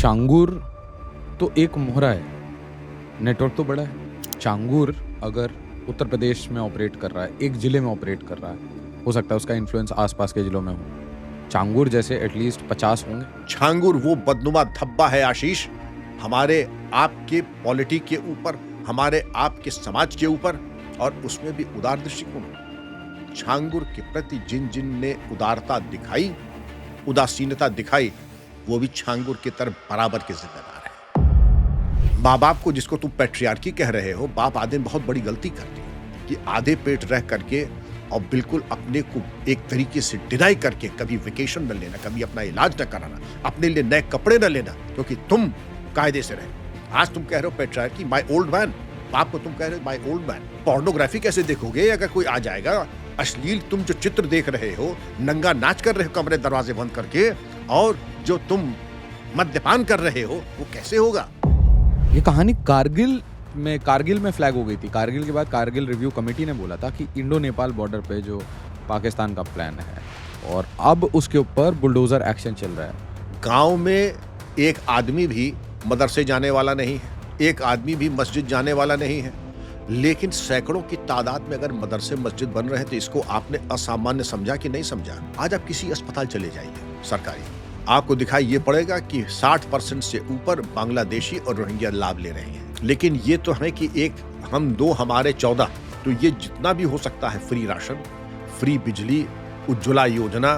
चांगुर तो एक मोहरा है, नेटवर्क तो बड़ा है। चांगुर अगर उत्तर प्रदेश में ऑपरेट कर रहा है, एक ज़िले में ऑपरेट कर रहा है, हो सकता है उसका इन्फ्लुएंस आस-पास के ज़िलों में हो। चांगुर जैसे एटलीस्ट 50 होंगे। छांगुर वो बदनुमा धब्बा है आशीष, हमारे आपके पॉलिटी के ऊपर, हमारे आपके समाज के ऊपर, और उसमें भी उदार दृष्टिकोण। छांगुर के प्रति जिन जिन ने उदारता दिखाई, उदासीनता दिखाई, वो भी छांगुर की तरफ बराबर के जिम्मेदार है। माँ बाप को जिसको तुम पैट्रियार्की कह रहे हो, बाप आदमी बहुत बड़ी गलती करती है कि आधे पेट रह करके और बिल्कुल अपने को एक तरीके से डिनाई करके कभी वेकेशन न लेना, कभी अपना इलाज न कराना, अपने लिए नए कपड़े न लेना, क्योंकि तुम कायदे से रहे। आज तुम कह रहे हो पैट्रियार्की, माय ओल्ड मैन, बाप को तुम कह रहे हो माय ओल्ड मैन। पोर्नोग्राफी कैसे देखोगे अगर कोई आ जाएगा? अश्लील तुम जो चित्र देख रहे हो, नंगा नाच कर रहे हो कमरे दरवाजे बंद करके, और जो तुम मद्यपान कर रहे हो, वो कैसे होगा? ये कहानी कारगिल में फ्लैग हो गई थी। कारगिल के बाद कारगिल रिव्यू कमेटी ने बोला था कि इंडो नेपाल बॉर्डर पे जो पाकिस्तान का प्लान है, और अब उसके ऊपर बुलडोजर एक्शन चल रहा है। गांव में एक आदमी भी मदरसे जाने वाला नहीं है, एक आदमी भी मस्जिद जाने वाला नहीं है, लेकिन सैकड़ों की तादाद में अगर मदरसे मस्जिद बन रहे हैं तो इसको आपने असामान्य समझा कि नहीं समझा? आज आप किसी अस्पताल चले जाइए सरकारी, आपको दिखाई ये पड़ेगा कि 60% से ऊपर बांग्लादेशी और रोहिंग्या लाभ ले रहे हैं। लेकिन ये तो है कि एक हम दो हमारे 14, तो ये जितना भी हो सकता है, फ्री राशन, फ्री बिजली, उज्ज्वला योजना,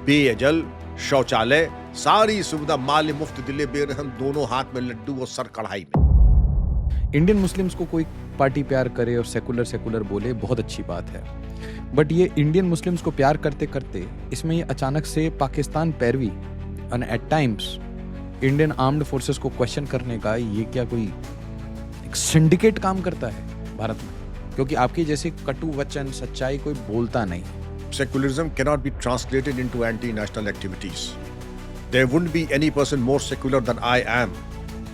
पेयजल, शौचालय, सारी सुविधा माल मुफ्त दिले बेरहम, दोनों हाथ में लड्डू और सर कढ़ाई में। इंडियन मुस्लिम्स को कोई पार्टी प्यार करे और सेकुलर बोले, बहुत अच्छी बात है, बट ये इंडियन मुस्लिम्स को प्यार करते करते इसमें ये अचानक से पाकिस्तान पैरवी and at times Indian armed forces को क्वेश्चन करने का, ये क्या कोई एक सिंडिकेट काम करता है भारत में? क्योंकि आपके जैसे कटु वचन, सच्चाई कोई बोलता नहीं। Secularism cannot be translated into anti-national activities. There wouldn't be any person more secular than I am.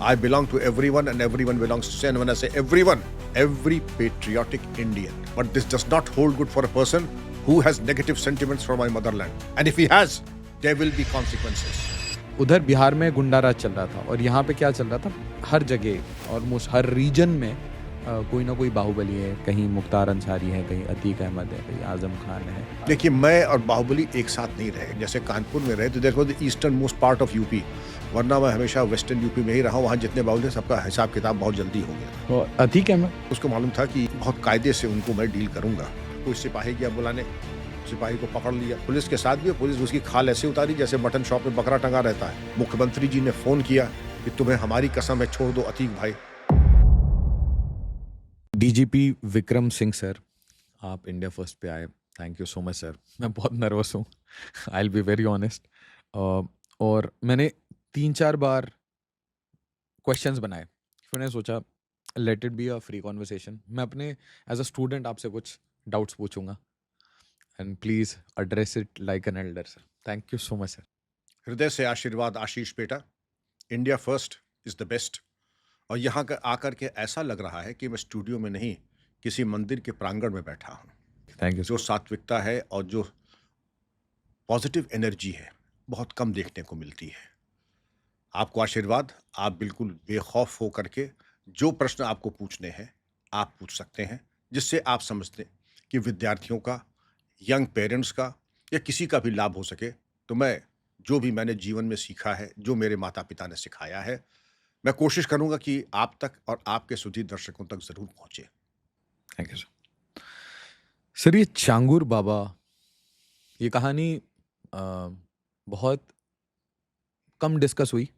I belong to everyone and everyone belongs to me. And when I say everyone, every patriotic Indian. But this does not hold good for a person who has negative sentiments for my motherland. And if he has, there will be consequences. उधर बिहार में गुंडा राज चल रहा था, और यहाँ पे क्या चल रहा था? हर जगह ऑलमोस्ट हर रीजन में कोई ना कोई बाहुबली है, कहीं मुख्तार अंसारी है, कहीं अतीक अहमद है, कहीं आजम खान है। देखिए, मैं और बाहुबली एक साथ नहीं रहे। जैसे कानपुर में रहे तो देखो the eastern most part of UP, वरना मैं हमेशा वेस्टर्न यूपी में ही रहा हूँ। वहाँ जितने बाहुबली, सबका हिसाब किताब बहुत जल्दी हो गया। और अतीक अहमद, उसको मालूम था कि बहुत कायदे से उनको मैं डील करूंगा। कोई सिपाही गया बुलाने, सिपाही को पकड़ लिया, पुलिस के साथ भी, पुलिस उसकी खाल ऐसे उतारी जैसे मटन शॉप में बकरा टंगा रहता है। मुख्यमंत्री जी ने फोन किया कि तुम्हें हमारी कसम है, छोड़ दो अतीक भाई। डीजीपी विक्रम सिंह सर, आप इंडिया फर्स्ट पे आए, thank you so much sir. मैं बहुत नर्वस हूँ, I will be very honest. और मैंने 3-4 बार क्वेश्चंस बनाए, फिर मैंने सोचा let it be a free conversation. मैं अपने एज अ स्टूडेंट आपसे कुछ डाउट्स पूछूंगा, and please address it like an elder sir. Thank you so much sir. हृदय से आशीर्वाद आशीष बेटा। India first is the best. और यहाँ का आकर के ऐसा लग रहा है कि मैं स्टूडियो में नहीं, किसी मंदिर के प्रांगण में बैठा हूँ। Thank you. जो सात्विकता है और जो पॉजिटिव एनर्जी है, बहुत कम देखने को मिलती है। आपको आशीर्वाद। आप बिल्कुल बेखौफ हो करके जो प्रश्न आपको पूछने हैं आप पूछ सकते हैं, जिससे आप समझते हैं कि विद्यार्थियों का, यंग पेरेंट्स का, या किसी का भी लाभ हो सके। तो मैं जो भी मैंने जीवन में सीखा है, जो मेरे माता पिता ने सिखाया है, मैं कोशिश करूंगा कि आप तक और आपके सुधी दर्शकों तक जरूर पहुंचे। Thank you sir. सर, ये चांगुर बाबा, ये कहानी बहुत कम डिस्कस हुई।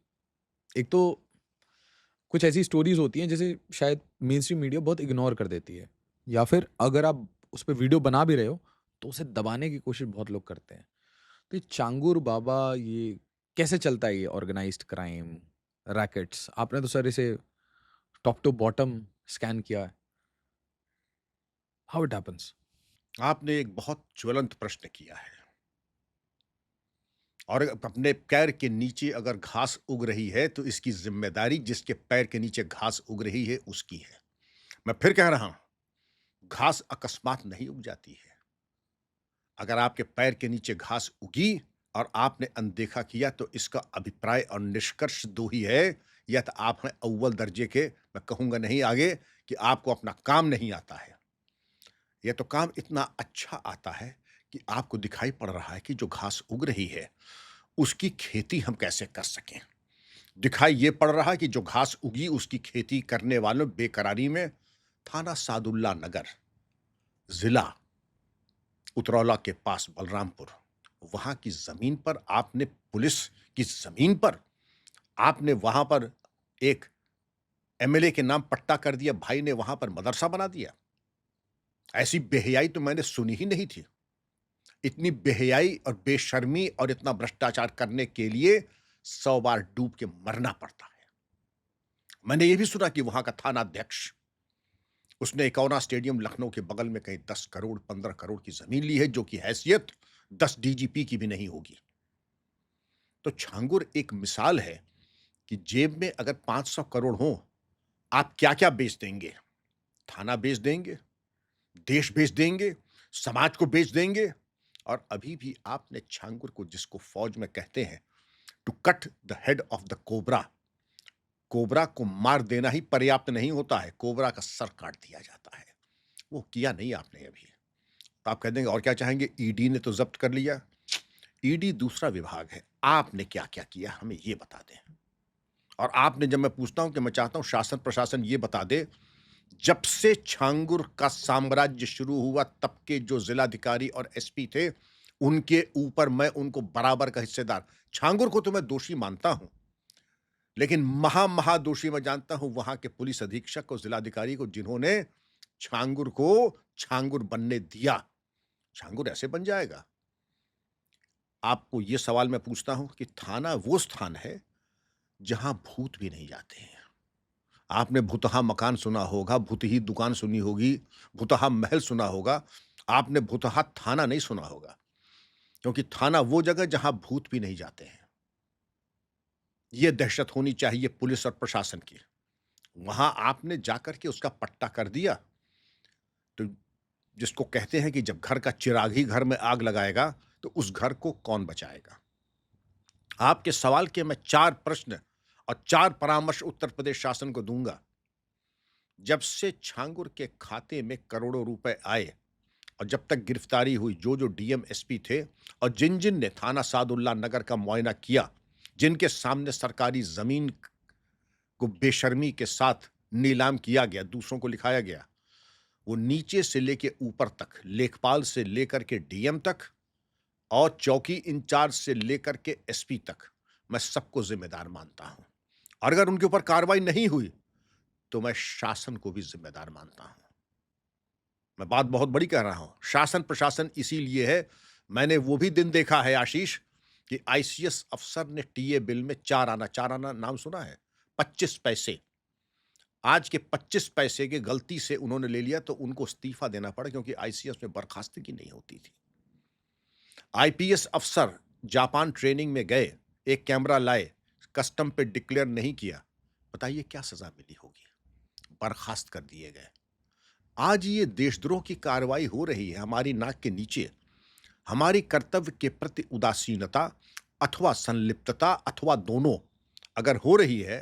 एक तो कुछ ऐसी स्टोरीज होती हैं जैसे शायद मेन स्ट्रीम मीडिया बहुत इग्नोर कर देती है, या फिर अगर आप उस पर वीडियो बना भी रहे हो तो उसे दबाने की कोशिश बहुत लोग करते हैं। तो ये चांगुर बाबा, ये कैसे चलता है? ये ऑर्गेनाइज्ड क्राइम, रैकेट्स, आपने तो सर इसे टॉप टू बॉटम स्कैन किया है। How it happens? आपने एक बहुत ज्वलंत प्रश्न किया है। और अपने पैर के नीचे अगर घास उग रही है तो इसकी जिम्मेदारी जिसके पैर के नीचे घास उग रही है उसकी है। मैं फिर कह रहा हूं, घास अकस्मात नहीं उग जाती है। अगर आपके पैर के नीचे घास उगी और आपने अनदेखा किया, तो इसका अभिप्राय और निष्कर्ष दो ही है, या तो आप हैं अव्वल दर्जे के, मैं कहूँगा नहीं आगे, कि आपको अपना काम नहीं आता है। ये तो काम इतना अच्छा आता है कि आपको दिखाई पड़ रहा है कि जो घास उग रही है, उसकी खेती हम कैसे कर सकें। दिखाई ये पड़ रहा है कि जो घास उगी उसकी खेती करने वालों बेकरारी में थाना सादुल्ला नगर, जिला उतरौला के पास बलरामपुर, वहां की जमीन पर आपने, पुलिस की जमीन पर आपने वहां पर एक एमएलए के नाम पट्टा कर दिया, भाई ने वहां पर मदरसा बना दिया। ऐसी बेहयाई तो मैंने सुनी ही नहीं थी। इतनी बेहयाई और बेशर्मी और इतना भ्रष्टाचार करने के लिए 100 बार डूब के मरना पड़ता है। मैंने ये भी सुना कि वहां का थाना अध्यक्ष, उसने इकौना स्टेडियम लखनऊ के बगल में कहीं 10 करोड़ 15 करोड़ की जमीन ली है, जो कि हैसियत 10 डीजीपी की भी नहीं होगी। तो छांगुर एक मिसाल है कि जेब में अगर 500 करोड़ हो, आप क्या क्या बेच देंगे। थाना बेच देंगे, देश बेच देंगे, समाज को बेच देंगे। और अभी भी आपने छांगुर को, जिसको फौज में कहते हैं to cut the head of the cobra, cobra को मार देना ही पर्याप्त नहीं होता है, कोबरा का सर काट दिया जाता है। वो किया नहीं आपने अभी। तो आप कह देंगे और क्या चाहेंगे, ईडी ने तो जब्त कर लिया। ईडी दूसरा विभाग है, आपने क्या क्या किया हमें ये बता दें। और आपने, जब मैं पूछता हूं कि मैं चाहता हूं शासन प्रशासन ये बता दे, जब से छांगुर का साम्राज्य शुरू हुआ तब के जो जिलाधिकारी और एसपी थे, उनके ऊपर मैं उनको बराबर का हिस्सेदार, छांगुर को तो मैं दोषी मानता हूं, लेकिन महादोषी मैं जानता हूं वहां के पुलिस अधीक्षक और जिलाधिकारी को, जिन्होंने छांगुर को छांगुर बनने दिया। छांगुर ऐसे बन जाएगा? आपको यह सवाल मैं पूछता हूं कि थाना वो स्थान है जहां भूत भी नहीं जाते हैं। आपने भुतहा मकान सुना होगा, भुतही दुकान सुनी होगी, भुतहा महल सुना होगा, आपने भुतहा थाना नहीं सुना होगा, क्योंकि थाना वो जगह जहां भूत भी नहीं जाते हैं। यह दहशत होनी चाहिए पुलिस और प्रशासन की। वहां आपने जाकर के उसका पट्टा कर दिया, तो जिसको कहते हैं कि जब घर का चिराग ही घर में आग लगाएगा, तो उस घर को कौन बचाएगा। आपके सवाल के मैं 4 प्रश्न और 4 परामर्श उत्तर प्रदेश शासन को दूंगा। जब से छांगुर के खाते में करोड़ों रुपए आए और जब तक गिरफ्तारी हुई, जो डीएम एसपी थे और जिन जिन ने थाना सादुल्ला नगर का मुआयना किया, जिनके सामने सरकारी जमीन को बेशर्मी के साथ नीलाम किया गया, दूसरों को लिखाया गया, वो नीचे से लेके ऊपर तक, लेखपाल से लेकर के डीएम तक और चौकी इंचार्ज से लेकर के एसपी तक, मैं सबको जिम्मेदार मानता हूं। और अगर उनके ऊपर कार्रवाई नहीं हुई तो मैं शासन को भी जिम्मेदार मानता हूं। मैं बात बहुत बड़ी कह रहा हूं। शासन प्रशासन इसीलिए है, मैंने वो भी दिन देखा है आशीष, कि आईसीएस अफसर ने टीए बिल में 4 आना नाम सुना है, 25 पैसे, आज के 25 पैसे के गलती से उन्होंने ले लिया, तो उनको इस्तीफा देना पड़ा, क्योंकि आईसीएस में बर्खास्तगी नहीं होती थी। आईपीएस अफसर जापान ट्रेनिंग में गए, एक कैमरा लाए, कस्टम पे डिक्लेयर नहीं किया, बताइए क्या सजा मिली होगी, बर्खास्त कर दिए गए। आज ये देशद्रोह की कार्रवाई हो रही है हमारी नाक के नीचे। हमारी कर्तव्य के प्रति उदासीनता अथवा संलिप्तता अथवा दोनों अगर हो रही है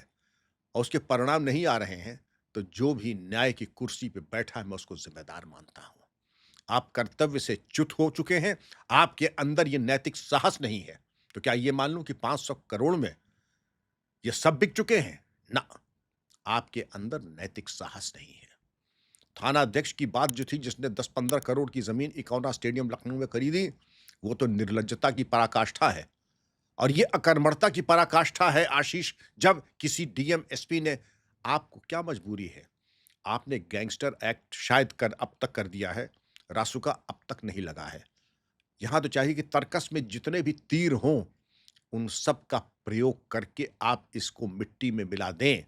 और उसके परिणाम नहीं आ रहे हैं, तो जो भी न्याय की कुर्सी पे बैठा है, मैं उसको जिम्मेदार मानता हूं। आप कर्तव्य से च्युत हो चुके हैं, आपके अंदर ये नैतिक साहस नहीं है। तो क्या ये मान लूं कि 500 करोड़ में ये सब बिक चुके हैं? ना, आपके अंदर नैतिक साहस नहीं है। थाना अध्यक्ष की बात जो थी, जिसने 10-15 करोड़ की जमीन इकौना स्टेडियम लखनऊ में खरीदी, वो तो निर्लज्जता की पराकाष्ठा है। और ये अकर्मणता की पराकाष्ठा है आशीष, जब किसी डीएम एसपी ने, आपको क्या मजबूरी है, आपने गैंगस्टर एक्ट शायद अब तक कर दिया है, रासुका अब तक नहीं लगा है। यहां तो चाहिए कि तर्कस में जितने भी तीर हों, उन सब का प्रयोग करके आप इसको मिट्टी में मिला दें।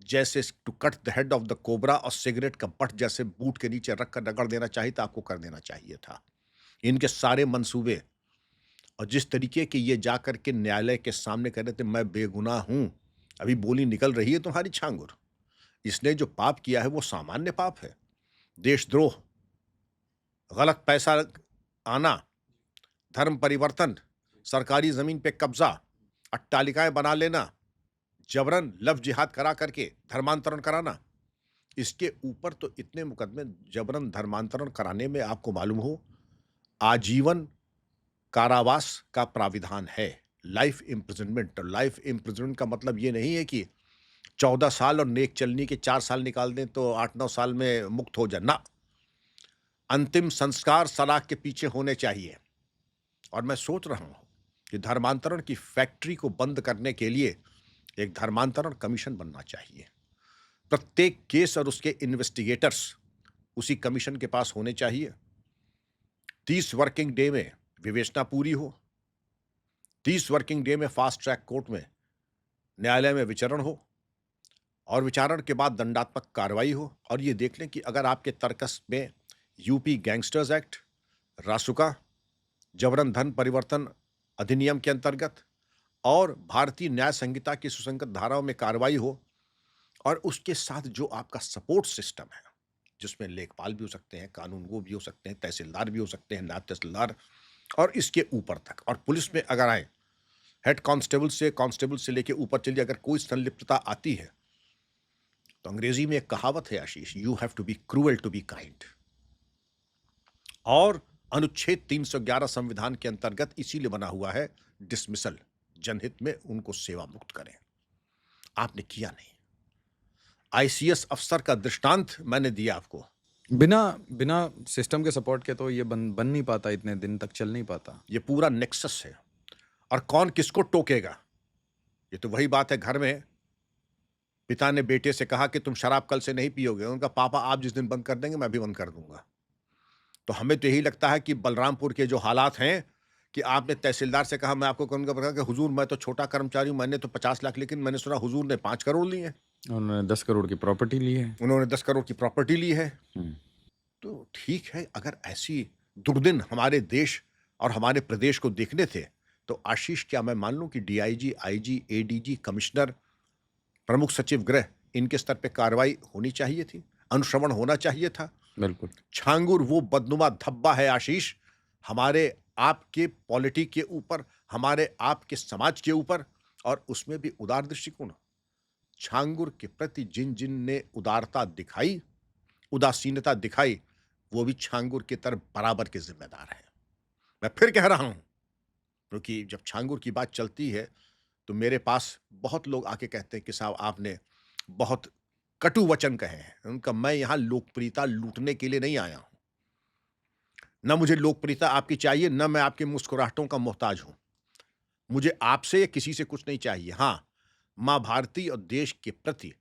जैसे to cut the head of the cobra और सिगरेट का बट जैसे बूट के नीचे रखकर रगड़ देना चाहिए था, आपको कर देना चाहिए था। इनके सारे मंसूबे, और जिस तरीके के ये जाकर के न्यायालय के सामने कह रहे थे मैं बेगुनाह हूं, अभी बोली निकल रही है तुम्हारी छांगुर। इसने जो पाप किया है वो सामान्य पाप है। देशद्रोह, गलत पैसा आना, धर्म परिवर्तन, सरकारी जमीन पे कब्जा, अट्टालिकाएं बना लेना, जबरन लव जिहाद करा करके धर्मांतरण कराना, इसके ऊपर तो इतने मुकदमे जबरन धर्मांतरण कराने में आपको मालूम हो आजीवन कारावास का प्राविधान है, लाइफ इम्प्रिजनमेंट। लाइफ इम्प्रिजनमेंट का मतलब ये नहीं है कि 14 साल और नेक चलनी के 4 साल निकाल दें तो 8-9 साल में मुक्त हो जाए ना। अंतिम संस्कार सलाख के पीछे होने चाहिए। और मैं सोच रहा हूं कि धर्मांतरण की फैक्ट्री को बंद करने के लिए एक धर्मांतरण कमीशन बनना चाहिए। प्रत्येक केस और उसके इन्वेस्टिगेटर्स उसी कमीशन के पास होने चाहिए। 30 वर्किंग डे में विवेचना पूरी हो, 30 वर्किंग डे में फास्ट ट्रैक कोर्ट में न्यायालय में विचरण हो और विचारण के बाद दंडात्मक कार्रवाई हो। और ये देख लें कि अगर आपके तर्कस में यूपी गैंगस्टर्स एक्ट, रासुका, जबरन धन परिवर्तन अधिनियम के अंतर्गत और भारतीय न्याय संहिता की सुसंगत धाराओं में कार्रवाई हो और उसके साथ जो आपका सपोर्ट सिस्टम है जिसमें लेखपाल भी हो सकते हैं, कानूनगो भी हो सकते हैं, तहसीलदार भी हो सकते हैं, नायब तहसीलदार और इसके ऊपर तक, और पुलिस में अगर आए हेड कांस्टेबल से लेके ऊपर चलिए, अगर कोई संलिप्तता आती है तो अंग्रेजी में एक कहावत है Ashish, you have to be cruel to be kind. और अनुच्छेद 311 संविधान के अंतर्गत इसीलिए बना हुआ है डिसमिसल, जनहित में उनको सेवा मुक्त करें। आपने किया नहीं। आईसीएस अफसर का दृष्टांत मैंने दिया आपको। बिना सिस्टम के सपोर्ट के तो ये बन नहीं पाता, इतने दिन तक चल नहीं पाता। ये पूरा नेक्सस है। और कौन किसको टोकेगा? ये तो वही बात है, घर में पिता ने बेटे से कहा कि तुम शराब कल से नहीं पियोगे, उनका पापा आप जिस दिन बंद कर देंगे मैं भी बंद कर दूंगा। तो हमें तो यही लगता है कि बलरामपुर के जो हालात हैं कि आपने तहसीलदार से कहा मैं आपको कहूंगा कि हुजूर मैं तो छोटा कर्मचारी हूं, मैंने तो 50 लाख, लेकिन मैंने सुना हुजूर ने 5 करोड़ लिए हैं। उन्होंने 10 करोड़ की प्रॉपर्टी ली है। उन्होंने 10 करोड़ की प्रॉपर्टी ली है। तो ठीक है, अगर ऐसी दुर्दिन हमारे देश और हमारे प्रदेश को देखने थे तो आशीष क्या मैं मान लूं कि डीआईजी, आईजी, एडीजी, कमिश्नर, प्रमुख सचिव गृह, इनके स्तर पे कार्रवाई होनी चाहिए थी, अनुश्रवण होना चाहिए था। बिल्कुल। छांगुर वो बदनुमा धब्बा है आशीष, हमारे आपके पॉलिटी के ऊपर, हमारे आपके समाज के ऊपर, और उसमें भी उदार दृष्टिकोण। छांगुर के प्रति जिन जिन ने उदारता दिखाई, उदासीनता दिखाई, वो भी छांगुर की तरफ बराबर के जिम्मेदार हैं। मैं फिर कह रहा हूं, क्योंकि जब छांगुर की बात चलती है तो मेरे पास बहुत लोग आके कहते हैं कि साहब आपने बहुत कटु वचन कहे हैं। उनका मैं यहां लोकप्रियता लूटने के लिए नहीं आया हूं, न मुझे लोकप्रियता आपकी चाहिए, न मैं आपके मुस्कुराहटों का मोहताज हूं। मुझे आपसे या किसी से कुछ नहीं चाहिए। हां, मां भारती और देश के प्रति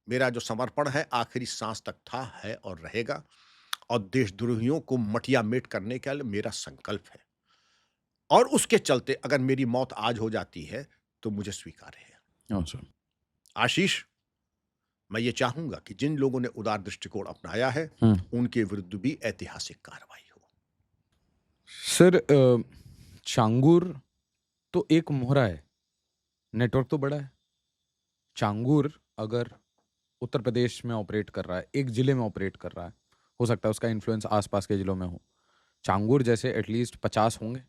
मेरा जो समर्पण है आखिरी सांस तक था, है और रहेगा, और देशद्रोहियों को मटिया मेट करने का मेरा संकल्प है। और उसके चलते अगर मेरी मौत आज हो जाती है तो मुझे स्वीकार है। हाँ सर। आशीष, मैं ये चाहूंगा कि जिन लोगों ने उदार दृष्टिकोण अपनाया है उनके विरुद्ध भी ऐतिहासिक कार्रवाई हो। सर, चांगुर तो एक मोहरा है, नेटवर्क तो बड़ा है। चांगुर अगर उत्तर प्रदेश में ऑपरेट कर रहा है, एक जिले में ऑपरेट कर रहा है, हो सकता है उसका इन्फ्लुएंस आसपास के जिलों में हो। चांगुर जैसे एटलीस्ट 50 होंगे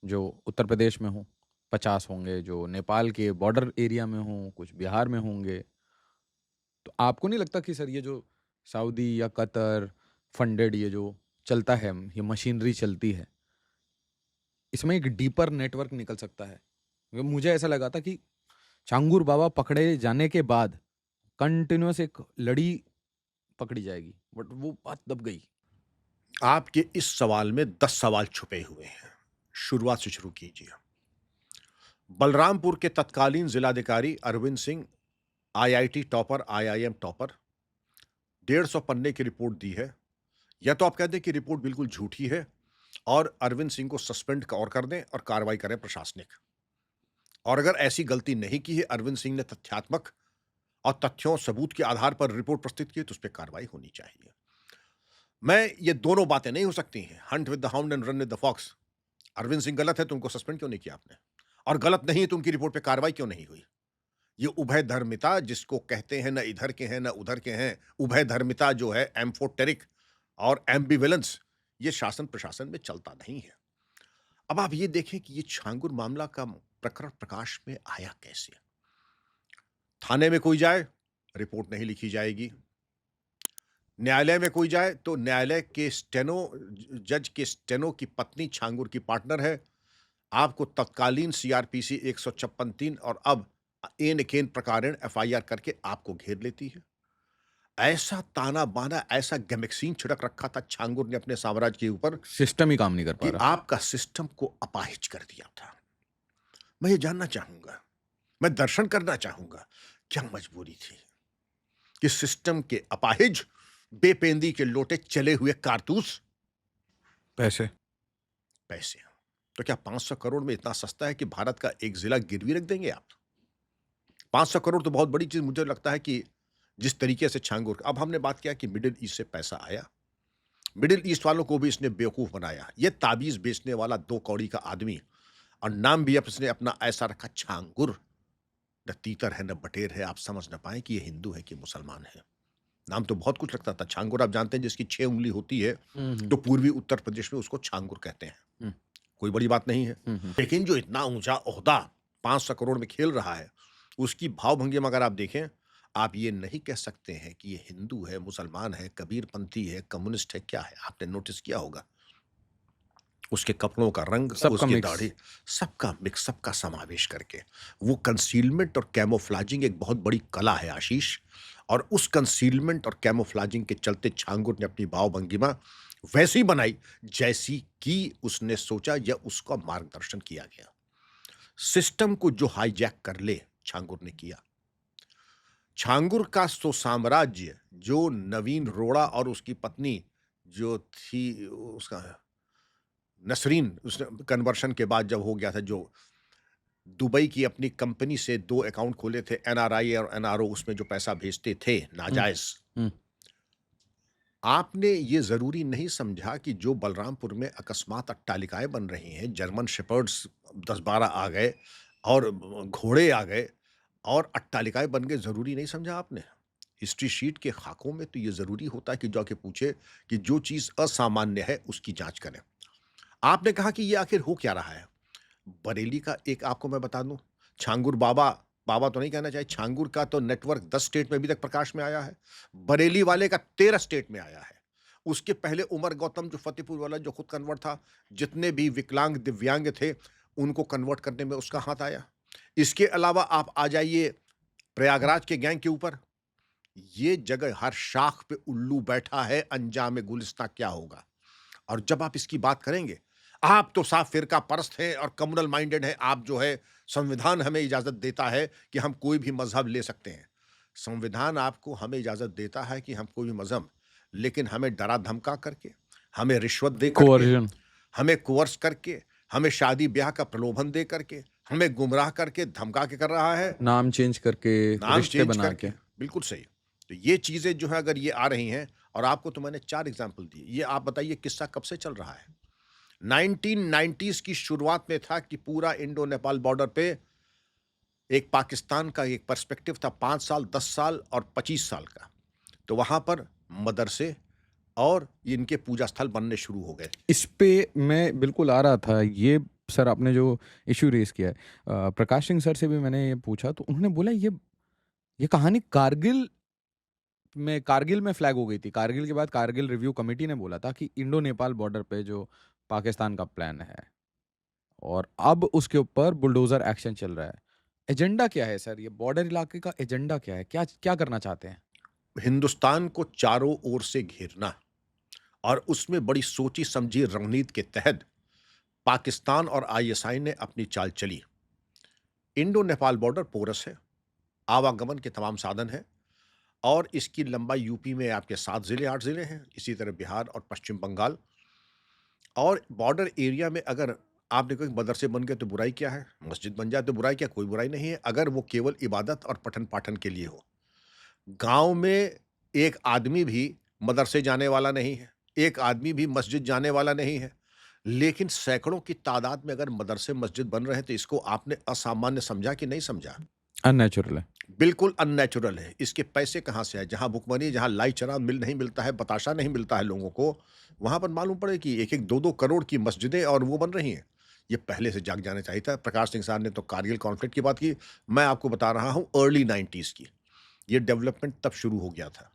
जो उत्तर प्रदेश में हो, 50 होंगे जो नेपाल के बॉर्डर एरिया में हों, कुछ बिहार में होंगे। तो आपको नहीं लगता कि सर ये जो सऊदी या कतर फंडेड ये जो चलता है, ये मशीनरी चलती है, इसमें एक डीपर नेटवर्क निकल सकता है? क्योंकि मुझे ऐसा लगा था कि चांगुर बाबा पकड़े जाने के बाद कंटिन्यूअस एक लड़ी पकड़ी जाएगी, बट वो बात दब गई। आपके इस सवाल में 10 सवाल छुपे हुए हैं। शुरुआत से शुरू कीजिए। बलरामपुर के तत्कालीन जिलाधिकारी Arvind Singh, IIT topper, IIM topper, 150 पन्ने की रिपोर्ट दी है। या तो आप कह दें कि रिपोर्ट बिल्कुल झूठी है और अरविंद सिंह को सस्पेंड और कर दें और कार्रवाई करें प्रशासनिक। और अगर ऐसी गलती नहीं की है, अरविंद सिंह ने तथ्यात्मक और तथ्यों सबूत के आधार पर रिपोर्ट प्रस्तुत की, तो उस पर कार्रवाई होनी चाहिए। मैं ये दोनों बातें नहीं हो सकती हैं, hunt with the hound and run with the fox. Arvind Singh गलत है तो उनको सस्पेंड क्यों नहीं किया आपने, और गलत नहीं है तो उनकी रिपोर्ट पे कार्रवाई क्यों नहीं हुई? ये उभय धर्मिता जिसको कहते हैं, न इधर के हैं न उधर के हैं, उभय धर्मिता जो है, एम्फोटेरिक और एम्बिवेलेंस, ये शासन प्रशासन में चलता नहीं है। अब आप ये देखें कि ये छांगुर मामला का प्रकरण प्रकाश में आया कैसे? थाने में कोई जाए, रिपोर्ट नहीं लिखी जाएगी। न्यायालय में कोई जाए तो न्यायालय के जज के स्टेनो की पत्नी छांगुर की पार्टनर है। आपको तत्कालीन सीआरपीसी 156(3) और अब एन-एकेन प्रकारेण एफआईआर करके आपको घेर लेती है। ऐसा ताना-बाना, ऐसा गैमेक्सीन छिड़क रखा था छांगुर ने अपने साम्राज्य के ऊपर सिस्टम ही काम नहीं कर पा कि रहा। आपका सिस्टम को अपाहिज कर दिया था। मैं ये जानना चाहूंगा, मैं दर्शन करना चाहूंगा, क्या मजबूरी थी कि सिस्टम के अपाहिज, बेपेंदी के लोटे चले हुए कारतूस, पैसे। पैसे। तो क्या 500 करोड़ में इतना सस्ता है कि भारत का एक जिला गिरवी रख देंगे आप? 500 करोड़ तो बहुत बड़ी चीज मुझे लगता है कि जिस तरीके से छांगुर, अब हमने बात किया कि मिडिल ईस्ट से पैसा आया, मिडिल ईस्ट वालों को भी इसने बेवकूफ बनाया। ये ताबीज बेचने वाला 2 कौड़ी का आदमी, और नाम भी अब इसने अपना ऐसा रखा छांगुर। न तीतर है न बटेर है, आप समझ न पाए कि ये हिंदू है कि मुसलमान है। नाम तो बहुत कुछ लगता था। छांगुर आप जानते हैं जिसकी 6 उंगली होती है, तो पूर्वी उत्तर प्रदेश में उसको छांगुर कहते हैं। कोई बड़ी बात नहीं है। लेकिन जो इतना ऊंचा ओहदा 500 करोड़ में खेल रहा है, उसकी भाव-भंगिमा अगर आप देखें, आप ये नहीं कह सकते हैं कि ये हिंदू है, मुसलमान है, कबीरपंथी है, कम्युनिस्ट है, क्या है? आपने नोटिस किया होगा। उसके कपड़ों का रंग, सबका उसकी मिक्स। दाढ़ी, सबका मिक्स, सबका समावेश करके। वो कंसीलमेंट और कैमोफ्लेजिंग एक बहुत बड़ी कला है आशीष, और उस कंसीलमेंट और कैमोफ्लेजिंग के चलते छांगुर ने अपनी भाव-भंगिमा वैसी बनाई जैसी कि उसने सोचा या उसका मार्गदर्शन किया गया। सिस्टम को जो हाईजैक कर ले, छांगुर ने किया। छांगुर का सो साम्राज्य जो नवीन रोड़ा और उसकी पत्नी जो थी, उसका नसरीन, उसने कन्वर्शन के बाद जब हो गया था, जो दुबई की अपनी कंपनी से 2 अकाउंट खोले थे, एनआरआई और एनआरओ, उसमें जो पैसा भेजते थे नाजायज। आपने ये जरूरी नहीं समझा कि जो बलरामपुर में अकस्मात अट्टालिकाएं बन रही हैं, जर्मन शेपर्ड्स 10-12 आ गए और घोड़े आ गए और अट्टालिकाएं बन गए, जरूरी नहीं समझा आपने? हिस्ट्री शीट के खाकों में तो ये जरूरी होता है कि जाके पूछे कि जो चीज असामान्य है उसकी जांच करें। आपने कहा कि ये आखिर हो क्या रहा है? बरेली का एक आपको मैं बता दूं, छांगुर बाबा, बाबा तो नहीं कहना चाहिए, छांगुर का तो नेटवर्क 10 स्टेट में अभी तक प्रकाश में आया है। बरेली वाले का 13 स्टेट में आया है। उसके पहले उमर गौतम जो फतेहपुर वाला जो खुद कन्वर्ट था, जितने भी विकलांग दिव्यांग थे उनको कन्वर्ट करने में उसका हाथ आया। इसके अलावा आप आ जाइए प्रयागराज के गैंग के ऊपर। ये जगह हर शाख पे उल्लू बैठा है, अंजाम गुलिस्तां क्या होगा? और जब आप इसकी बात करेंगे, आप तो साफ फिरका परस्त हैं और कम्युनल माइंडेड हैं। आप जो है, संविधान हमें इजाजत देता है कि हम कोई भी मजहब ले सकते हैं। संविधान आपको हमें इजाजत देता है कि हम कोई भी मजहब, लेकिन हमें डरा धमका करके, हमें रिश्वत दे करके, कोवर्जन। हमें कोर्स करके, हमें शादी ब्याह का प्रलोभन दे करके, हमें गुमराह करके, धमका के कर रहा है। नाम चेंज करके, नाम रिश्ते चेंज बना करके, के। बिल्कुल सही। तो ये चीजें जो है अगर ये आ रही हैं, और आपको तो मैंने 4 एग्जांपल दिए, ये आप बताइए किस्सा कब से चल रहा है? 1990s की शुरुआत में था कि पूरा इंडो नेपाल बॉर्डर पे एक पाकिस्तान का एक पर्सपेक्टिव था, 5 साल, 10 साल और 25 साल का। तो वहां पर मदरसे और इनके पूजा स्थल बनने शुरू हो गए। इस पे मैं बिल्कुल आ रहा था। ये सर आपने जो इश्यू रेज किया है, प्रकाश सिंह सर से भी मैंने ये पूछा, तो उन्होंने बोला ये कहानी कारगिल में फ्लैग हो गई थी। कारगिल के बाद कारगिल रिव्यू कमेटी ने बोला था कि इंडो नेपाल बॉर्डर पे जो पाकिस्तान का प्लान है, और अब उसके ऊपर बुलडोजर एक्शन चल रहा है। एजेंडा क्या है सर? ये बॉर्डर इलाके का एजेंडा क्या है? क्या क्या करना चाहते हैं? हिंदुस्तान को चारों ओर से घेरना, और उसमें बड़ी सोची समझी रणनीति के तहत पाकिस्तान और आईएसआई ने अपनी चाल चली। इंडो नेपाल बॉर्डर पोरस है, आवागमन के तमाम साधन हैं, और इसकी लंबाई यूपी में आपके 7 जिले 8 जिले हैं, इसी तरह बिहार और पश्चिम बंगाल। और बॉर्डर एरिया में अगर आपने कोई मदरसे बन गए तो बुराई क्या है? मस्जिद बन जाए तो बुराई क्या? कोई बुराई नहीं है, अगर वो केवल इबादत और पठन पाठन के लिए हो। गांव में एक आदमी भी मदरसे जाने वाला नहीं है, एक आदमी भी मस्जिद जाने वाला नहीं है, लेकिन सैकड़ों की तादाद में अगर मदरसे मस्जिद बन रहे हैं, तो इसको आपने असामान्य समझा कि नहीं समझा? अननेचुरल है। बिल्कुल अननेचुरल है। इसके पैसे कहाँ से आए? जहाँ भुखमरी, जहाँ लाई चना नहीं मिलता है, बताशा नहीं मिलता है लोगों को, वहाँ पर मालूम पड़े कि 1-1, 2-2 करोड़ की मस्जिदें और वो बन रही हैं। ये पहले से जाग जाना चाहिए था। प्रकाश सिंह साहब ने तो कारगिल कॉन्फ्लिक्ट की बात की, मैं आपको बता रहा हूं अर्ली 90s की। ये डेवलपमेंट तब शुरू हो गया था।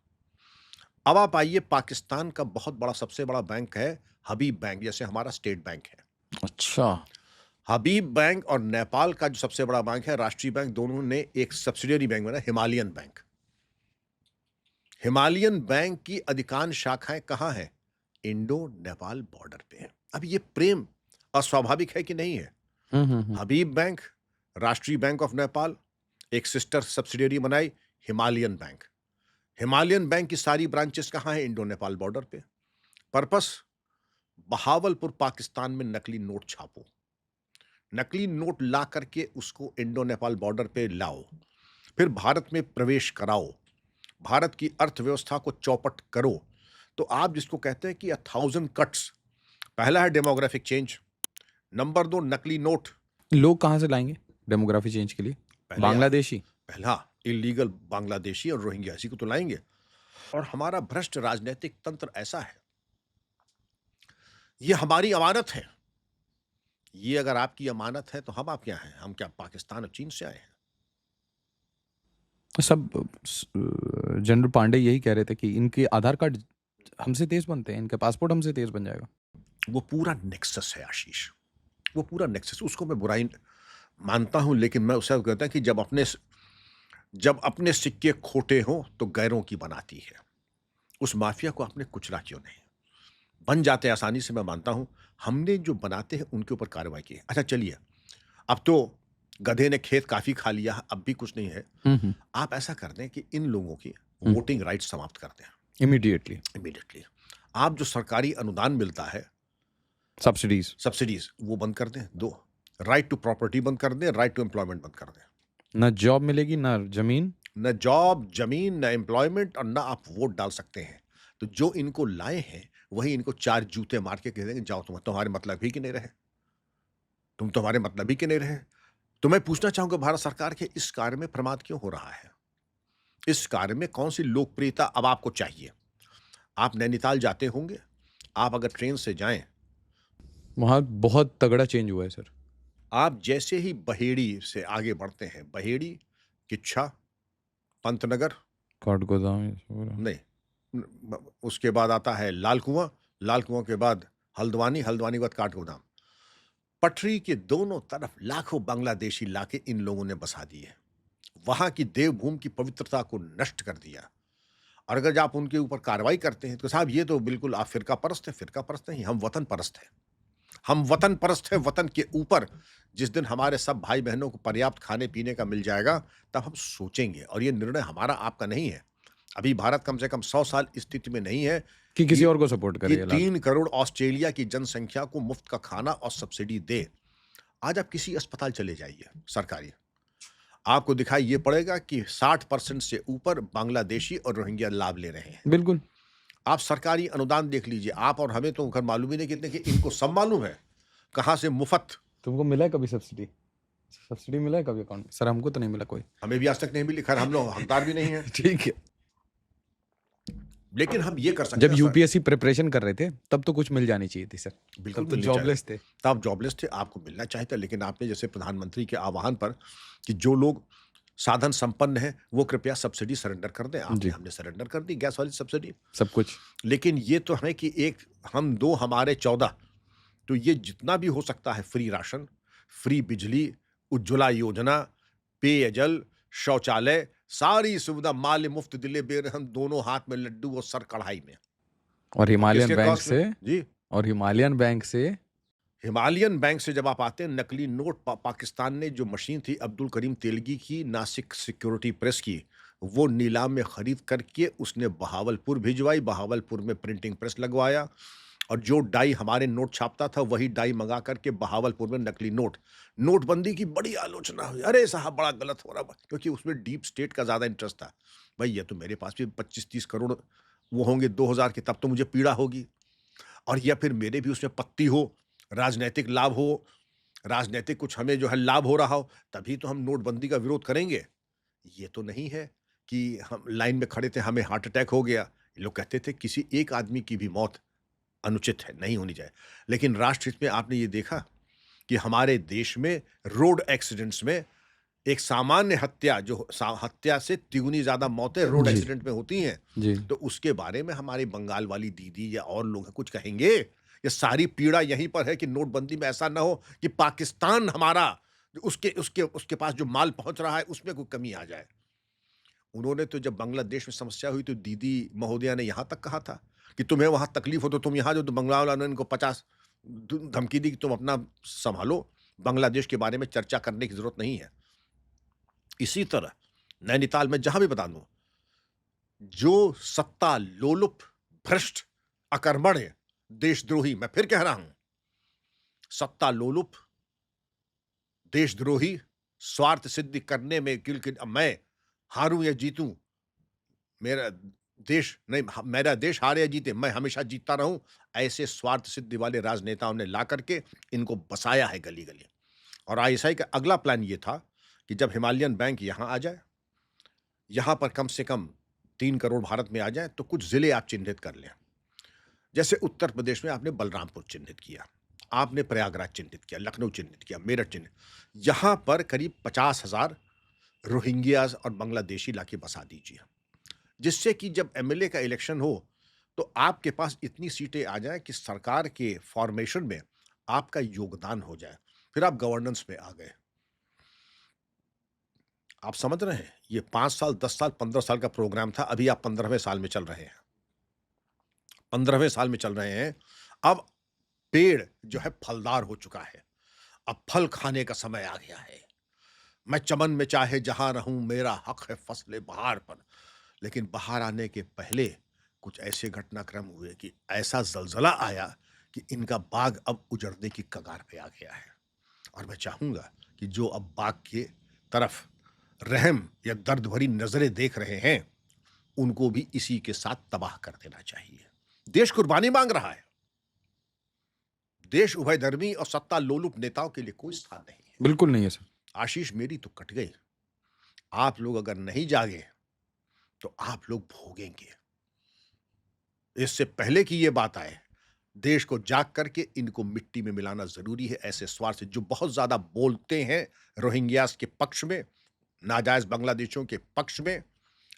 अब आप आइए, पाकिस्तान का बहुत बड़ा, सबसे बड़ा बैंक है हबीब बैंक, जैसे हमारा स्टेट बैंक है। अच्छा। हबीब बैंक और नेपाल का जो सबसे बड़ा बैंक है राष्ट्रीय बैंक, दोनों ने एक सब्सिडियरी बैंक बना, हिमालयन बैंक। हिमालयन बैंक की अधिकांश शाखाएं कहां हैं? इंडो नेपाल बॉर्डर पे है। अब ये प्रेम अस्वाभाविक है कि नहीं है? हबीब बैंक, राष्ट्रीय बैंक ऑफ नेपाल, एक सिस्टर सब्सिडियरी बनाई हिमालयन बैंक। हिमालयन बैंक की सारी ब्रांचेस कहां है? इंडो नेपाल बॉर्डर पे। पर्पस, बहावलपुर पाकिस्तान में नकली नोट छापो, नकली नोट ला करके उसको इंडो नेपाल बॉर्डर पे लाओ, फिर भारत में प्रवेश कराओ, भारत की अर्थव्यवस्था को चौपट करो। तो आप जिसको कहते हैं कि 1000 कट्स, पहला है डेमोग्राफिक चेंज, नंबर 2 नकली नोट। लोग कहाँ से लाएंगे डेमोग्राफी चेंज के लिए? पहले बांग्लादेशी? पहला इलीगल बांग्लादेशी और रोहिंग्या, इसी को तो लाएंगे। और हमारा भ्रष्ट राजनीतिक तंत्र ऐसा है, ये हमारी अमानत है। ये अगर आपकी अमानत है तो हम आप क्या हैं? हम क्या पाकिस्तान और चीन से आए हैं? सब जनरल पांडे यही कह रहे थे कि इनके आधार कार्ड हमसे तेज बनते हैं, इनका पासपोर्ट हमसे तेज बन जाएगा। वो पूरा नेक्सस है आशीष, वो पूरा नेक्सस। उसको मैं बुराई मानता हूं, लेकिन मैं उसे कहता हूं कि जब अपने सिक्के खोटे हो तो गैरों की बनाती है। उस माफिया को आपने कुचला क्यों नहीं? बन जाते आसानी से, मैं मानता हूं। हमने जो बनाते हैं उनके ऊपर कार्रवाई की। अच्छा चलिए, अब तो गधे ने खेत काफी खा लिया, अब भी कुछ नहीं है। आप ऐसा कर दें कि इन लोगों की वोटिंग राइट समाप्त कर दें इमीडिएटली। आप जो सरकारी अनुदान मिलता है, सब्सिडीज, वो बंद कर दें। 2, राइट टू प्रॉपर्टी बंद कर दें, राइट टू एम्प्लॉयमेंट बंद कर दें। ना जॉब मिलेगी, ना जमीन, न जॉब, जमीन, न एम्प्लॉयमेंट, और न आप वोट डाल सकते हैं। तो जो इनको लाए हैं वही इनको 4 जूते मार के कह देंगे जाओ, तुम्हारे मतलब ही कि नहीं रहे, तुम तुम्हारे मतलब ही कि नहीं रहे। तो मैं पूछना चाहूंगा, भारत सरकार के इस कार्य में प्रमाद क्यों हो रहा है? इस कार्य में कौन सी लोकप्रियता अब आपको चाहिए? आप नैनीताल जाते होंगे, आप अगर ट्रेन से जाएं, वहां बहुत तगड़ा चेंज हुआ है सर। आप जैसे ही बहेड़ी से आगे बढ़ते हैं, बहेड़ी, किच्छा, पंतनगर, काठगोदाम नहीं, उसके बाद आता है लाल कुआं, लाल कुआं के बाद हल्द्वानी, हल्द्वानी के बाद काठगोदाम। पटरी के दोनों तरफ लाखों बांग्लादेशी लाके इन लोगों ने बसा दिए, वहां की देवभूमि की पवित्रता को नष्ट कर दिया। और अगर आप उनके ऊपर कार्रवाई करते हैं तो साहब ये तो बिल्कुल आप फिरका परस्त है। फिरका परस्त नहीं, हम वतन परस्त हैं। हम वतन परस्त हैं। वतन के ऊपर जिस दिन हमारे सब भाई बहनों को पर्याप्त खाने पीने का मिल जाएगा, तब हम सोचेंगे। और ये निर्णय हमारा आपका नहीं है। अभी भारत कम से कम 100 साल इस स्थिति में नहीं है कि किसी और को सपोर्ट करे। कि 3 करोड़ ऑस्ट्रेलिया की जनसंख्या को मुफ्त का खाना और सब्सिडी दे। आज आप किसी अस्पताल चले जाइए सरकारी, आपको दिखाई ये पड़ेगा कि 60% से ऊपर बांग्लादेशी और रोहिंग्या लाभ ले रहे हैं। बिल्कुल। आप सरकारी अनुदान देख लीजिए, आप और हमें तो घर मालूम ही नहीं कितने, कि इनको सब मालूम है कहां से मुफ्त। तुमको मिला है कभी सब्सिडी? सब्सिडी मिला है कभी अकाउंट में? सर हमको तो नहीं मिला कोई। हमें भी आज तक नहीं मिली, खैर हम लोग हकदार भी नहीं है। ठीक है, लेकिन हम ये कर सकते जब हैं। यूपीएससी प्रिपरेशन कर रहे थे तब तो कुछ मिल जानी चाहिए थी सर। बिल्कुल तब तो मिलनी चाहिए। जॉबलेस थे। तब जॉबलेस थे, आपको मिलना चाहिए था। लेकिन आपने जैसे प्रधानमंत्री के आह्वान पर कि जो लोग साधन संपन्न हैं वो कृपया सब्सिडी सरेंडर कर दें, आपने, हमने सरेंडर कर दी गैस वाली सब्सिडी, सब कुछ। लेकिन ये तो है कि एक हम 2 हमारे 14, तो ये जितना भी हो सकता है, फ्री राशन, फ्री बिजली, उज्ज्वला योजना, पेयजल, शौचालय, सारी सुविधा माल मुफ्त दिले बेर, हम दोनों हाथ में लड्डू और सर कढ़ाई में। और हिमालयन किसके बैंक कॉस्ट से में? जी, और हिमालयन बैंक से हिमालयन बैंक से जब आप आते हैं, नकली नोट पाकिस्तान ने जो मशीन थी अब्दुल करीम तेलगी की, नासिक सिक्योरिटी प्रेस की, वो नीलाम में खरीद करके उसने बहावलपुर भिजवाई, बहावलपुर में प्रिंटिंग प्रेस लगवाया, और जो डाई हमारे नोट छापता था वही डाई मंगा करके बहावलपुर में नकली नोटबंदी की बड़ी आलोचना हुई। अरे साहब बड़ा गलत हो रहा, क्योंकि उसमें डीप स्टेट का ज्यादा इंटरेस्ट था। भाई ये तो मेरे पास भी 25-30 करोड़ वो होंगे 2000 के, तब तो मुझे पीड़ा होगी। और या फिर मेरे भी उसमें पत्ती हो, राजनीतिक लाभ हो, राजनीतिक कुछ हमें जो है लाभ हो रहा हो, तभी तो हम नोटबंदी का विरोध करेंगे। ये तो नहीं है कि हम लाइन में खड़े थे, हमें हार्ट अटैक हो गया। लोग कहते थे किसी एक आदमी की भी मौत अनुचित है, नहीं होनी चाहिए। लेकिन राष्ट्र हित में आपने ये देखा कि हमारे देश में रोड एक्सीडेंट्स में एक सामान्य हत्या हत्या से तिगुनी ज्यादा मौतें रोड जी एक्सीडेंट में होती हैं, जी तो उसके बारे में हमारी बंगाल वाली दीदी या और लोग कुछ कहेंगे? ये सारी पीड़ा यहीं पर है कि नोटबंदी में ऐसा ना हो कि पाकिस्तान हमारा उसके उसके उसके पास जो माल पहुंच रहा है उसमें कोई कमी आ जाए। उन्होंने तो जब बांग्लादेश में समस्या हुई तो दीदी महोदया ने यहां तक कहा था कि तुम्हें वहां तकलीफ हो तो तुम यहां जो, तो बंगला वालों ने इनको 50 धमकी दी कि तुम अपना संभालो, बांग्लादेश के बारे में चर्चा करने की जरूरत नहीं है। इसी तरह नैनीताल में जहां भी बता दूं, जो सत्ता लोलुप, भ्रष्ट, अकर्मण्य, देशद्रोही, मैं फिर कह रहा हूं, सत्ता लोलुप, देशद्रोही, स्वार्थ सिद्धि करने में क्योंकि मैं हारूं या जीतूं, मेरा देश नहीं, मेरा देश हारे या जीते, मैं हमेशा जीतता रहूं, ऐसे स्वार्थ सिद्धि वाले राजनेताओं ने ला करके इनको बसाया है गली गली। और आईएसआई का अगला प्लान ये था कि जब हिमालयन बैंक यहां आ जाए, यहां पर कम से कम 3 करोड़ भारत में आ जाए, तो कुछ जिले आप चिन्हित कर लें। जैसे उत्तर प्रदेश में आपने बलरामपुर चिन्हित किया, आपने प्रयागराज चिन्हित किया, लखनऊ चिन्हित किया, मेरठ चिन्हित, यहां पर करीब 50,000 रोहिंग्याज और बांग्लादेशी लाके बसा दीजिए, जिससे कि जब एमएलए का इलेक्शन हो तो आपके पास इतनी सीटें आ जाए कि सरकार के फॉर्मेशन में आपका योगदान हो जाए। फिर आप गवर्नेंस में आ गए। आप समझ रहे हैं, ये 5 साल, 10 साल, 15 साल का प्रोग्राम था, अभी आप 15वें साल में चल रहे हैं। 15वें साल में चल रहे हैं। अब पेड़ जो है फलदार हो चुका है, अब फल खाने का समय आ गया है। मैं चमन में चाहे जहां रहूं, मेरा हक है फसले बहार पर। लेकिन बाहर आने के पहले कुछ ऐसे घटनाक्रम हुए कि ऐसा जलजला आया कि इनका बाग अब उजड़ने की कगार पे आ गया है। और मैं चाहूंगा कि जो अब बाग के तरफ रहम या दर्द भरी नजरें देख रहे हैं, उनको भी इसी के साथ तबाह कर देना चाहिए। देश कुर्बानी मांग रहा है। देश उभयधर्मी और सत्ता लोलुप नेताओं के लिए कोई स्थान नहीं है। बिल्कुल नहीं है सर। आशीष, मेरी तो कट गई। आप लोग अगर नहीं जागे तो आप लोग भोगेंगे। इससे पहले कि ये बात आए, देश को जाग करके इनको मिट्टी में मिलाना जरूरी है। ऐसे स्वार्थ जो बहुत ज्यादा बोलते हैं रोहिंग्यास के पक्ष में, नाजायज बांग्लादेशियों के पक्ष में,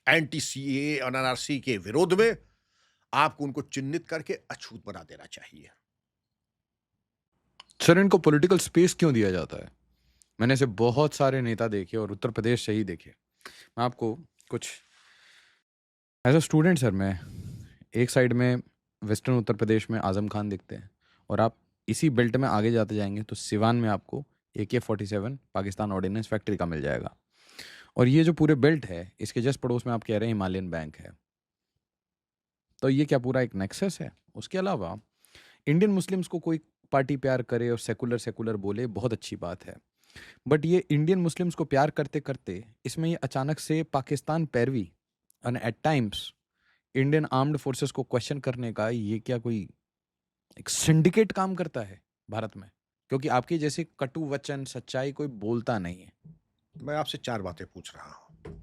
एंटी सीएए और एनआरसी के विरोध में, आपको उनको चिन्हित करके अछूत बना देना चाहिए। सर, इनको पॉलिटिकल स्पेस क्यों दिया जाता है? मैंने ऐसे बहुत सारे नेता देखे और उत्तर प्रदेश से ही देखे। मैं आपको कुछ एज अ स्टूडेंट सर, मैं एक साइड में वेस्टर्न उत्तर प्रदेश में आजम खान दिखते हैं, और आप इसी बेल्ट में आगे जाते जाएंगे तो सिवान में आपको AK-47 पाकिस्तान ऑर्डिनेंस फैक्ट्री का मिल जाएगा। और ये जो पूरे बेल्ट है, इसके जस्ट पड़ोस में आप कह रहे हैं हिमालयन बैंक है। तो ये क्या पूरा एक नेक्सस है? उसके अलावा इंडियन मुस्लिम्स को कोई पार्टी प्यार करे और सेकुलर सेकुलर बोले, बहुत अच्छी बात है, बट ये इंडियन मुस्लिम्स को प्यार करते करते इसमें ये अचानक से पाकिस्तान पैरवी and at times Indian armed forces को क्वेश्चन करने का, ये क्या कोई एक सिंडिकेट काम करता है भारत में? क्योंकि आपके जैसे कटु वचन, सच्चाई कोई बोलता नहीं है। मैं आपसे 4 बातें पूछ रहा हूं।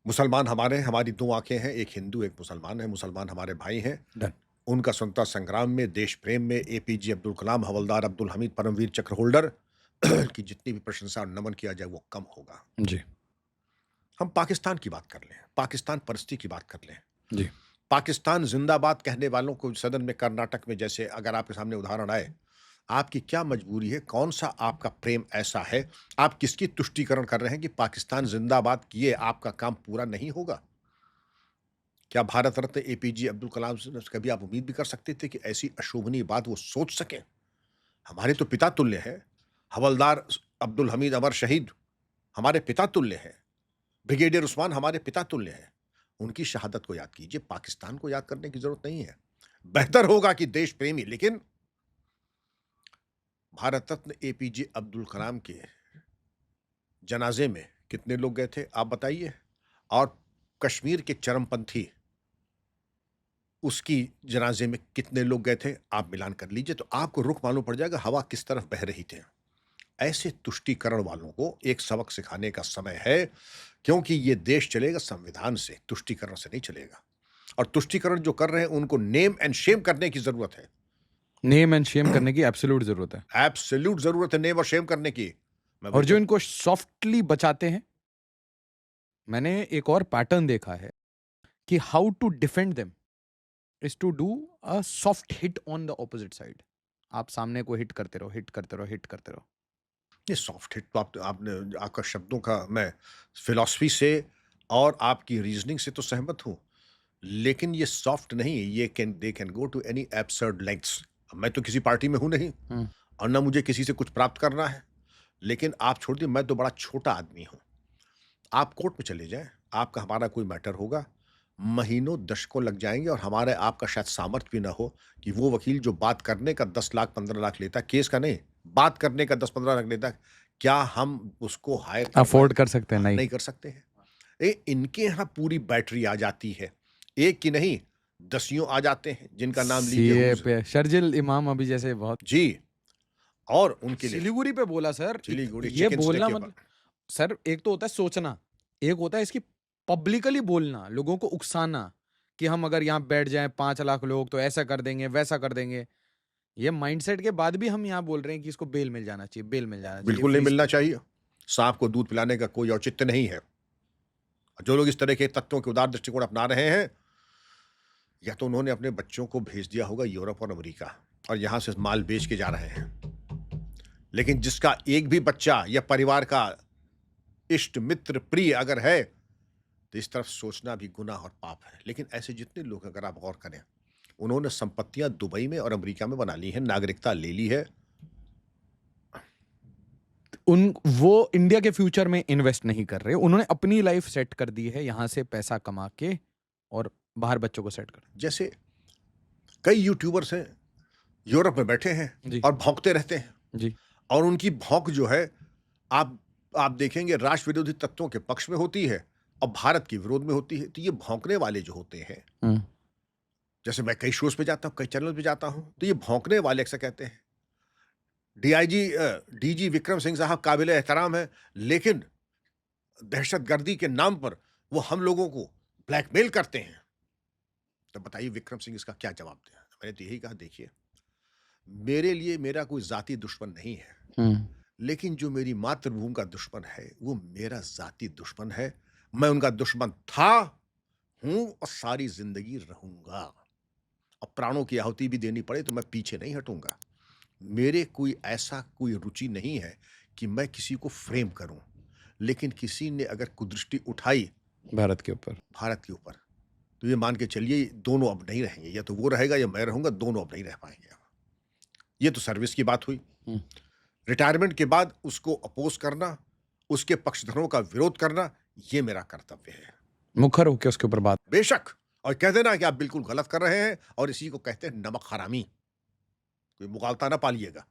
मुसलमान हमारी 2 आंखें हैं, एक हिंदू एक मुसलमान है। मुसलमान हमारे भाई हैं। डन। उनका स्वतंत्रता संग्राम में, देश प्रेम में एपीजे अब्दुल कलाम, हवलदार अब्दुल हमीद, परमवीर चक्र होल्डर की जितनी भी प्रशंसा और नमन किया जाए वो कम होगा। जी हम पाकिस्तान की बात कर लें, पाकिस्तान परिस्थिति की बात कर लें। जी पाकिस्तान जिंदाबाद कहने वालों को सदन में कर्नाटक में जैसे अगर आपके सामने उदाहरण आए, आपकी क्या मजबूरी है? कौन सा आपका प्रेम ऐसा है? आप किसकी तुष्टीकरण कर रहे हैं कि पाकिस्तान जिंदाबाद किए आपका काम पूरा नहीं होगा? क्या भारत रत्न एपीजे अब्दुल कलाम से कभी आप उम्मीद भी कर सकते थे कि ऐसी अशोभनीय बात वो सोच सकें? हमारे तो पिता तुल्य है। हवलदार अब्दुल हमीद अमर शहीद हमारे पिता तुल्य है। ब्रिगेडियर उस्मान हमारे पिता तुल्य है। उनकी शहादत को याद कीजिए, पाकिस्तान को याद करने की जरूरत नहीं है। बेहतर होगा कि देश प्रेमी, लेकिन भारत रत्न एपीजे अब्दुल कलाम के जनाजे में कितने लोग गए थे आप बताइए? और कश्मीर के चरमपंथी उसकी जनाजे में कितने लोग गए थे? आप मिलान कर लीजिए तो आपको रुख मालूम पड़ जाएगा हवा किस तरफ बह रही थी। ऐसे तुष्टीकरण वालों को एक सबक सिखाने का समय है, क्योंकि ये देश चलेगा संविधान से, तुष्टीकरण से नहीं चलेगा। और तुष्टीकरण जो कर रहे हैं उनको नेम एंड शेम करने की जरूरत है। नेम एंड शेम करने की एब्सोल्यूट जरूरत है। एब्सोल्यूट जरूरत है नेम और शेम करने की। मैं और वही जो तो इनको सॉफ्टली बचाते हैं, मैंने एक और पैटर्न देखा है कि how to defend them is to do a soft hit on the opposite side. आप सामने को हिट करते रहो, हिट करते रहो, हिट करते रहो। ये सॉफ्ट हिट तो आपने आपका शब्दों का मैं फिलॉसफी से और आपकी रीजनिंग से तो सहमत हूँ। लेकिन ये सॉफ्ट नहीं, ये they can go to any absurd lengths. मैं तो किसी पार्टी में हूँ नहीं हम्म। और ना मुझे किसी से कुछ प्राप्त करना है। लेकिन आप छोड़ दीजिए, मैं तो बड़ा छोटा आदमी हूँ। आप कोर्ट में चले जाएँ, आपका हमारा कोई मैटर होगा, महीनों दशकों लग जाएँगे और हमारे आपका शायद सामर्थ्य भी ना हो कि वो वकील जो बात करने का 10 लाख 15 लाख लेता है, केस का नहीं, बात करने का 10-15 लाख लेता है, क्या हम उसको हायर करवाएँ? अफोर्ड कर सकते हैं? नहीं। नहीं कर सकते हैं। इनके यहाँ पूरी बैटरी आ जाती है। एक की नहीं, दसियों आ जाते हैं, जिनका नाम लीजिए सीए हुज़। पे शर्जिल इमाम अभी जैसे बहुत जी, और उनके लिए सिलीगुड़ी पे बोला सर। सिलीगुड़ी ये चिकन स्टेक बोलना के ऊपर। मतलब, सर एक तो होता है सोचना, एक होता है इसकी पब्लिकली बोलना, लोगों को उकसाना कि हम अगर यहाँ बैठ जाएं 5 लाख लोग तो ऐसा कर देंगे, वैसा कर देंगे। ये माइंडसेट के बाद भी हम यहाँ बोल रहे हैं कि इसको बेल मिल जाना चाहिए, बेल मिल जाना चाहिए, बिल्कुल नहीं फ्री मिलना स्पीच। चाहिए। साँप को दूध पिलाने का कोई औचित्य नहीं है। जो लोग इस तरह के तत्वों के उदार दृष्टिकोण अपना रहे हैं, या तो उन्होंने अपने बच्चों को भेज दिया होगा यूरोप और अमेरिका और यहाँ से माल बेच के जा रहे हैं। लेकिन जिसका एक भी बच्चा या परिवार का इष्ट मित्र प्रिय अगर है, तो इस तरफ सोचना भी गुनाह और पाप है। लेकिन ऐसे जितने लोग अगर आप गौर करें, उन्होंने संपत्तियां दुबई में और अमेरिका में बना ली हैं, नागरिकता ले ली है। वो इंडिया के फ्यूचर में इन्वेस्ट नहीं कर रहे, उन्होंने अपनी लाइफ सेट कर दी है यहाँ से पैसा कमा के और बाहर बच्चों को सेट कर। जैसे कई यूट्यूबर्स हैं, यूरोप में बैठे हैं जी। और भौंकते रहते हैं जी। और उनकी भौंक जो है, आप आप देखेंगे राष्ट्र विरोधी तत्वों के पक्ष में होती है और भारत के विरोध में होती है। तो ये भौंकने वाले जो होते हैं, जैसे मैं कई शोज पे जाता हूँ, कई चैनल पे जाता हूँ, तो ये भौंकने वाले अक्सर कहते हैं डीआईजी डीजी विक्रम सिंह साहब काबिल एहतराम है, लेकिन दहशतगर्दी के नाम पर वो हम लोगों को ब्लैकमेल करते हैं। तो बताइए विक्रम सिंह इसका क्या जवाब दें? मैंने तो यही कहा, देखिए मेरे लिए मेरा कोई जाति दुश्मन नहीं है, लेकिन जो मेरी मातृभूमि का दुश्मन है वो मेरा जाति दुश्मन है। मैं उनका दुश्मन था, हूं और सारी जिंदगी रहूंगा। अब प्राणों की आहुति भी देनी पड़े तो मैं पीछे नहीं हटूंगा। मेरे कोई ऐसा कोई रुचि नहीं है कि मैं किसी को फ्रेम करूं, लेकिन किसी ने अगर कुदृष्टि उठाई भारत के ऊपर, भारत के ऊपर, तो ये मान के चलिए दोनों अब नहीं रहेंगे, या तो वो रहेगा या मैं रहूंगा, दोनों अब नहीं रह पाएंगे। ये तो सर्विस की बात हुई। रिटायरमेंट के बाद उसको अपोज करना, उसके पक्षधरों का विरोध करना, ये मेरा कर्तव्य है। मुखर होकर उसके ऊपर बात। बेशक, और कह देना कि आप बिल्कुल गलत कर रहे हैं, और इसी को कहते हैं नमक हरामी। कोई मुगालता ना पालिएगा।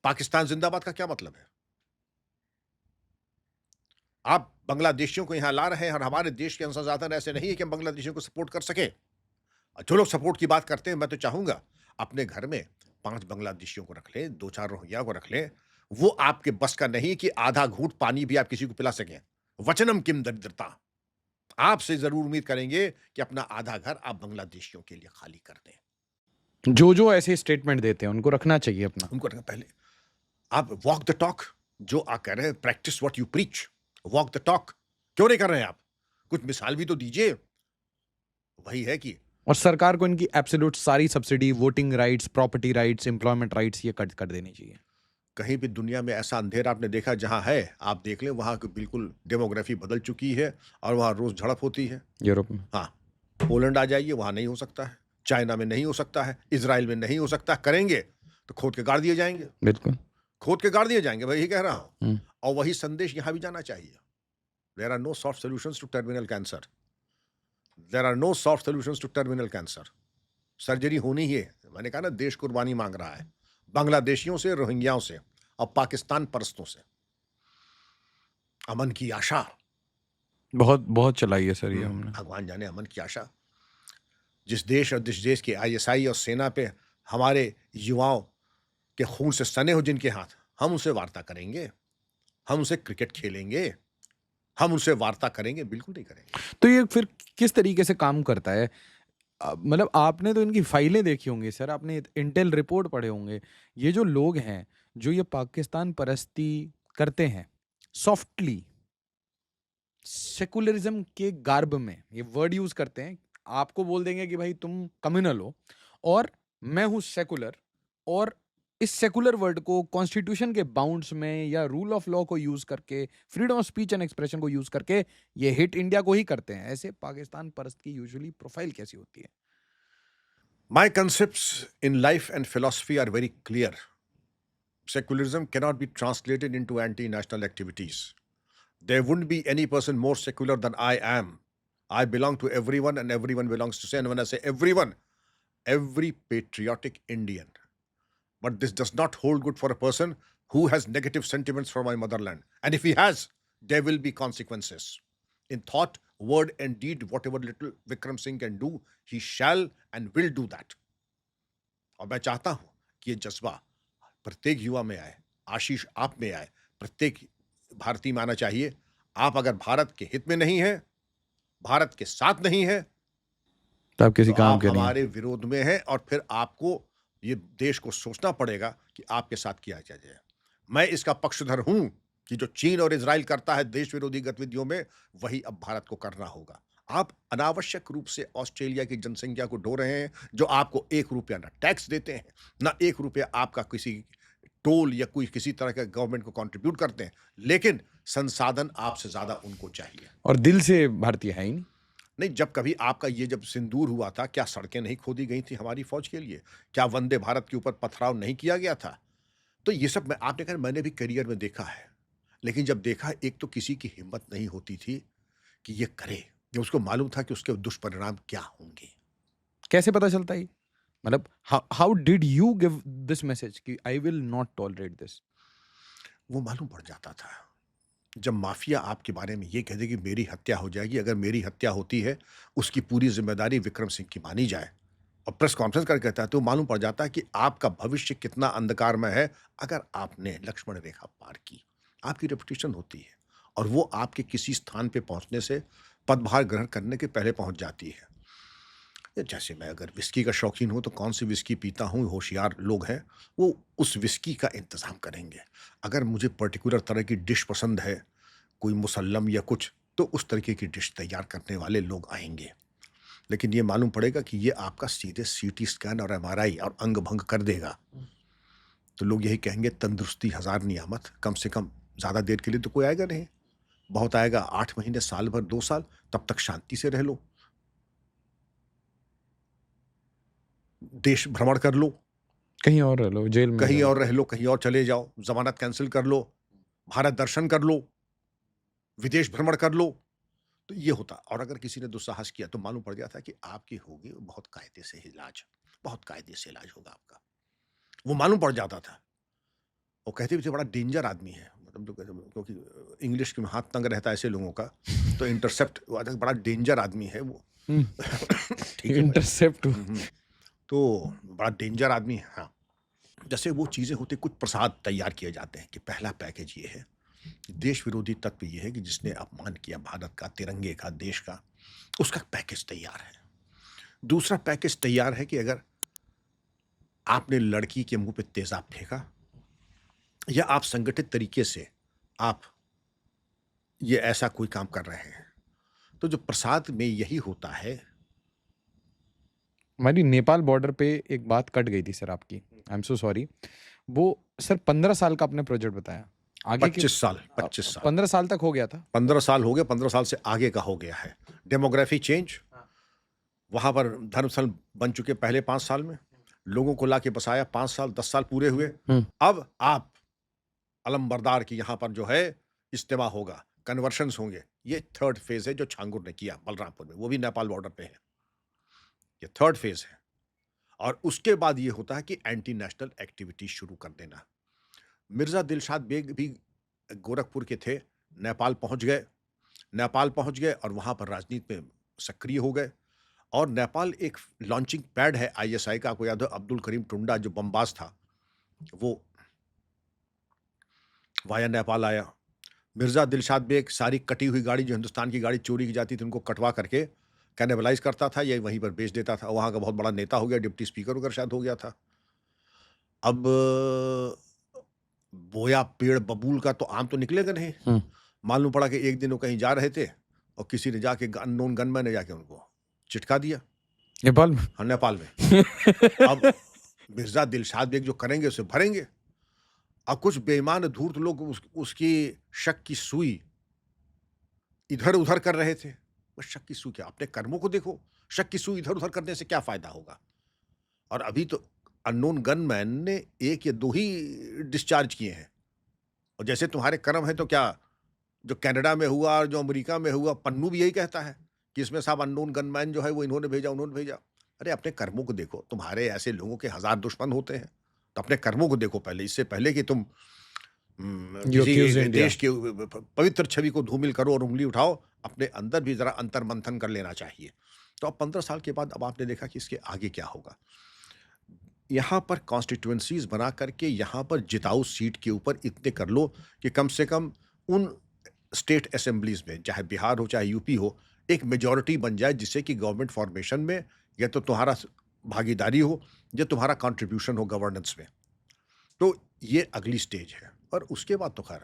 पाकिस्तान जिंदाबाद का क्या मतलब है? आप बांग्लादेशियों को यहां ला रहे हैं और हमारे देश के संसाधन ऐसे नहीं है कि हम बांग्लादेशियों को सपोर्ट कर सके। जो लोग सपोर्ट की बात करते हैं, मैं तो चाहूंगा अपने घर में 5 बांग्लादेशियों को रख लें, 2-4 रोहिंग्या को रख लें। वो आपके बस का नहीं कि आधा घूंट पानी भी आप किसी को पिला सकें। वचनम किम दरिद्रता। आपसे जरूर उम्मीद करेंगे कि अपना आधा घर आप बांग्लादेशियों के लिए खाली कर दें। जो ऐसे स्टेटमेंट देते हैं उनको रखना चाहिए अपना। उनको रखना पहले। आप वॉक द टॉक, जो आप कह रहे हैं practice what you preach, walk the talk क्यों नहीं कर रहे हैं आप? कुछ मिसाल भी तो दीजिए। वही है कि और सरकार को इनकी एब्सोल्यूट सारी subsidy, voting rights, property rights, employment rights ये कट कर देनी चाहिए। कहीं भी दुनिया में ऐसा अंधेरा आपने देखा जहां है, आप देख लें वहां की बिल्कुल डेमोग्राफी बदल चुकी है और वहां रोज झड़प होती है। यूरोप में हाँ, पोलैंड आ जाइए, वहां नहीं हो सकता है। चाइना में नहीं हो सकता है, इजराइल में नहीं हो सकता। करेंगे तो खोद के गाड़ दिए जाएंगे, बिल्कुल खोद के गाड़ दिए जाएंगे, भाई यही कह रहा हूं। हम्म। और वही संदेश यहां भी जाना चाहिए। There are no soft solutions to terminal cancer. There are no soft solutions to terminal cancer. Surgery होनी ही है। मैंने कहा ना, देश कुर्बानी मांग रहा है, बांग्लादेशियों से, रोहिंग्याओं से और पाकिस्तान परस्तों से। अमन की आशा बहुत बहुत चलाई है सर ये हमने। भगवान जाने अमन की आशा। जिस देश और जिस देश के आईएसआई और सेना पे हमारे युवाओं के खून से सने हो जिनके हाथ, हम उनसे वार्ता करेंगे, हम उनसे क्रिकेट खेलेंगे, हम उनसे वार्ता करेंगे? बिल्कुल नहीं करेंगे। तो ये फिर किस तरीके से काम करता है? मतलब आपने तो इनकी फाइलें देखी होंगी सर, आपने इंटेल रिपोर्ट पढ़े होंगे। ये जो लोग हैं, जो ये पाकिस्तान परस्ती करते हैं, सॉफ्टली, सेकुलरिज्म के गार्ब में ये वर्ड यूज करते हैं। आपको बोल देंगे कि भाई तुम कम्युनल हो और मैं हूं सेकुलर, और इस सेकुलर वर्ड को कॉन्स्टिट्यूशन के बाउंड्स में या रूल ऑफ लॉ को यूज करके, freedom of speech and expression को यूज करके ये हिट इंडिया को ही करते हैं। ऐसे पाकिस्तान परस्त की यूजुअली प्रोफाइल कैसी होती है? My concepts in life and philosophy are very clear. Secularism cannot be translated into anti-national activities. There wouldn't be any person more secular than I am. I belong to everyone and everyone belongs to say. And when I say everyone, every patriotic Indian. But this does not hold good for a person who has negative sentiments for my motherland. And if he has, there will be consequences. In thought, word, and deed, whatever little Vikram Singh can do, he shall and will do that. और मैं चाहता हूं कि ये जज्बा प्रत्येक युवा में आए, आशीष आप में आए, प्रत्येक भारतीय में आना चाहिए। आप अगर भारत के हित में नहीं है, भारत के साथ नहीं है, तो आप किसी तो काम आप के नहीं हैं। हमारे विरोध में हैं और फिर आपको ये देश को सोचना पड़ेगा कि आपके साथ किया क्या जाए। मैं इसका पक्षधर हूं कि जो चीन और इजराइल करता है देश विरोधी गतिविधियों में, वही अब भारत को करना होगा। आप अनावश्यक रूप से ऑस्ट्रेलिया की जनसंख्या को ढो रहे हैं, जो आपको ₹1 ना टैक्स देते हैं, ना ₹1 आपका किसी टोल या कोई किसी तरह का गवर्नमेंट को कंट्रीब्यूट करते हैं, लेकिन संसाधन आपसे ज्यादा उनको चाहिए। और दिल से भारतीय है ही नहीं। नहीं, जब कभी आपका ये जब सिंदूर हुआ था, क्या सड़कें नहीं खोदी गई थी हमारी फौज के लिए? क्या वंदे भारत के ऊपर पथराव नहीं किया गया था? तो ये सब मैं आपने कहा मैंने भी करियर में देखा है। लेकिन जब देखा, एक तो किसी की हिम्मत नहीं होती थी कि ये करे, जब उसको मालूम था कि उसके दुष्परिणाम क्या होंगे। कैसे पता चलता है ये? मतलब how did you give this message कि I will not tolerate this? वो मालूम पड़ जाता था। जब माफिया आपके बारे में ये कह दे कि मेरी हत्या हो जाएगी, अगर मेरी हत्या होती है, उसकी पूरी ज़िम्मेदारी विक्रम सिंह की मानी जाए और प्रेस कॉन्फ्रेंस करके कहता है, तो मालूम पड़ जाता है कि आपका भविष्य कितना अंधकार में है अगर आपने लक्ष्मण रेखा पार की। आपकी रेपुटेशन होती है और वो आपके किसी स्थान पे पहुँचने से, पदभार ग्रहण करने के पहले पहुँच जाती है। जैसे मैं अगर विस्की का शौकीन हूँ, तो कौन-सी विस्की पीता हूँ, होशियार लोग हैं, वो उस विस्की का इंतज़ाम करेंगे। अगर मुझे पर्टिकुलर तरह की डिश पसंद है, कोई मुसल्लम या कुछ, तो उस तरीके की डिश तैयार करने वाले लोग आएँगे। लेकिन ये मालूम पड़ेगा कि ये आपका सीधे सीटी स्कैन और एमआरआई और अंग-भंग कर देगा। तो लोग यही कहेंगे तंदुरुस्ती हज़ार नियामत, कम से कम ज़्यादा देर के लिए तो कोई आएगा नहीं। बहुत आएगा 8 महीने, साल भर, 2 साल, तब तक शांति से रह लो। देश भ्रमण कर लो, कहीं और रह लो, जेल में कहीं रहो। और रह लो, कहीं और चले जाओ, ज़मानत कैंसल कर लो, भारत दर्शन कर लो, विदेश भ्रमण कर लो। तो ये होता। और अगर किसी ने दुस्साहस किया, तो मालूम पड़ गया था कि आपकी होगी बहुत कायदे से इलाज, बहुत कायदे से इलाज होगा आपका। वो मालूम पड़ जाता था। वो कहते भी थे बड़ा डेंजर आदमी है, मतलब जो क्योंकि इंग्लिश में हाथ तंग रहता है ऐसे लोगों का, तो इंटरसेप्ट बड़ा डेंजर आदमी है वो। ठीक है भाई। इंटरसेप्ट। तो बड़ा डेंजर आदमी है। हाँ, जैसे वो चीज़ें होती, कुछ प्रसाद तैयार किए जाते हैं कि पहला पैकेज ये है, देश विरोधी तत्व ये है कि जिसने अपमान किया भारत का, तिरंगे का, देश का, उसका पैकेज तैयार है। दूसरा पैकेज तैयार है कि अगर आपने लड़की के मुंह पे तेजाब फेंका या आप संगठित तरीके से आप ये ऐसा कोई काम कर रहे हैं, तो जो प्रसाद में यही होता है। हमारी नेपाल बॉर्डर पे एक बात कट गई थी सर आपकी। I am so sorry. वो सर 15 साल का आपने प्रोजेक्ट बताया। आगे के 25 साल 25 साल 15 साल तक हो गया था। 15 साल हो गए, 15 साल से आगे का हो गया है। डेमोग्राफी चेंज, वहां पर धर्मस्थल बन चुके पहले 5 साल में, लोगों को लाके बसाया 5 साल, 10 साल पूरे हुए। अब आप अलमबरदार की यहाँ पर जो है इज्तिमा होगा, कन्वर्शंस होंगे। ये थर्ड फेज है जो छांगुर ने किया बलरामपुर में, वो भी नेपाल बॉर्डर पे है। ये थर्ड फेज है। और उसके बाद ये होता है कि एंटी नेशनल एक्टिविटी शुरू कर देना। मिर्जा दिलशाद बेग भी गोरखपुर के थे, नेपाल पहुंच गए। नेपाल पहुंच गए और वहां पर राजनीति में सक्रिय हो गए। और नेपाल एक लॉन्चिंग पैड है आईएसआई का। आपको याद है अब्दुल करीम टुंडा जो बमबाज था, वो वाया नेपाल आया। मिर्जा दिलशाद बेग सारी कटी हुई गाड़ी जो हिंदुस्तान की गाड़ी चोरी की जाती थी, उनको कटवा करके कैनिबलाइज करता था या वहीं पर बेच देता था। वहाँ का बहुत बड़ा नेता हो गया, डिप्टी स्पीकर वगैरह शायद हो गया था। अब बोया पेड़ बबूल का तो आम तो निकलेगा नहीं। हम्म, मालूम पड़ा कि एक दिन वो कहीं जा रहे थे और किसी ने जाके अननोन गनमैन ने जाके उनको चिटका दिया। नेपाल में। हाँ, नेपाल में। अब मिर्जा दिलशाद बेग जो करेंगे उसे भरेंगे। अब कुछ बेईमान धूर्त लोग उसकी शक की सुई इधर उधर कर रहे थे। वो शक की सुई क्या, अपने कर्मों को देखो। शक की सुई इधर उधर करने से क्या फायदा होगा। और अभी तो अननोन गनमैन ने 1 या 2 ही डिस्चार्ज किए हैं। और जैसे तुम्हारे कर्म है तो क्या जो कनाडा में हुआ और जो अमेरिका में हुआ, पन्नू भी यही कहता है कि इसमें साहब अननोन गनमैन जो है वो इन्होंने भेजा, उन्होंने भेजा। अरे अपने कर्मों को देखो। तुम्हारे ऐसे लोगों के 1000 दुश्मन होते हैं। तो अपने कर्मों को देखो पहले, इससे पहले कि तुम You किसी accuse India. देश की पवित्र छवि को धूमिल करो और उंगली उठाओ। अपने अंदर भी जरा अंतर मंथन कर लेना चाहिए। तो अब 15 साल के बाद अब आपने देखा कि इसके आगे क्या होगा। यहाँ पर कॉन्स्टिट्यूएंसीज बना करके यहाँ पर जिताऊ सीट के ऊपर इतने कर लो कि कम से कम उन स्टेट असेंबलीज में, चाहे बिहार हो चाहे यूपी हो, एक मेजॉरिटी बन जाए जिससे कि गवर्नमेंट फॉर्मेशन में या तो तुम्हारा भागीदारी हो या तुम्हारा कंट्रीब्यूशन हो गवर्नेंस में। तो ये अगली स्टेज है। और उसके बाद तो खैर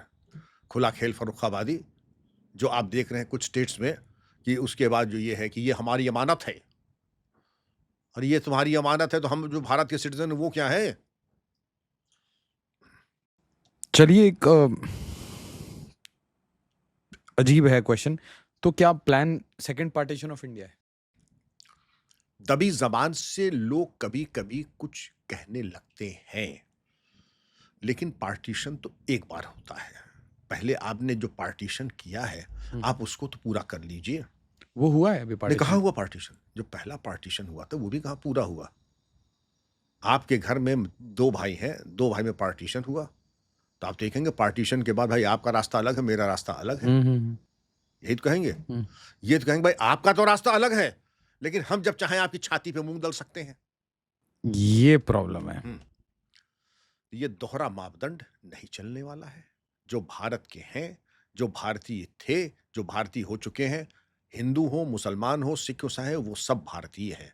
खुला खेल फर्रुखाबादी जो आप देख रहे हैं कुछ स्टेट्स में, कि उसके बाद जो ये है कि ये हमारी अमानत है और ये तुम्हारी अमानत है, तो हम जो भारत के सिटीजन है वो क्या है। चलिए, एक अजीब है क्वेश्चन। तो क्या plan second partition of India है? दबी जबान से लोग कभी कभी कुछ कहने लगते हैं, लेकिन पार्टीशन तो एक बार होता है। पहले आपने जो पार्टीशन किया है आप उसको तो पूरा कर लीजिए। वो हुआ है अभी ने पार्टीशन? कहा हुआ पार्टीशन, जो पहला पार्टीशन हुआ था वो भी कहाँ पूरा हुआ। आपके घर में 2 भाई हैं, 2 भाई में पार्टीशन हुआ, तो आप देखेंगे पार्टीशन के बाद भाई आपका रास्ता अलग है, मेरा रास्ता अलग है। यही तो कहेंगे। ये तो कहेंगे भाई आपका तो रास्ता अलग है, लेकिन हम जब चाहें आपकी छाती पे मूंग दल सकते हैं। ये प्रॉब्लम है। ये दोहरा मापदंड नहीं चलने वाला है। जो भारत के हैं, जो भारतीय थे, जो भारतीय हो चुके हैं, हिंदू हो, मुसलमान हो, सिख हो, वो सब भारतीय हैं।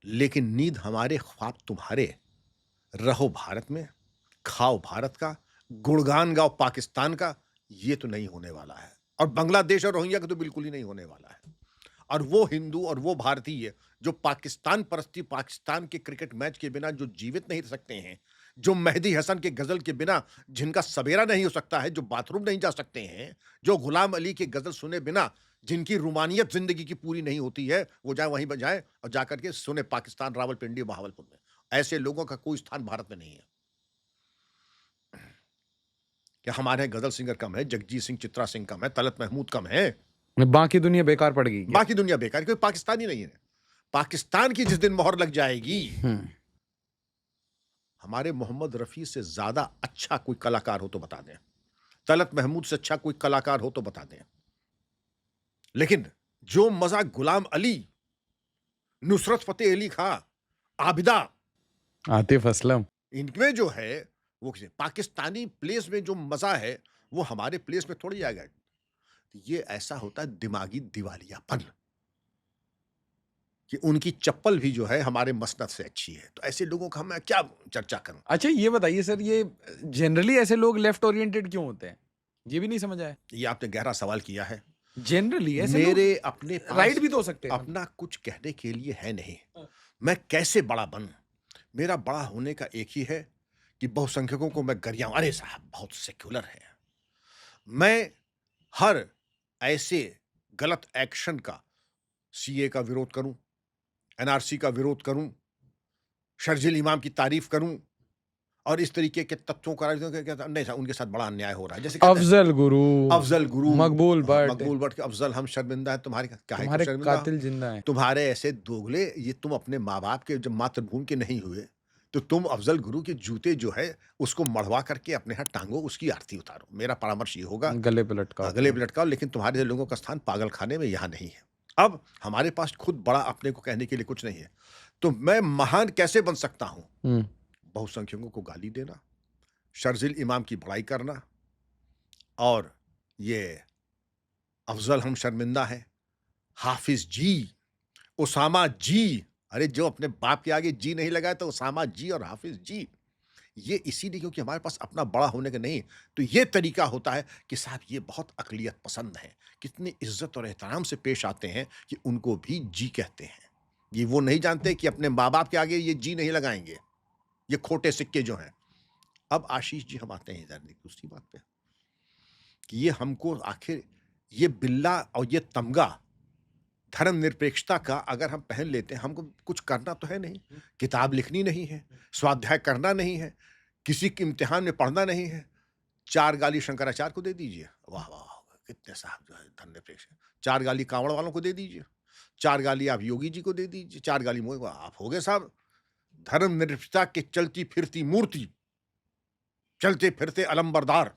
लेकिन नींद हमारे, ख्वाब तुम्हारे। रहो भारत में, खाओ भारत का, गुणगान गाओ पाकिस्तान का। ये तो नहीं होने वाला है। और बांग्लादेश और रोहिंग्या का तो बिल्कुल ही नहीं होने वाला है। और वो हिंदू और वो भारतीय जो पाकिस्तान परस्ती, पाकिस्तान के क्रिकेट मैच के बिना जो जीवित नहीं रह सकते हैं, जो मेहदी हसन के गजल के बिना जिनका सवेरा नहीं हो सकता है, जो बाथरूम नहीं जा सकते हैं, जो गुलाम अली की गजल सुने बिना जिनकी रूमानियत जिंदगी की पूरी नहीं होती है, वो जाए वहीं बजाए और जाकर के सुने पाकिस्तान, रावलपिंडी, बहावलपुर में। ऐसे लोगों का कोई स्थान भारत में नहीं है। क्या हमारे यहाँ गजल सिंगर कम है, जगजीत सिंह, चित्रा सिंह कम है, तलत महमूद कम है? बाकी दुनिया बेकार पड़ गई क्या? बाकी दुनिया बेकार, कोई पाकिस्तानी नहीं है। पाकिस्तान की जिस दिन मोहर लग जाएगी, हमारे मोहम्मद रफी से ज्यादा अच्छा कोई कलाकार हो तो बता दें, तलत महमूद से अच्छा कोई कलाकार हो तो बता दें। लेकिन जो मजा गुलाम अली, नुसरत फतेह अली खां, आबिदा, आतिफ असलम, इनमें जो है वो किसी पाकिस्तानी प्लेस में जो मजा है वो हमारे प्लेस में थोड़ी आएगा। ये ऐसा होता है दिमागी दिवालियापन कि उनकी चप्पल भी जो है हमारे मसनद से अच्छी है। तो ऐसे लोगों का मैं क्या चर्चा करूं। अच्छा ये बताइए सर, ये जनरली ऐसे लोग लेफ्ट ओरिएंटेड क्यों होते हैं? ये भी नहीं समझ आया। ये आपने गहरा सवाल किया है। जनरली ऐसे मेरे अपने पास राइट भी तो हो सकते हैं। अपना कुछ कहने के लिए है नहीं। मैं कैसे बड़ा बनूं? मेरा बड़ा होने का एक ही है कि बहुसंख्यकों को मैं गरियाऊं। अरे साहब बहुत सेक्युलर है। मैं हर ऐसे गलत एक्शन का, सीए का विरोध करूं, एनआरसी का विरोध करूं, शर्जिल इमाम की तारीफ करूं और इस तरीके के तत्वों का नहीं साहब, उनके साथ बड़ा अन्याय हो रहा है। जैसे अफजल गुरु, मकबूल मकबूल भट्ट के अफजल, हम शर्मिंदा है तुम्हारे तुम्हारे कातिल जिंदा है। तुम्हारे ऐसे दोगले, ये तुम अपने माँ बाप के जब मातृभूमि के नहीं हुए तो तुम अफजल गुरु के जूते जो है उसको मढ़वा करके अपने यहाँ टांगो, उसकी आरती उतारो। मेरा परामर्श ये होगा, गले पे लटकाओ, गले पे लटकाओ। लेकिन तुम्हारे लोगों का स्थान पागल खाने में यहाँ नहीं है। अब हमारे पास खुद बड़ा अपने को कहने के लिए कुछ नहीं है, तो मैं महान कैसे बन सकता हूं? बहुसंख्यकों को गाली देना, शर्जिल इमाम की बड़ाई करना, और ये अफजल हम शर्मिंदा है, हाफिज जी उसामा जी, अरे जो अपने बाप के आगे जी नहीं लगाए तो उसामा जी और हाफिज जी, ये इसीलिए क्योंकि हमारे पास अपना बड़ा होने का नहीं, तो ये तरीका होता है कि साहब ये बहुत अक़लियत पसंद है, कितनी इज़्ज़त और एहतराम से पेश आते हैं कि उनको भी जी कहते हैं। ये वो नहीं जानते कि अपने माँ-बाप के आगे ये जी नहीं लगाएँगे, ये खोटे सिक्के जो हैं। अब आशीष जी हम आते हैं इधर दूसरी बात पे, कि ये हमको आखिर ये बिल्ला और ये तमगा धर्मनिरपेक्षता का अगर हम पहन लेते हैं, हमको कुछ करना तो है नहीं, किताब लिखनी नहीं है, स्वाध्याय करना नहीं है, किसी के इम्तिहान में पढ़ना नहीं है, 4 गाली शंकराचार्य को दे दीजिए, वाह, वाह, वाह! कितने साहब जो है धर्मनिरपेक्ष हैं। 4 गाली कांवड़ वालों को दे दीजिए, 4 गाली आप योगी जी को दे दीजिए, 4 गाली मोए आप हो गए साहब धर्मनिरपेक्षता की चलती-फिरती मूर्ति, चलते-फिरते अलंबरदार।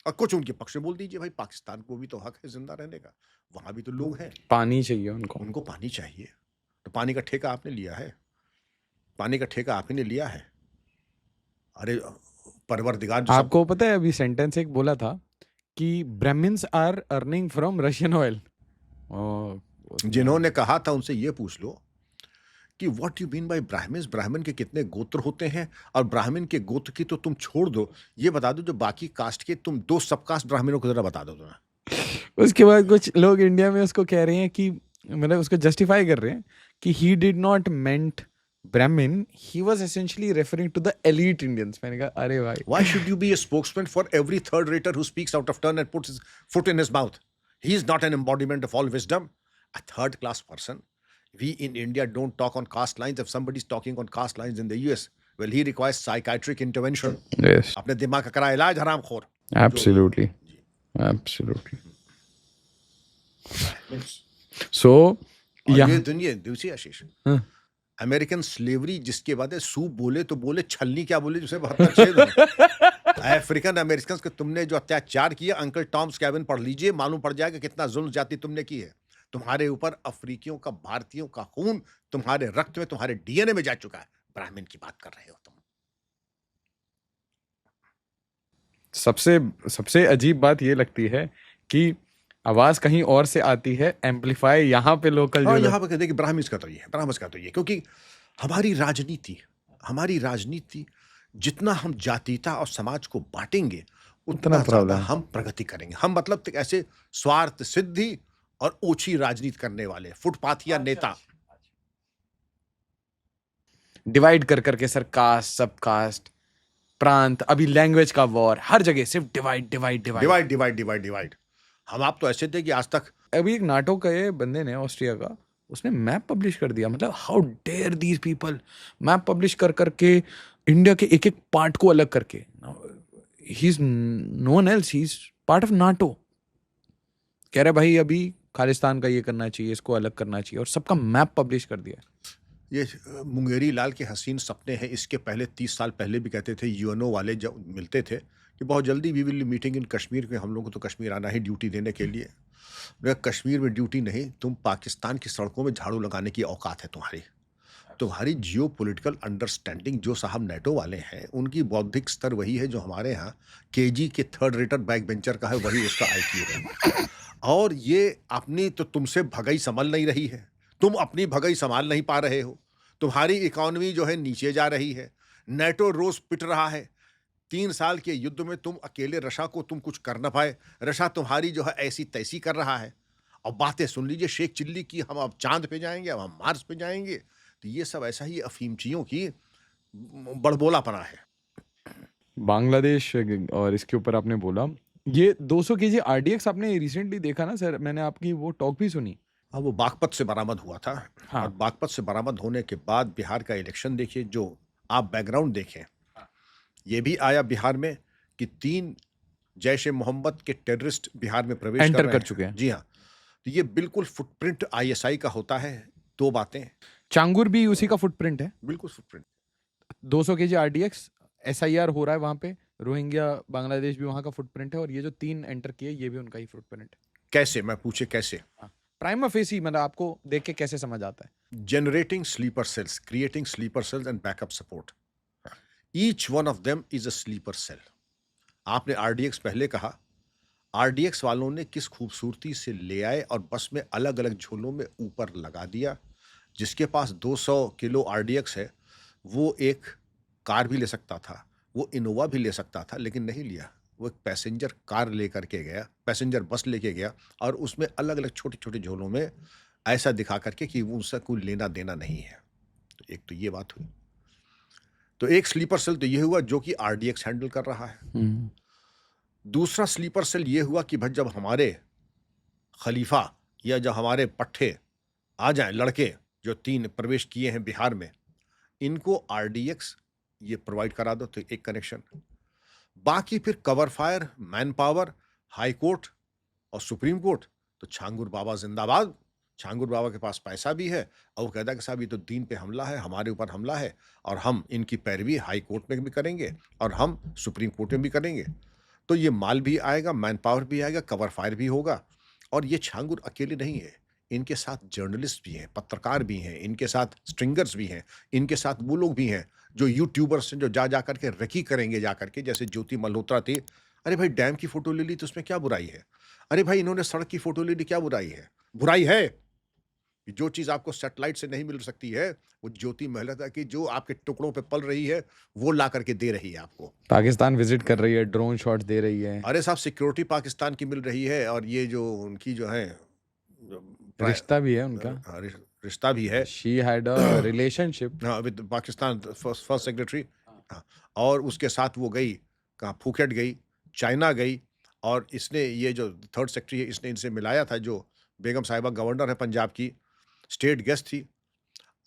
और कुछ उनके पक्ष में बोल दीजिए, भाई पाकिस्तान को भी तो हक है ज़िंदा रहने का, वहाँ भी तो लोग हैं। पानी चाहिए उनको। उनको पानी चाहिए, तो पानी का ठेका आपने लिया है, पानी का ठेका आप ही ने लिया है। अरे परवरदिगार जो सब आपको पता है अभी सेंटेंस एक बोला था कि Brahmins are earning from Russian oil. जिन्होंने कहा था उनसे ये पूछ लो कि what you mean by Brahmins, ब्राह्मण के कितने गोत्र होते हैं, और ब्राह्मण के गोत्र की तो तुम छोड़ दो, ये बता दो जो बाकी कास्ट के तुम 2 सब कास्ट ब्राह्मणों को ज़रा बता दो ज़रा। उसके बाद कुछ लोग इंडिया में उसको कह रहे हैं कि मतलब उसको जस्टिफाई कर रहे हैं कि he did not meant Brahmin, he was essentially referring to the elite Indians. मैंने कहा अरे भाई, Why should you be a spokesman for every third rater who speaks out of turn and puts his foot in his mouth? He is not an embodiment of all wisdom. A third class person. We in India don't talk on caste lines. If somebody's talking on caste lines in the US, well, he requires psychiatric intervention. yes, अपने दिमाग का करा इलाज हरामखोर। absolutely, जी। absolutely. So और यहाँ ये दुनिया दूसरी आशीष, अमेरिकन स्लेवरी जिसके बाद सूप बोले तो बोले, छलनी क्या बोले जिसे 72 छेद हो। अफ्रीकन अमेरिकन को तुमने जो अत्याचार किया, अंकल टॉम्स कैबिन पढ़ लीजिए, मालूम पड़ जाएगा कितना जुल्म जाति तुमने की है। तुम्हारे ऊपर अफ्रीकियों का, भारतीयों का खून तुम्हारे रक्त में, तुम्हारे डीएनए में जा चुका है। ब्राह्मण की बात कर रहे हो तुम। सबसे अजीब बात ये लगती है कि आवाज कहीं और से आती है, एम्पलीफाई यहाँ पे लोकल हाँ, जो यहाँ पर देखिए ब्राह्मण का तो ये है, ब्राह्मण का तो ये, क्योंकि हमारी राजनीति जितना हम जातीयता और समाज को बांटेंगे उतना ज्यादा प्रॉब्लम। हम प्रगति करेंगे। हम मतलब ऐसे स्वार्थ सिद्धि और ओछी राजनीति करने वाले फुटपाथिया नेता, डिवाइड कर करके सर, कास्ट, सब कास्ट, प्रांत, अभी लैंग्वेज का वॉर, हर जगह सिर्फ डिवाइड डिवाइड डिवाइड। डिवाइड। हम आप तो ऐसे थे कि आज तक अभी एक नाटो का ये बंदे ने, ऑस्ट्रिया का, उसने मैप पब्लिश कर दिया। मतलब how dare these people, map publish कर करके इंडिया के एक एक पार्ट को अलग करके। He is no one else, he is part of NATO. कह रहे भाई अभी खालिस्तान का ये करना चाहिए, इसको अलग करना चाहिए, और सबका मैप पब्लिश कर दिया। ये मुंगेरी लाल के हसीन सपने हैं। इसके पहले 30 साल पहले भी कहते थे, यूएनओ वाले जब मिलते थे कि बहुत जल्दी we will meeting in Kashmir, के हम लोग को तो कश्मीर आना ही ड्यूटी देने के लिए। कश्मीर में ड्यूटी नहीं, तुम पाकिस्तान की सड़कों में झाड़ू लगाने की औकात है तुम्हारी जियो पोलिटिकल अंडरस्टैंडिंग। जो साहब नेटो वाले हैं उनकी बौद्धिक स्तर वही है जो हमारे यहाँ केजी के थर्ड रेटर बैक बेंचर का है, वही उसका IQ है। और ये अपनी तो तुमसे भगाई संभल नहीं रही है, तुम अपनी भगाई संभाल नहीं पा रहे हो। तुम्हारी इकोनॉमी जो है नीचे जा रही है, नेटो रोज पिट रहा है। 3 साल के युद्ध में तुम अकेले रशा को तुम कुछ कर न पाए, रशा तुम्हारी जो है ऐसी तैसी कर रहा है। और बातें सुन लीजिए शेख चिल्ली की, हम अब चांद पे जाएंगे, अब हम मार्स पे जाएंगे। तो ये सब ऐसा ही अफीमचियों की बड़बोलापना है। बांग्लादेश और इसके ऊपर आपने बोला ये 200 kg RDX आपने रिसेंटली देखा ना सर, मैंने आपकी वो टॉक भी सुनी। हाँ, वो बागपत से बरामद हुआ था। हाँ। और बागपत से बरामद होने के बाद बिहार का इलेक्शन देखिए, जो आप बैकग्राउंड देखें, ये भी आया बिहार में कि 3 जैश ए मोहम्मद के टेररिस्ट बिहार में प्रवेश एंटर कर चुके हैं। जी हाँ, तो ये बिल्कुल फुटप्रिंट ISI का होता है। 2 बातें, चांगुर भी उसी का फुटप्रिंट है, बिल्कुल फुटप्रिंट। 200 kg RDX SIR हो रहा है वहां पे, रोहिंग्या बांग्लादेश भी वहां का फुटप्रिंट है, और ये जो 3 एंटर किए ये भी उनका ही फुटप्रिंट है। कैसे, मैं पूछे कैसे? प्राइमा फेसी, मतलब आपको देख के कैसे समझ आता है? Generating sleeper cells, creating sleeper cells and backup support. Each one of them is a sleeper cell. आपने RDX पहले कहा, आरडीएक्स वालों ने किस खूबसूरती से ले आए और बस में अलग-अलग झोलों में ऊपर लगा दिया। जिसके पास 200 किलो आरडीएक्स है, वो एक कार भी ले सकता था, वो इनोवा भी ले सकता था, लेकिन नहीं लिया। वो एक पैसेंजर कार लेकर के गया, पैसेंजर बस लेके गया और उसमें अलग-अलग छोटे-छोटे झोलों में ऐसा दिखा कर के कि वो उससे कोई लेना-देना नहीं है। तो एक तो ये बात हुई। तो एक स्लीपर सेल तो ये हुआ जो कि आरडीएक्स हैंडल कर रहा है। हुँ। दूसरा स्लीपर सेल ये हुआ कि भाई जब हमारे खलीफा या जो हमारे पट्टे आ जाएँ लड़के, जो 3 प्रवेश किए हैं बिहार में, इनको आरडीएक्स ये प्रोवाइड करा दो तो एक कनेक्शन। बाकी फिर cover fire, man power, high court और सुप्रीम कोर्ट, तो छांगुर बाबा ज़िंदाबाद। छांगुर बाबा के पास पैसा भी है और वो कहता है कि साहब ये तो दीन पे हमला है, हमारे ऊपर हमला है और हम इनकी पैरवी हाई कोर्ट में भी करेंगे और हम सुप्रीम कोर्ट में भी करेंगे। तो ये माल भी आएगा, मैन पावर भी आएगा, कवर फायर भी होगा और ये छांगुर अकेले नहीं है। इनके साथ जर्नलिस्ट भी हैं, पत्रकार भी हैं, इनके साथ स्ट्रिंगर्स भी हैं, इनके साथ वो लोग भी हैं जो यूट्यूबर्स हैं जो जा कर के रेकी करेंगे जा कर के, जैसे ज्योति मल्होत्रा थी। अरे भाई डैम की फोटो ले ली तो उसमें क्या बुराई है? अरे भाई इन्होंने सड़क की फोटो ले ली, क्या बुराई है? बुराई है कि जो चीज़ आपको सैटेलाइट से नहीं मिल सकती है, वो ज्योति मल्होत्रा की जो आपके टुकड़ों पे पल रही है, वो ला कर के दे रही है आपको। पाकिस्तान विज़िट कर रही है, ड्रोन शॉट्स दे रही है। अरे साहब सिक्योरिटी पाकिस्तान की मिल रही है और ये जो उनकी जो है रिश्ता भी है उनका। रिश्ता भी है। She had a relationship. हाँ, with Pakistan first first secretary. हाँ, और उसके साथ वो गई कहाँ फूकेट गई, चाइना गई और इसने ये जो थर्ड सेक्रेटरी है इसने इनसे मिलाया था जो बेगम साहिबा गवर्नर है पंजाब की, स्टेट गेस्ट थी।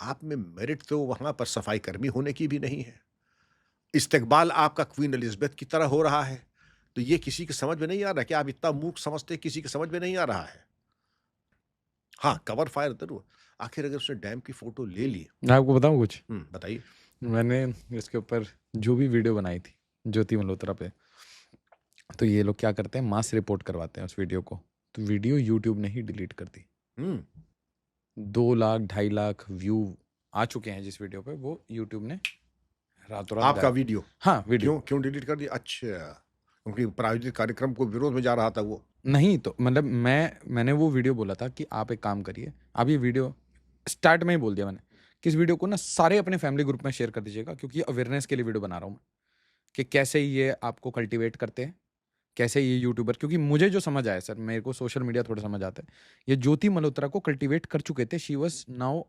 आप में मेरिट तो वहाँ पर सफाई कर्मी होने की भी नहीं है। इस्तकबाल आपका क्वीन एलिज़ाबेथ की तरह हो रहा है। तो ये किसी के समझ में नहीं आ रहा कि आप इतना मूर्ख समझते हैं किसी के समझ में नहीं आ रहा है। हाँ, कवर फायर ज़रूर। आखिर अगर उसने डैम की फ़ोटो ले ली। मैं आपको बताऊँ कुछ? बताइए। मैंने इसके ऊपर जो भी वीडियो बनाई थी ज्योति मल्होत्रा पे, तो ये लोग क्या करते हैं, मास रिपोर्ट करवाते हैं उस वीडियो को। तो वीडियो यूट्यूब ने ही डिलीट कर दी। हुँ। 2 लाख 2.5 लाख व्यू आ चुके हैं जिस वीडियो पे, वो यूट्यूब ने रातों रात आपका गायब। वीडियो? हाँ, वीडियो। क्यों डिलीट कर दिया? अच्छा, उनके प्रायोजित कार्यक्रम को विरोध में जा रहा था वो। नहीं तो मतलब मैंने वो वीडियो बोला था कि आप एक काम करिए, आप ये वीडियो स्टार्ट में ही बोल दिया मैंने कि इस वीडियो को ना सारे अपने फैमिली ग्रुप में शेयर कर दीजिएगा, क्योंकि ये अवेयरनेस के लिए वीडियो बना रहा हूँ मैं, कि कैसे ये आपको कल्टीवेट करते हैं, कैसे ये यूट्यूबर, क्योंकि मुझे जो समझ आया सर, मेरे को सोशल मीडिया थोड़ा समझ आता है, ये ज्योति मल्होत्रा को कल्टीवेट कर चुके थे। शी वाज नाउ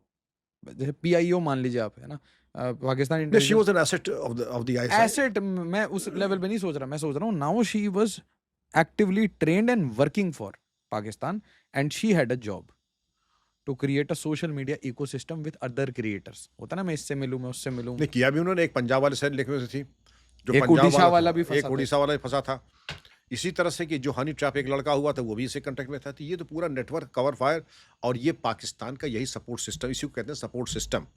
जैसे पीआईओ मान लीजिए आप, है ना, Pakistan No, she intelligence was an asset of the ISI. Asset. मैं उस लेवल पे नहीं सोच रहा, मैं सोच रहा हूँ now she was actively trained and working for Pakistan and she had a job to create a social media ecosystem with other creators. होता ना, मैं इससे मिलूं, मैं उससे मिलूं। नहीं किया भी उन्होंने, एक पंजाब वाले साइड लिखे हुए थी, जो एक पंजाब उड़ीसा वाला था, भी फंसा एक था। उड़ीसा वाला भी फँसा था। इसी तरह से कि जो हनी ट्रैप एक लड़का हुआ था वो भी इसी कॉन्टेक्ट में था। तो ये तो पूरा नेटवर्क कवर फायर और ये पाकिस्तान का यही सपोर्ट सिस्टम, इसी को कहते हैं सपोर्ट सिस्टम।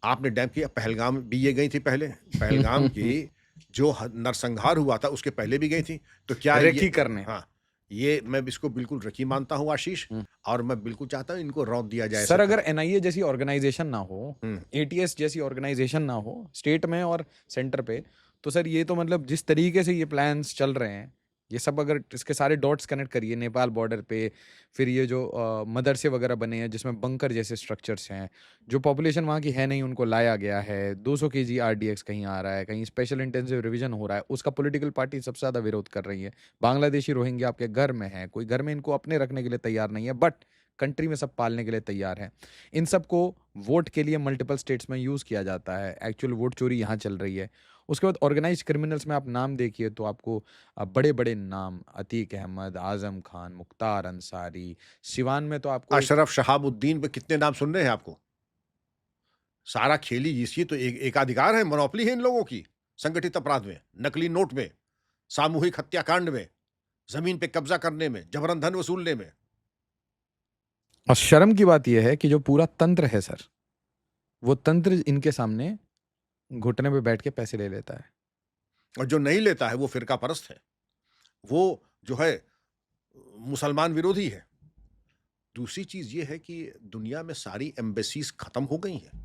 आपने डैम किया, पहलगाम भी ये गई थी पहले। पहलगाम की जो नरसंहार हुआ था उसके पहले भी गई थी। तो क्या रेकी ये करने। हाँ, ये मैं इसको बिल्कुल रकी मानता हूँ आशीष, हम्म। और मैं बिल्कुल चाहता हूँ इनको रौंद दिया जाए। सर अगर एनआईए जैसी ऑर्गेनाइजेशन ना हो, हम्म। एटीएस जैसी ऑर्गेनाइजेशन ना हो स्टेट में और सेंटर पे, तो सर ये तो मतलब जिस तरीके से ये प्लान्स चल रहे हैं, ये सब अगर इसके सारे डॉट्स कनेक्ट करिए नेपाल बॉर्डर पे, फिर ये जो मदरसे वगैरह बने हैं जिसमें बंकर जैसे स्ट्रक्चर्स हैं, जो पॉपुलेशन वहाँ की है नहीं उनको लाया गया है, 200 केजी आरडीएक्स कहीं आ रहा है, कहीं स्पेशल इंटेंसिव रिवीजन हो रहा है, उसका पॉलिटिकल पार्टी सबसे ज़्यादा विरोध कर रही है। बांग्लादेशी रोहिंग्या आपके घर में है, कोई घर में इनको अपने रखने के लिए तैयार नहीं है, बट कंट्री में सब पालने के लिए तैयार हैं। इन सब को वोट के लिए मल्टीपल स्टेट्स में यूज़ किया जाता है। एक्चुअल वोट चोरी यहाँ चल रही है। उसके बाद ऑर्गेनाइज क्रिमिनल्स में आप नाम देखिए तो आपको बड़े बड़े नाम, अतीक अहमद, आजम खान, मुख्तार अंसारी, सिवान में तो आपको अशरफ शहाबुद्दीन पे कितने नाम सुन रहे हैं आपको? सारा खेल ही इसी तो एकाधिकार है, मोनोपोली है इन लोगों की। संगठित अपराध में, नकली नोट में, सामूहिक हत्याकांड में, जमीन पे कब्जा करने में, जबरन धन वसूलने में। और शर्म की बात यह है कि जो पूरा तंत्र है सर, वो तंत्र इनके सामने घुटने पे बैठ के पैसे ले लेता है। और जो नहीं लेता है वो फिरका परस्त है, वो जो है मुसलमान विरोधी है। दूसरी चीज ये है कि दुनिया में सारी एम्बेसीज खत्म हो गई हैं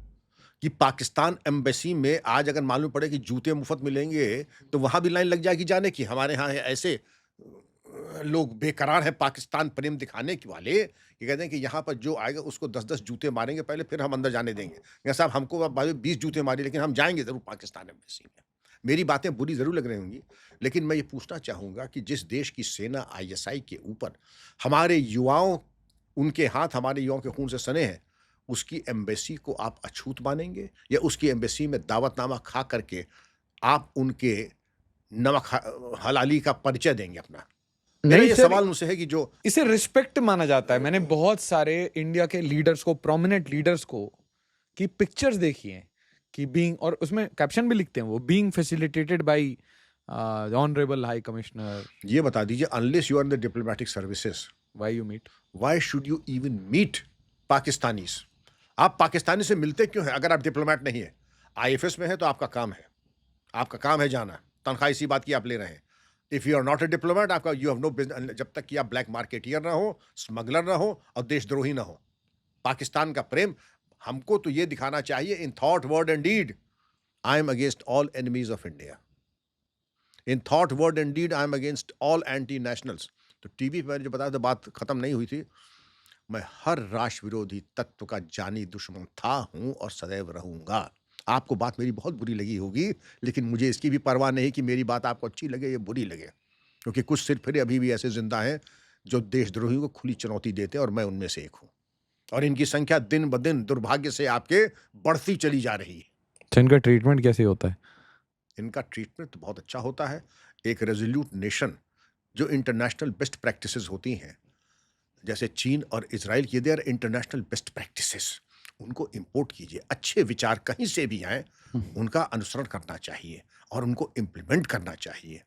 कि पाकिस्तान एम्बेसी में आज अगर मालूम पड़े कि जूते मुफ्त मिलेंगे तो वहां भी लाइन लग जाएगी जाने की। हमारे यहाँ ऐसे लोग बेकरार हैं पाकिस्तान प्रेम दिखाने के वाले, ये कहते हैं कि यहाँ पर जो आएगा उसको 10-10 जूते मारेंगे पहले, फिर हम अंदर जाने देंगे। या साहब हमको आप 20 जूते मारिए लेकिन हम जाएँगे ज़रूर पाकिस्तान एम्बेसी में। मेरी बातें बुरी ज़रूर लग रही होंगी, लेकिन मैं ये पूछना चाहूँगा कि जिस देश की सेना आईएसआई के ऊपर हमारे युवाओं उनके हाथ हमारे युवाओं के खून से सने हैं, उसकी एम्बेसी को आप अछूत मानेंगे? या उसकी एम्बेसी में दावतनामा खा करके आप उनके नमक हलाली का परिचय देंगे अपना? मेरा नहीं ये सर, सवाल उनसे है कि जो इसे रिस्पेक्ट माना जाता है। मैंने बहुत सारे इंडिया के लीडर्स को, प्रोमिनेंट लीडर्स को की पिक्चर्स देखी हैं कि बीइंग, और उसमें कैप्शन भी लिखते हैं वो, being facilitated by honourable high commissioner, ये बता दीजिए unless you are in the diplomatic services why you meet. Why should you even meet Pakistanis? आप पाकिस्तानी से मिलते क्यों हैं अगर आप डिप्लोमैट नहीं है? आईएफएस में है तो आपका काम है, आपका काम है जाना, तनख्वाह इसी बात की आप ले रहे हैं। If you are not a diplomat, आपका यू हैव नो बिजनेस, जब तक कि आप ब्लैक मार्केटियर ना हो, स्मगलर ना हो और देशद्रोही ना हो। पाकिस्तान का प्रेम हमको तो ये दिखाना चाहिए in thought, word and deed I am against all enemies of India. In thought, word and deed I am against all anti nationals. तो टीवी पर मैंने जो बताया था, बात खत्म नहीं हुई थी। मैं हर राष्ट्र विरोधी तत्व का जानी दुश्मन था, हूं और सदैव रहूंगा। आपको बात मेरी बहुत बुरी लगी होगी, लेकिन मुझे इसकी भी परवाह नहीं कि मेरी बात आपको अच्छी लगे या बुरी लगे, क्योंकि कुछ सिर फिर अभी भी ऐसे जिंदा हैं जो देशद्रोहियों को खुली चुनौती देते हैं और मैं उनमें से एक हूं। और इनकी संख्या दिन ब दिन दुर्भाग्य से आपके बढ़ती चली जा रही है। तो इनका ट्रीटमेंट कैसे होता है? इनका ट्रीटमेंट तो बहुत अच्छा होता है। एक रेजोल्यूट नेशन जो इंटरनेशनल बेस्ट प्रैक्टिसेस होती हैं, जैसे चीन और इजराइल की, they are international best practices, उनको इंपोर्ट कीजिए। अच्छे विचार कहीं से भी आए, उनका अनुसरण करना चाहिए और उनको इम्प्लीमेंट करना चाहिए।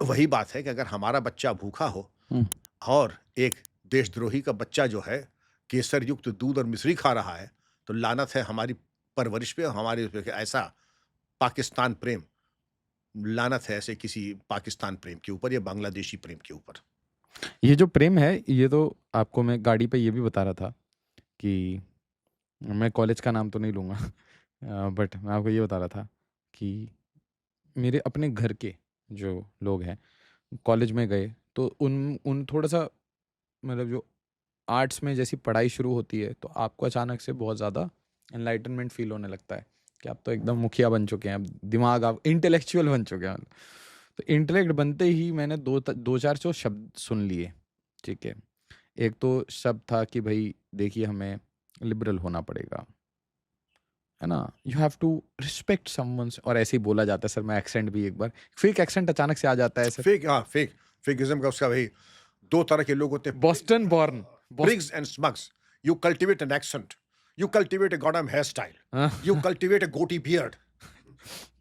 वही बात है कि अगर हमारा बच्चा भूखा हो और एक देशद्रोही का बच्चा जो है केसर युक्त दूध और मिश्री खा रहा है, तो लानत है हमारी परवरिश पे और हमारे उस पे कि ऐसा पाकिस्तान प्रेम, लानत है ऐसे किसी पाकिस्तान प्रेम के ऊपर या बांग्लादेशी प्रेम के ऊपर। ये जो प्रेम है, ये तो आपको मैं गाड़ी पे ये भी बता रहा था कि मैं कॉलेज का नाम तो नहीं लूँगा, बट मैं आपको ये बता रहा था कि मेरे अपने घर के जो लोग हैं कॉलेज में गए तो उन उन थोड़ा सा, मतलब जो आर्ट्स में जैसी पढ़ाई शुरू होती है तो आपको अचानक से बहुत ज़्यादा एनलाइटनमेंट फील होने लगता है कि आप तो एकदम मुखिया बन चुके हैं, अब दिमाग आप इंटेलेक्चुअल बन चुके हैं। तो इंटेलेक्ट बनते ही मैंने दो चार जो शब्द सुन लिए, ठीक है। एक तो शब्द था कि भाई देखिए हमें लिबरल होना पड़ेगा, है ना, you have to respect someone's, और ऐसे ही बोला जाता है सर। मैं एक्सेंट भी एक बार, फेक एक्सेंट अचानक से आ जाता है सर। फेक, हाँ, फेकिज्म का उसका भाई 2 तरह के लोग होते हैं, Boston born, prigs and smugs. You cultivate an accent, you cultivate a goddamn hair style, you cultivate a goatee beard.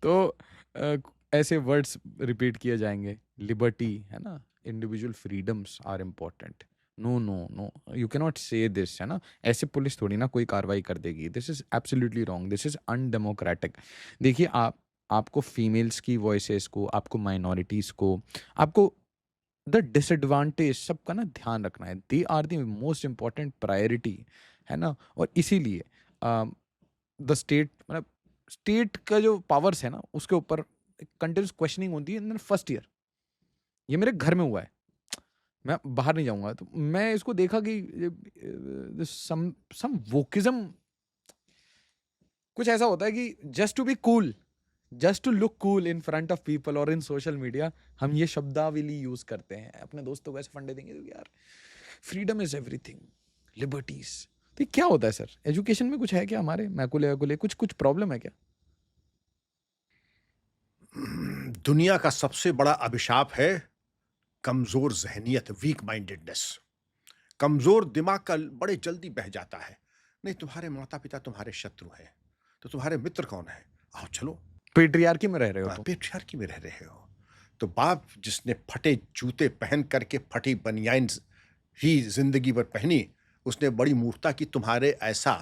तो अ, ऐसे वर्ड्स रिपीट किए जाएंगे, लिबर्टी, है ना, individual freedoms are important, no no no, you can not say this, है ना। ऐसे police थोड़ी ना कोई कार्रवाई कर देगी, this is absolutely wrong, this is undemocratic. देखिए आपको फीमेल्स की वॉइसेस को, आपको माइनॉरिटीज को, आपको द डिसएडवांटेज सबका ना ध्यान रखना है। They are the most important priority, है ना। और इसीलिए द स्टेट, मतलब स्टेट का जो पावर्स है ना उसके ऊपर कंटिन्यूस क्वेश्चनिंग होती है इन फर्स्ट ईयर। ये मेरे घर में हुआ है, मैं बाहर नहीं जाऊंगा, तो मैं इसको देखा कि सम वोकिज्म कुछ ऐसा होता है कि just to be cool, just to look cool in front of people और इन सोशल मीडिया, हम ये शब्दावली यूज करते हैं। अपने दोस्तों को ऐसे फंडे देंगे तो यार फ्रीडम इज एवरीथिंग, लिबर्टीज। तो ये क्या होता है सर? एजुकेशन में कुछ है क्या हमारे मैकुले वैकुले, कुछ कुछ प्रॉब्लम है क्या? दुनिया का सबसे बड़ा अभिशाप है कमजोर जहनियत, वीक माइंडेडनेस। कमजोर दिमाग का बड़े जल्दी बह जाता है। नहीं, तुम्हारे माता पिता तुम्हारे शत्रु हैं, तो तुम्हारे मित्र कौन है? आओ चलो, पेट्रियार्की में रह रहे हो तो पेट्रियार्की में रह रहे हो। तो बाप जिसने फटे जूते पहन करके फटी बनियान ही जिंदगी भर पहनी, उसने बड़ी मूर्खता की तुम्हारे ऐसा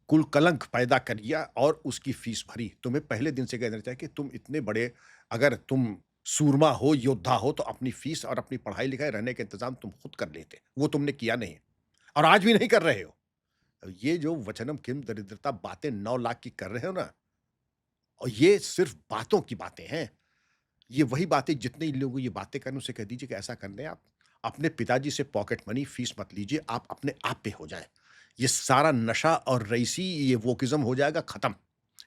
कुल कलंक पैदा कर दिया और उसकी फीस भरी। तुम्हें पहले दिन से कह देना चाहिए कि तुम इतने बड़े, अगर तुम सूरमा हो, योद्धा हो, तो अपनी फीस और अपनी पढ़ाई लिखाई रहने का इंतजाम तुम खुद कर लेते। वो तुमने किया नहीं और आज भी नहीं कर रहे हो। ये जो वचनम किम दरिद्रता बातें 9 लाख की कर रहे हो ना, और ये सिर्फ बातों की बातें हैं। ये वही बातें, जितने लोग ये बातें करने उनसे कह दीजिए कि ऐसा कर लें आप, अपने पिताजी से पॉकेट मनी फीस मत लीजिए, आप अपने आप पे हो जाएँ। ये सारा नशा और रईसी, ये वोकिज़्म हो जाएगा खत्म।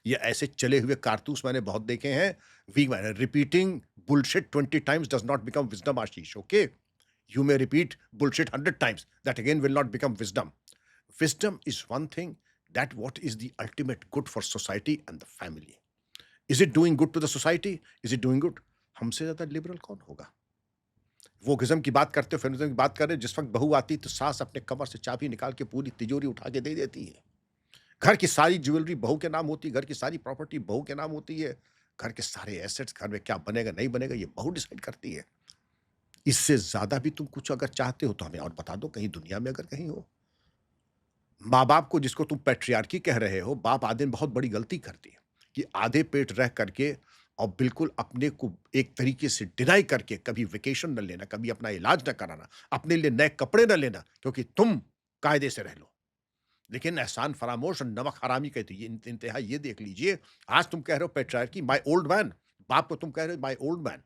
ये ऐसे चले हुए कारतूस मैंने बहुत देखे हैं। We repeating bullshit 20 times does not become wisdom Ashish, okay? You may repeat bullshit 100 times. That again will not become wisdom. Wisdom is one thing, that what is the ultimate good for society and the family. Is it doing good to the society? Is it doing good? हमसे ज्यादा liberal कौन होगा? वो गिज्म की बात करते हो, feminism की बात कर रहे हैं, जिस वक्त बहू आती तो सास अपने कमर से चाबी निकाल के पूरी तिजोरी उठा के दे देती है। घर की सारी ज्वेलरी बहू के नाम होती है, घर की सारी प्रॉपर्टी बहू के नाम होती है, घर के सारे एसेट्स, घर में क्या बनेगा नहीं बनेगा ये बहू डिसाइड करती है। इससे ज्यादा भी तुम कुछ अगर चाहते हो तो हमें और बता दो, कहीं दुनिया में अगर कहीं हो। माँ बाप को, जिसको तुम पैट्रियार्की कह रहे हो, बाप आदि ने बहुत बड़ी गलती करती है कि आधे पेट रह करके और बिल्कुल अपने को एक तरीके से डिनाई करके कभी वेकेशन न लेना, कभी अपना इलाज न कराना, अपने लिए नए कपड़े न लेना, क्योंकि तुम कायदे से रह लो। लेकिन एहसान फरामोश और नमक हरामी कहती है इंतहा। ये देख लीजिए, आज तुम कह रहे हो पैट्रियार्की, माय ओल्ड मैन, बाप को तुम कह रहे हो माय ओल्ड मैन।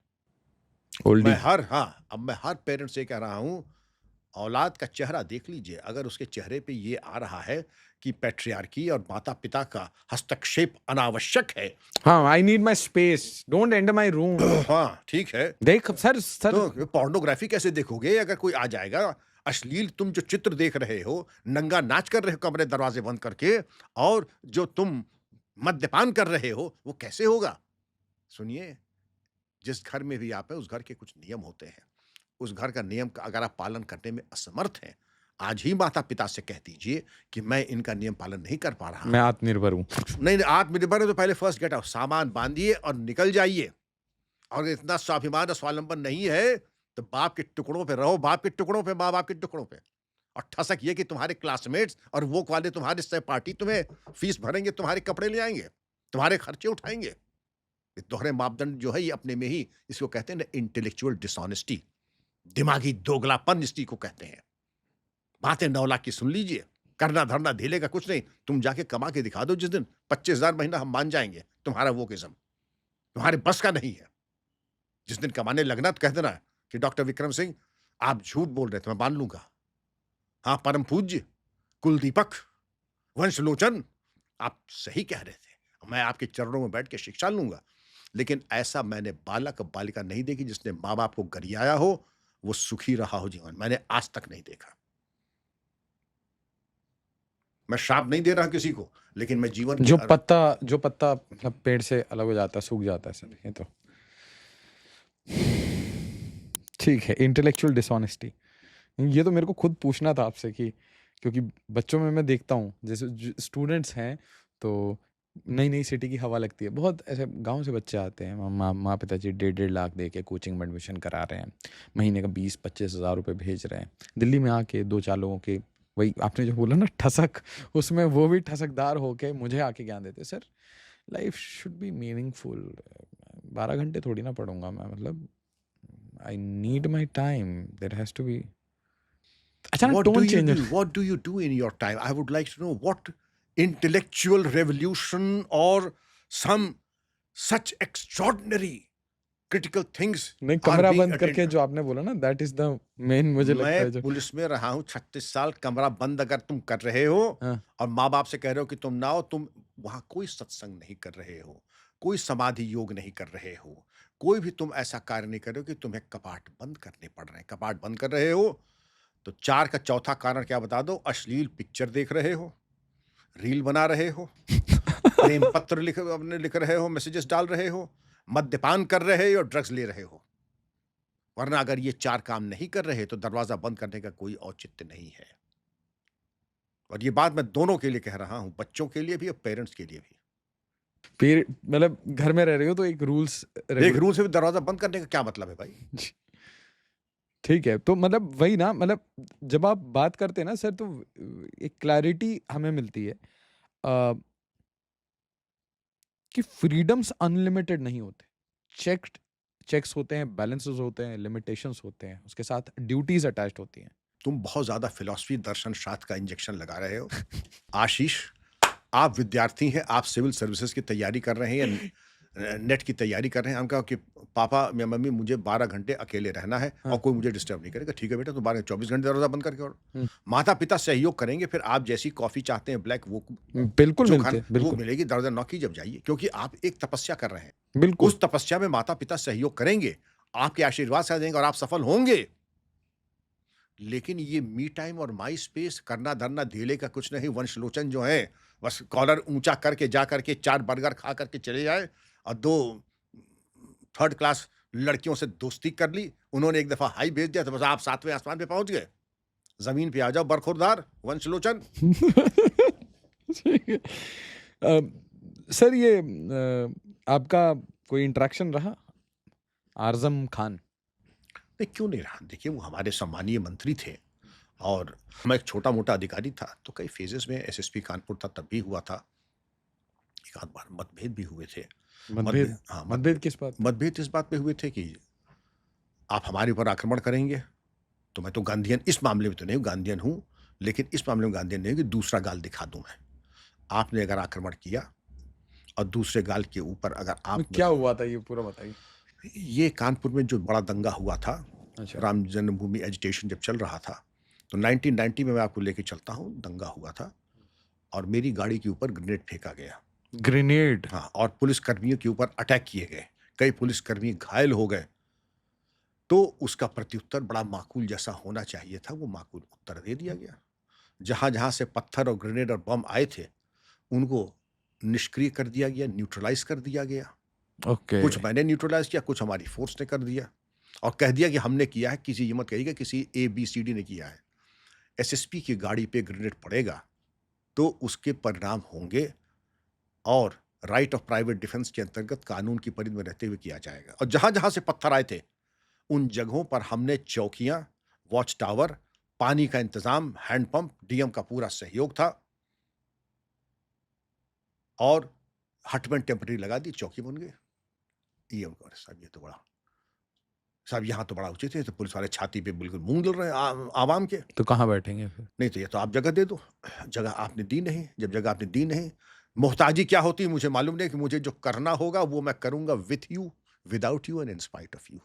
ओल्डी। अब मैं हर पेरेंट से कह रहा हूं, औलाद का चेहरा देख लीजिए। अगर उसके चेहरे पे ये आ रहा है कि पैट्रियार्की और माता-पिता का हस्तक्षेप अनावश्यक है, हाँ, I need my space, don't enter my room. हाँ, ठीक है। देख सर तो पोर्नोग्राफी कैसे देखोगे? अगर कोई आ जाएगा, अश्लील तुम जो चित्र देख रहे हो, नंगा नाच कर रहे हो कमरे दरवाजे बंद करके, और जो तुम मद्यपान कर रहे हो, वो कैसे होगा? सुनिए, जिस घर में भी आप हैं, उस घर के कुछ नियम होते हैं। उस घर का नियम का अगर आप पालन करने में असमर्थ हैं, आज ही माता-पिता से कह दीजिए कि मैं इनका नियम पालन नहीं कर पा रहा मैं हूँ। आत्मनिर्भर हूँ। नहीं, नहीं, आत्मनिर्भर हो तो पहले फर्स्ट गेट आउट, सामान बाँधिए और निकल जाइए। और इतना स्वाभिमान और स्वावलंबन नहीं है, तो बाप के टुकड़ों पे रहो, बाप के टुकड़ों पे, माँ-बाप के टुकड़ों पे। और ठसक ये कि तुम्हारे क्लासमेट्स और वो वाले तुम्हारे सहपाठी तुम्हें फीस भरेंगे, तुम्हारे कपड़े ले आएँगे, तुम्हारे खर्चे उठाएँगे। ये दोहरे मापदंड जो है, ये अपने में ही, इसको कहते हैं ना इंटेलेक्चुअल डिसऑनेस्टी, दिमागी दोगलापन जिसकी को कहते हैं। बातें 9 लाख की सुन लीजिए, करना धरना ढीले का कुछ नहीं। तुम जाके कमा के दिखा दो जिस दिन, 25,000 महीना हम मान जाएँगे, तुम्हारा वोकिज़्म तुम्हारे बस का नहीं है। जिस दिन कमाने लगना तो कह देना कि डॉक्टर विक्रम सिंह आप झूठ बोल रहे थे, मैं मान लूँगा। हाँ, परम पूज्य, कुलदीपक, वंशलोचन, आप सही कह रहे थे। मैं आपके चरणों में बैठ के शिक्षा लूँगा। लेकिन ऐसा मैंने बालक बालिका नहीं देखी जिसने माँ-बाप को गरियाया हो, वो सुखी रहा हो जीवन। मैंने आज तक नहीं देखा। मैं श्राप नहीं दे रहा किसी को, लेकिन मैं जीवन की जो पत्ता मतलब पेड़ से अलग हो जाता है, सूख जाता है सर, ये तो ठीक है। इंटेलेक्चुअल डिसऑनेस्टी, ये तो मेरे को खुद पूछना था आपसे कि क्योंकि बच्चों में मैं देखता हूँ, जैसे स्टूडेंट्स हैं तो नई सिटी की हवा लगती है, बहुत ऐसे गांव से बच्चे आते हैं, माँ पिताजी 1.5 लाख दे के कोचिंग में एडमिशन करा रहे हैं, महीने का 20-25 हज़ार रुपये भेज रहे हैं। दिल्ली में आके 2-4 लोगों के, वही आपने जो बोला ना ठसक, उसमें वो भी ठसकदार होके मुझे आके ज्ञान देते। Sir life should be meaningful, 12 घंटे थोड़ी ना पढ़ूंगा मैं, मतलब I need my time, there has to be. अचानक tone change. What do you do in your time? I would like to know what intellectual revolution or some such extraordinary critical things नहीं, are कमरा being बंद करके attended. जो आपने बोला ना, that is the main, मुझे लगता है मैं जो। पुलिस में रहा हूँ 36 साल। कमरा बंद अगर तुम कर रहे हो हाँ। और माँ बाप से कह रहे हो कि तुम ना हो, तुम वहां कोई सत्संग नहीं कर रहे हो, कोई समाधि योग नहीं कर रहे हो, कोई भी तुम ऐसा कार्य नहीं कर रहे हो कि तुम्हें कपाट बंद करने पड़ रहे हैं। कपाट बंद कर रहे हो तो 4 का चौथा कारण क्या बता दो? अश्लील पिक्चर देख रहे हो, रील बना रहे हो, प्रेम पत्र लिख रहे हो, मैसेजेस डाल रहे हो, मद्यपान कर रहे हो, ड्रग्स ले रहे हो। वरना अगर ये 4 काम नहीं कर रहे तो दरवाजा बंद करने का कोई औचित्य नहीं है। और ये बात मैं दोनों के लिए कह रहा हूं, बच्चों के लिए भी और पेरेंट्स के लिए भी। फिर मतलब घर में रह रहे हो तो एक रूल्स, एक रूल से भी दरवाजा बंद करने का क्या मतलब है भाई? ठीक है। तो मतलब वही ना, मतलब जब आप बात करते हैं ना सर, तो एक क्लैरिटी हमें मिलती है कि फ्रीडम्स अनलिमिटेड नहीं होते, चेक्स होते हैं, बैलेंसेस होते हैं, लिमिटेशंस होते हैं, उसके साथ ड्यूटीज अटैच्ड होती हैं। तुम बहुत ज्यादा फिलॉसफी, दर्शन, शास्त्र का इंजेक्शन लगा रहे हो। आशीष, आप विद्यार्थी हैं, आप सिविल सर्विसेज की तैयारी कर रहे हैं, नेट की तैयारी कर रहे हैं। हम कहा कि पापा या मम्मी मुझे 12 घंटे अकेले रहना है हाँ। और कोई मुझे डिस्टर्ब नहीं करेगा। ठीक है बेटा, तो 24 घंटे दरवाज़ा बंद करके और हुँ। माता-पिता सहयोग करेंगे, फिर आप जैसी कॉफ़ी चाहते हैं ब्लैक वो बिल्कुल जो मिलते हैं, वो बिल्कुल, मिलेगी, दरवाज़ा नॉक कीजिए, जब जाइए, क्योंकि आप एक तपस्या कर रहे हैं। बिल्कुल। उस तपस्या में माता-पिता सहयोग करेंगे, आपके आशीर्वाद से देंगे और आप सफल होंगे। लेकिन ये मी टाइम और माई स्पेस करना धरना धेले का कुछ नहीं। वंशलोचन जो है, बस कॉलर ऊँचा करके जा करके 4 बर्गर खा करके चले जाए और 2 थर्ड क्लास लड़कियों से दोस्ती कर ली। उन्होंने एक दफ़ा हाई भेज दिया तो बस आप 7वें आसमान पे पहुँच गए। ज़मीन पे आ जाओ बरखुरदार वंशलोचन। ठीक है। सर ये आपका कोई इंटरेक्शन रहा आज़म खान? नहीं, क्यों नहीं रहा? देखिए, वो हमारे सम्मानीय मंत्री थे और मैं एक छोटा-मोटा अधिकारी था, तो कई फ़ेज़ेज़ में एसएसपी कानपुर था तब भी हुआ था। एक आध बार मतभेद भी हुए थे। मतभेद? हाँ, मतभेद किस बात पे? मतभेद इस बात पे हुए थे कि आप हमारे ऊपर आक्रमण करेंगे, तो मैं तो गांधीयन इस मामले में तो नहीं हूँ, गांधीयन हूँ, लेकिन इस मामले में गांधीयन नहीं हूँ कि दूसरा गाल दिखा दूँ मैं। आपने अगर आक्रमण किया और दूसरे गाल के ऊपर अगर आप क्या हुआ था ये पूरा बताइए? ये कानपुर में जो बड़ा दंगा हुआ था, अच्छा। राम जन्मभूमि एजिटेशन जब चल रहा था, तो 1990 में मैं आपको लेके चलता हूँ, दंगा हुआ था और मेरी गाड़ी के ऊपर ग्रेनेड फेंका गया। ग्रेनेड? हाँ, और पुलिसकर्मियों के ऊपर अटैक किए गए। कई पुलिसकर्मी घायल हो गए। तो उसका प्रत्युत्तर बड़ा माकूल जैसा होना चाहिए था, वो माकूल उत्तर दे दिया गया। जहाँ-जहाँ से पत्थर और ग्रेनेड और बम आए थे, उनको निष्क्रिय कर दिया गया, न्यूट्रलाइज़ कर दिया गया। ओके। कुछ मैंने न्यूट्रलाइज़ किया, कुछ हमारी फ़ोर्स ने कर दिया और कह दिया कि हमने किया है, किसी ये मत कहिएगा किसी ए-बी-सी-डी ने किया है। एसएसपी की गाड़ी पे ग्रेनेड पड़ेगा, तो उसके परिणाम होंगे और राइट ऑफ प्राइवेट डिफेंस के अंतर्गत कानून की परिधि में रहते हुए किया जाएगा। और जहाँ-जहाँ से पत्थर आए थे, उन जगहों पर हमने चौकियाँ, वॉच टावर, पानी का इंतज़ाम, हैंडपंप, डीएम का पूरा सहयोग था और हटमें टेम्परेरी लगा दी, चौकी बन गई। डीएम को, अरे साहब ये तो बड़ा साहब यहाँ तो बड़ा उचित है, तो पुलिस वाले छाती पे बिल्कुल मूँग दल रहे हैं आवाम के। तो कहाँ बैठेंगे फिर? नहीं तो ये तो आप जगह दे दो। जगह आपने दी नहीं, जब जगह आपने दी नहीं, मोहताजी क्या होती है मुझे मालूम नहीं कि मुझे जो करना होगा वो मैं करूँगा with you, without you and in spite of you.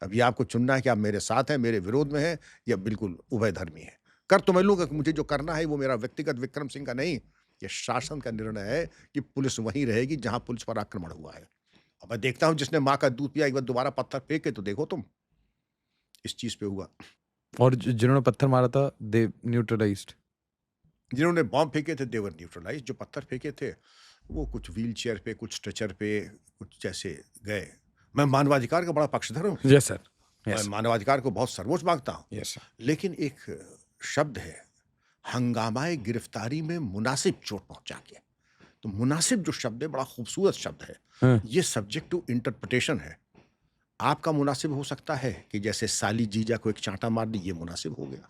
अब ये आपको चुनना है कि आप मेरे साथ हैं, मेरे विरोध में हैं या बिल्कुल उभयधर्मी हैं। कर तो मैं लूँगा कि मुझे जो करना है वो मेरा व्यक्तिगत विक्रम सिंह का नहीं, ये शासन का निर्णय है कि पुलिस वहीं रहेगी जहाँ पुलिस पर आक्रमण हुआ है। अब मैं देखता हूँ जिसने माँ का दूध पिया एक बार दोबारा पत्थर फेंके तो देखो तुम, इस चीज़ पे हुआ। और जिन्होंने पत्थर मारा था दे न्यूट्रलाइज्ड? जिन्होंने बॉम्ब फेंके थे दे वर न्यूट्रलाइज्ड, जो पत्थर फेंके थे वो कुछ व्हीलचेयर पे, कुछ स्ट्रेचर पे, कुछ जैसे गए। मैं मानवाधिकार का बड़ा पक्षधर हूँ। Yes sir. मैं यस। मानवाधिकार को बहुत सर्वोच्च मानता हूँ। Yes sir. लेकिन एक शब्द है, हंगामाए गिरफ्तारी में मुनासिब चोट पहुँचा के। तो मुनासिब जो शब्द है बड़ा खूबसूरत शब्द है। हाँ। ये सब्जेक्ट टू इंटरप्रिटेशन है। आपका मुनासिब हो सकता है कि जैसे साली जीजा को एक चाँटा मार दी, ये मुनासिब हो गया।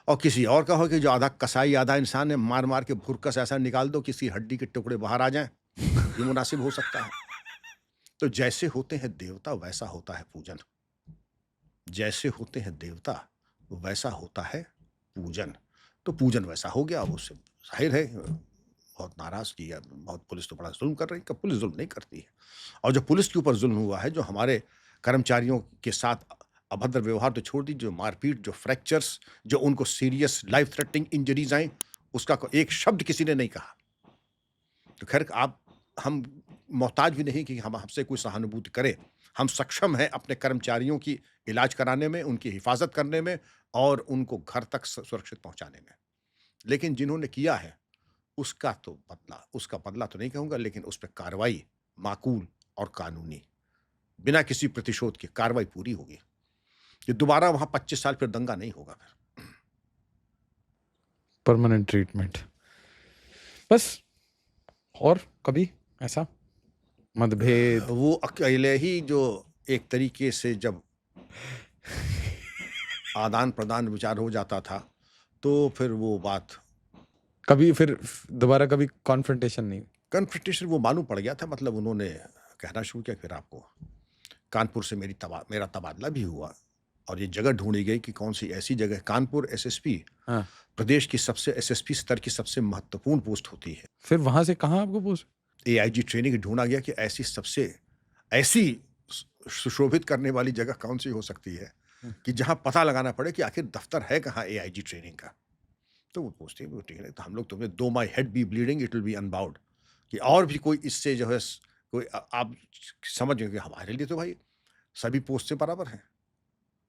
और किसी और का हो कि जो आधा कसाई आधा इंसान है, मार-मार के भुरकस ऐसा निकाल दो किसी हड्डी के टुकड़े बाहर आ जाएँ, ये मुनासिब हो सकता है। तो जैसे होते हैं देवता वैसा होता है पूजन। जैसे होते हैं देवता वैसा होता है पूजन। तो पूजन वैसा हो गया, अब उससे ज़ाहिर है बहुत नाराज़ किया, बहुत पुलिस तो बड़ा ज़ुल्म कर रही है, पुलिस ज़ुल्म नहीं करती है। और जो पुलिस के ऊपर ज़ुल्म हुआ है, जो हमारे कर्मचारियों के साथ अभद्र व्यवहार तो छोड़ दीजिए, जो मारपीट, जो फ्रैक्चर्स, जो उनको सीरियस लाइफ थ्रेटनिंग इंजरीज़ आई, उसका एक शब्द किसी ने नहीं कहा। तो खैर आप हम मोहताज भी नहीं कि हम हमसे कोई सहानुभूति करे। हम सक्षम हैं अपने कर्मचारियों की इलाज कराने में, उनकी हिफाज़त करने में और उनको घर तक सुरक्षित पहुँचाने में। लेकिन जिन्होंने किया है, उसका बदला तो नहीं कहूँगा, लेकिन उस पे कार्रवाई माकूल और कानूनी, बिना किसी प्रतिशोध के कार्रवाई पूरी होगी। ये दोबारा वहाँ 25 साल फिर दंगा नहीं होगा फिर। Permanent treatment. बस और कभी ऐसा मतभेद? वो अकेले ही जो एक तरीके से जब आदान-प्रदान विचार हो जाता था, तो फिर वो बात कभी फिर दोबारा कभी कॉन्फ्रंटेशन नहीं? कन्फ्रंटेशन वो मालूम पड़ गया था, मतलब उन्होंने कहना शुरू किया फिर आपको कानपुर से मेरा तबादला भी हुआ और ये जगह ढूँढी गई कि कौन-सी ऐसी जगह कानपुर एसएसपी हाँ। प्रदेश की सबसे एसएसपी स्तर की सबसे महत्वपूर्ण पोस्ट होती है। फिर वहाँ से कहाँ आपको पोस्ट? एआईजी ट्रेनिंग ढूंढा गया कि ऐसी सुशोभित करने वाली जगह कौन सी हो सकती है कि जहां पता लगाना पड़े कि आखिर दफ्तर है कहाँ एआईजी ट्रेनिंग का। तो वो पूछते हैं ठीक है, तो हम लोग तुम्हें though my head be bleeding it will be unbound, कि और भी कोई इससे जो है कोई आप समझ गए कि हमारे लिए तो भाई सभी पोस्ट से बराबर हैं,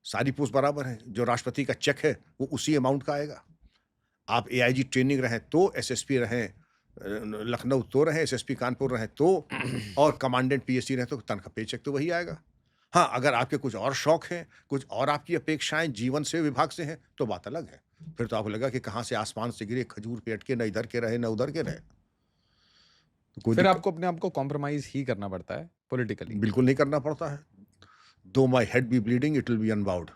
सारी पोस्ट बराबर हैं, जो राष्ट्रपति का चेक है वो उसी अमाउंट का आएगा। आप एआईजी ट्रेनिंग रहें तो, एसएसपी रहें लखनऊ तो रहें, एसएसपी कानपुर रहें तो, और कमांडेंट पीएससी रहें तो तनख्वाह पेचेक तो वही आएगा। हाँ, अगर आपके कुछ और शौक हैं, कुछ और आपकी अपेक्षाएं जीवन से विभाग से हैं तो बात अलग है। फिर तो आपको लगा कि कहाँ से आसमान से गिरे खजूर पे अटके, न इधर के रहे न उधर के रहे। तो कोई फिर आपको अपने आप को कॉम्प्रोमाइज ही करना पड़ता है पॉलिटिकली। बिल्कुल नहीं करना पड़ता है। Though my head be bleeding it will be unbound.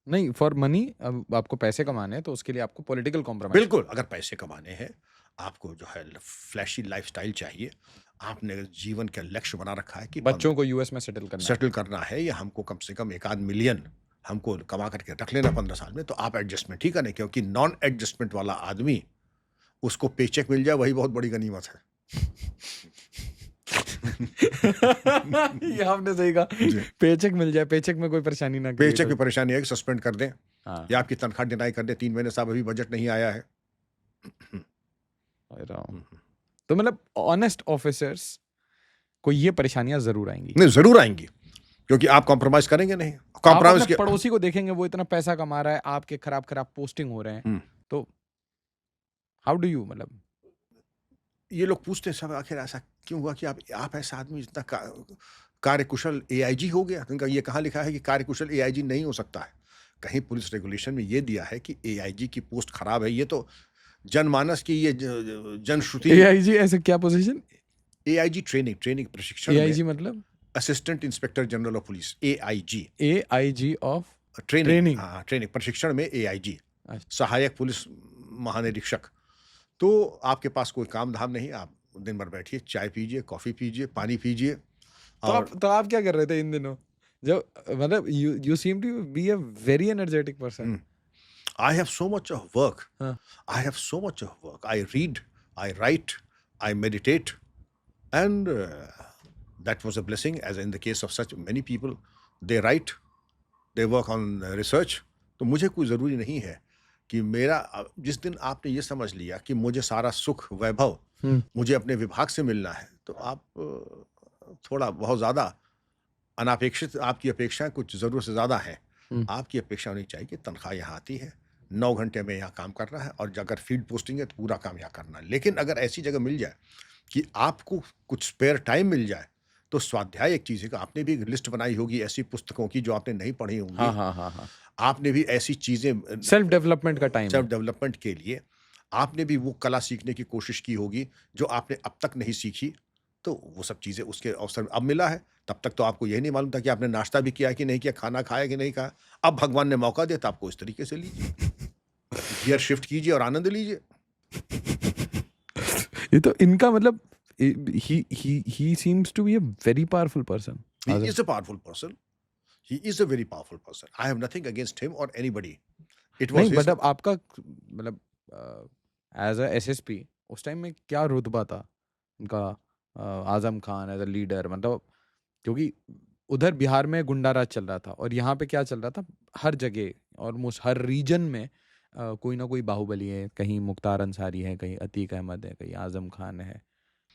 नहीं, फॉर मनी, अब आपको पैसे कमाने हैं तो उसके लिए आपको पॉलिटिकल कॉम्प्रोमाइज। बिल्कुल, अगर पैसे कमाने हैं, आपको जो है फ्लैशी लाइफस्टाइल चाहिए, आपने जीवन का लक्ष्य बना रखा है कि बच्चों को यूएस में सेटल करना है, या हमको कम से कम 1 आध मिलियन हमको कमा करके रख लेना 15 साल में, तो आप एडजस्टमेंट ही करें, क्योंकि नॉन एडजस्टमेंट वाला आदमी, उसको पेचेक मिल जाए वही बहुत बड़ी गनीमत है। ये आपने सही कहा, पेचेक मिल जाए, पेचेक में कोई परेशानी ना, पेचेक की परेशानी है कि सस्पेंड कर दें, हाँ। या आपकी तनख्वाह डिनाई कर दें, 3 महीने साहब अभी बजट नहीं आया है। तो मतलब ऑनेस्ट ऑफिसर्स को ये परेशानियां जरूर आएंगी। नहीं, जरूर आएंगी, क्योंकि आप कॉम्प्रोमाइज करेंगे नहीं। कॉम्प्रोमाइज के पड़ोसी को देखेंगे, वो इतना पैसा कमा रहा है, आपके खराब खराब पोस्टिंग हो रहे हैं, तो हाउ डू यू, मतलब ये लोग पूछते हैं सब, आखिर ऐसा क्यों हुआ कि आप ऐसा आदमी इतना कार्यकुशल एआईजी हो गया? उनका ये कहाँ लिखा है कि कार्यकुशल एआईजी नहीं हो सकता है? कहीं पुलिस रेगुलेशन में ये दिया है कि एआईजी की पोस्ट खराब है? ये तो जनमानस की ये जनश्रुति। एआईजी ऐसे क्या पोजीशन? एआईजी ट्रेनिंग प्रशिक्षण। एआईजी मतलब assistant inspector general of police, AIG of training. हाँ, ट्रेनिंग प्रशिक्षण में एआईजी, सहायक पुलिस महानिरीक्षक। तो आपके पास कोई काम धाम नहीं, आप दिन भर बैठिए, चाय पीजिए, कॉफी पीजिए, पानी पीजिए। तो आप क्या कर रहे थे इन दिनों? जब मतलब you seem to be a very energetic person. I have so much of work. I have so much of work. I read, I write, I meditate, and that was a blessing. As in the case of such many people, they write, they work on research. तो मुझे कोई ज़रूरी नहीं है कि मेरा, जिस दिन आपने ये समझ लिया कि मुझे सारा सुख वैभव मुझे अपने विभाग से मिलना है, तो आप थोड़ा बहुत ज़्यादा अनापेक्षित, आपकी अपेक्षाएं कुछ ज़रूरत से ज़्यादा हैं। आपकी अपेक्षा होनी चाहिए कि तनख्वाह यहाँ आती है, 9 घंटे में यहाँ काम करना है, और अगर फील्ड पोस्टिंग है तो पूरा काम यहाँ करना है। लेकिन अगर ऐसी जगह मिल जाए कि आपको कुछ स्पेयर टाइम मिल जाए, तो स्वाध्याय एक चीज़ है कि आपने भी लिस्ट बनाई होगी ऐसी पुस्तकों की जो आपने नहीं पढ़ी होंगी। हाँ। आपने भी ऐसी चीज़ें, सेल्फ डेवलपमेंट का टाइम, सेल्फ डेवलपमेंट के लिए आपने भी वो कला सीखने की कोशिश की होगी जो आपने अब तक नहीं सीखी। तो वो सब चीज़ें उसके अवसर अब मिला है। तब तक तो आपको यही नहीं मालूम था कि आपने नाश्ता भी किया कि नहीं किया, खाना खाया कि नहीं खाया। अब भगवान ने मौका दिया तो आपको इस तरीके से लीजिए, गियर शिफ्ट कीजिए और आनंद लीजिए। ये तो इनका मतलब, he seems to be a very powerful person. He is a powerful person. He is a very powerful person. I have nothing against him or anybody. It was नहीं, but अब आपका मतलब एज अ एसएसपी उस time में क्या रुतबा था इनका? Azam Khan as a leader, मतलब क्योंकि उधर बिहार में गुंडा राज चल रहा था, और यहाँ पे क्या चल रहा था, हर जगह ऑलमोस्ट हर रीजन में कोई ना कोई बाहुबली है, कहीं मुख्तार अंसारी है, कहीं अतीक अहमद है, कहीं आजम खान है।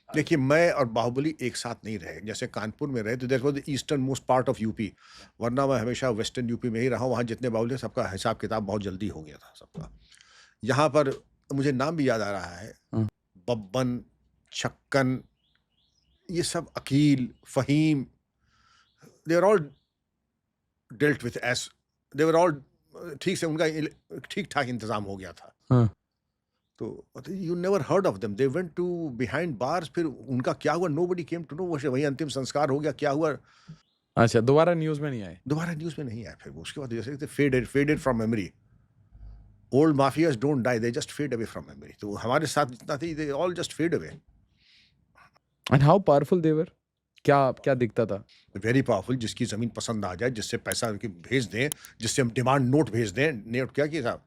देखिए, मैं और बाहुबली एक साथ नहीं रहे। जैसे कानपुर में रहे तो that was the eastern most part of UP, वरना मैं हमेशा वेस्टर्न यूपी में ही रहा हूँ। वहाँ जितने बाहुबली, सबका हिसाब किताब बहुत जल्दी हो गया था सबका। यहाँ पर मुझे नाम भी याद आ रहा है, बब्बन, छक्कन, ये सब, Akeel, Faheem, they are all dealt with us, they were all, ठीक से उनका ठीक ठाक इंतजाम हो गया था। तो you never heard of them, they went to behind bars. फिर उनका क्या हुआ, नोबडी केम टू नो। वही अंतिम संस्कार हो गया, क्या हुआ, अच्छा, दोबारा न्यूज़ में नहीं आए? दोबारा न्यूज़ में नहीं आए। फिर उसके बाद जैसे faded from memory. Old mafias don't die, they just fade away from memory. तो हमारे साथ जितना थी, they all just fade away. And how powerful they were? क्या दिखता था? Very powerful. जिसकी ज़मीन पसंद आ जाए, जिससे पैसा भेज दें, जिससे हम डिमांड नोट भेज दें। नोट क्या किया साहब,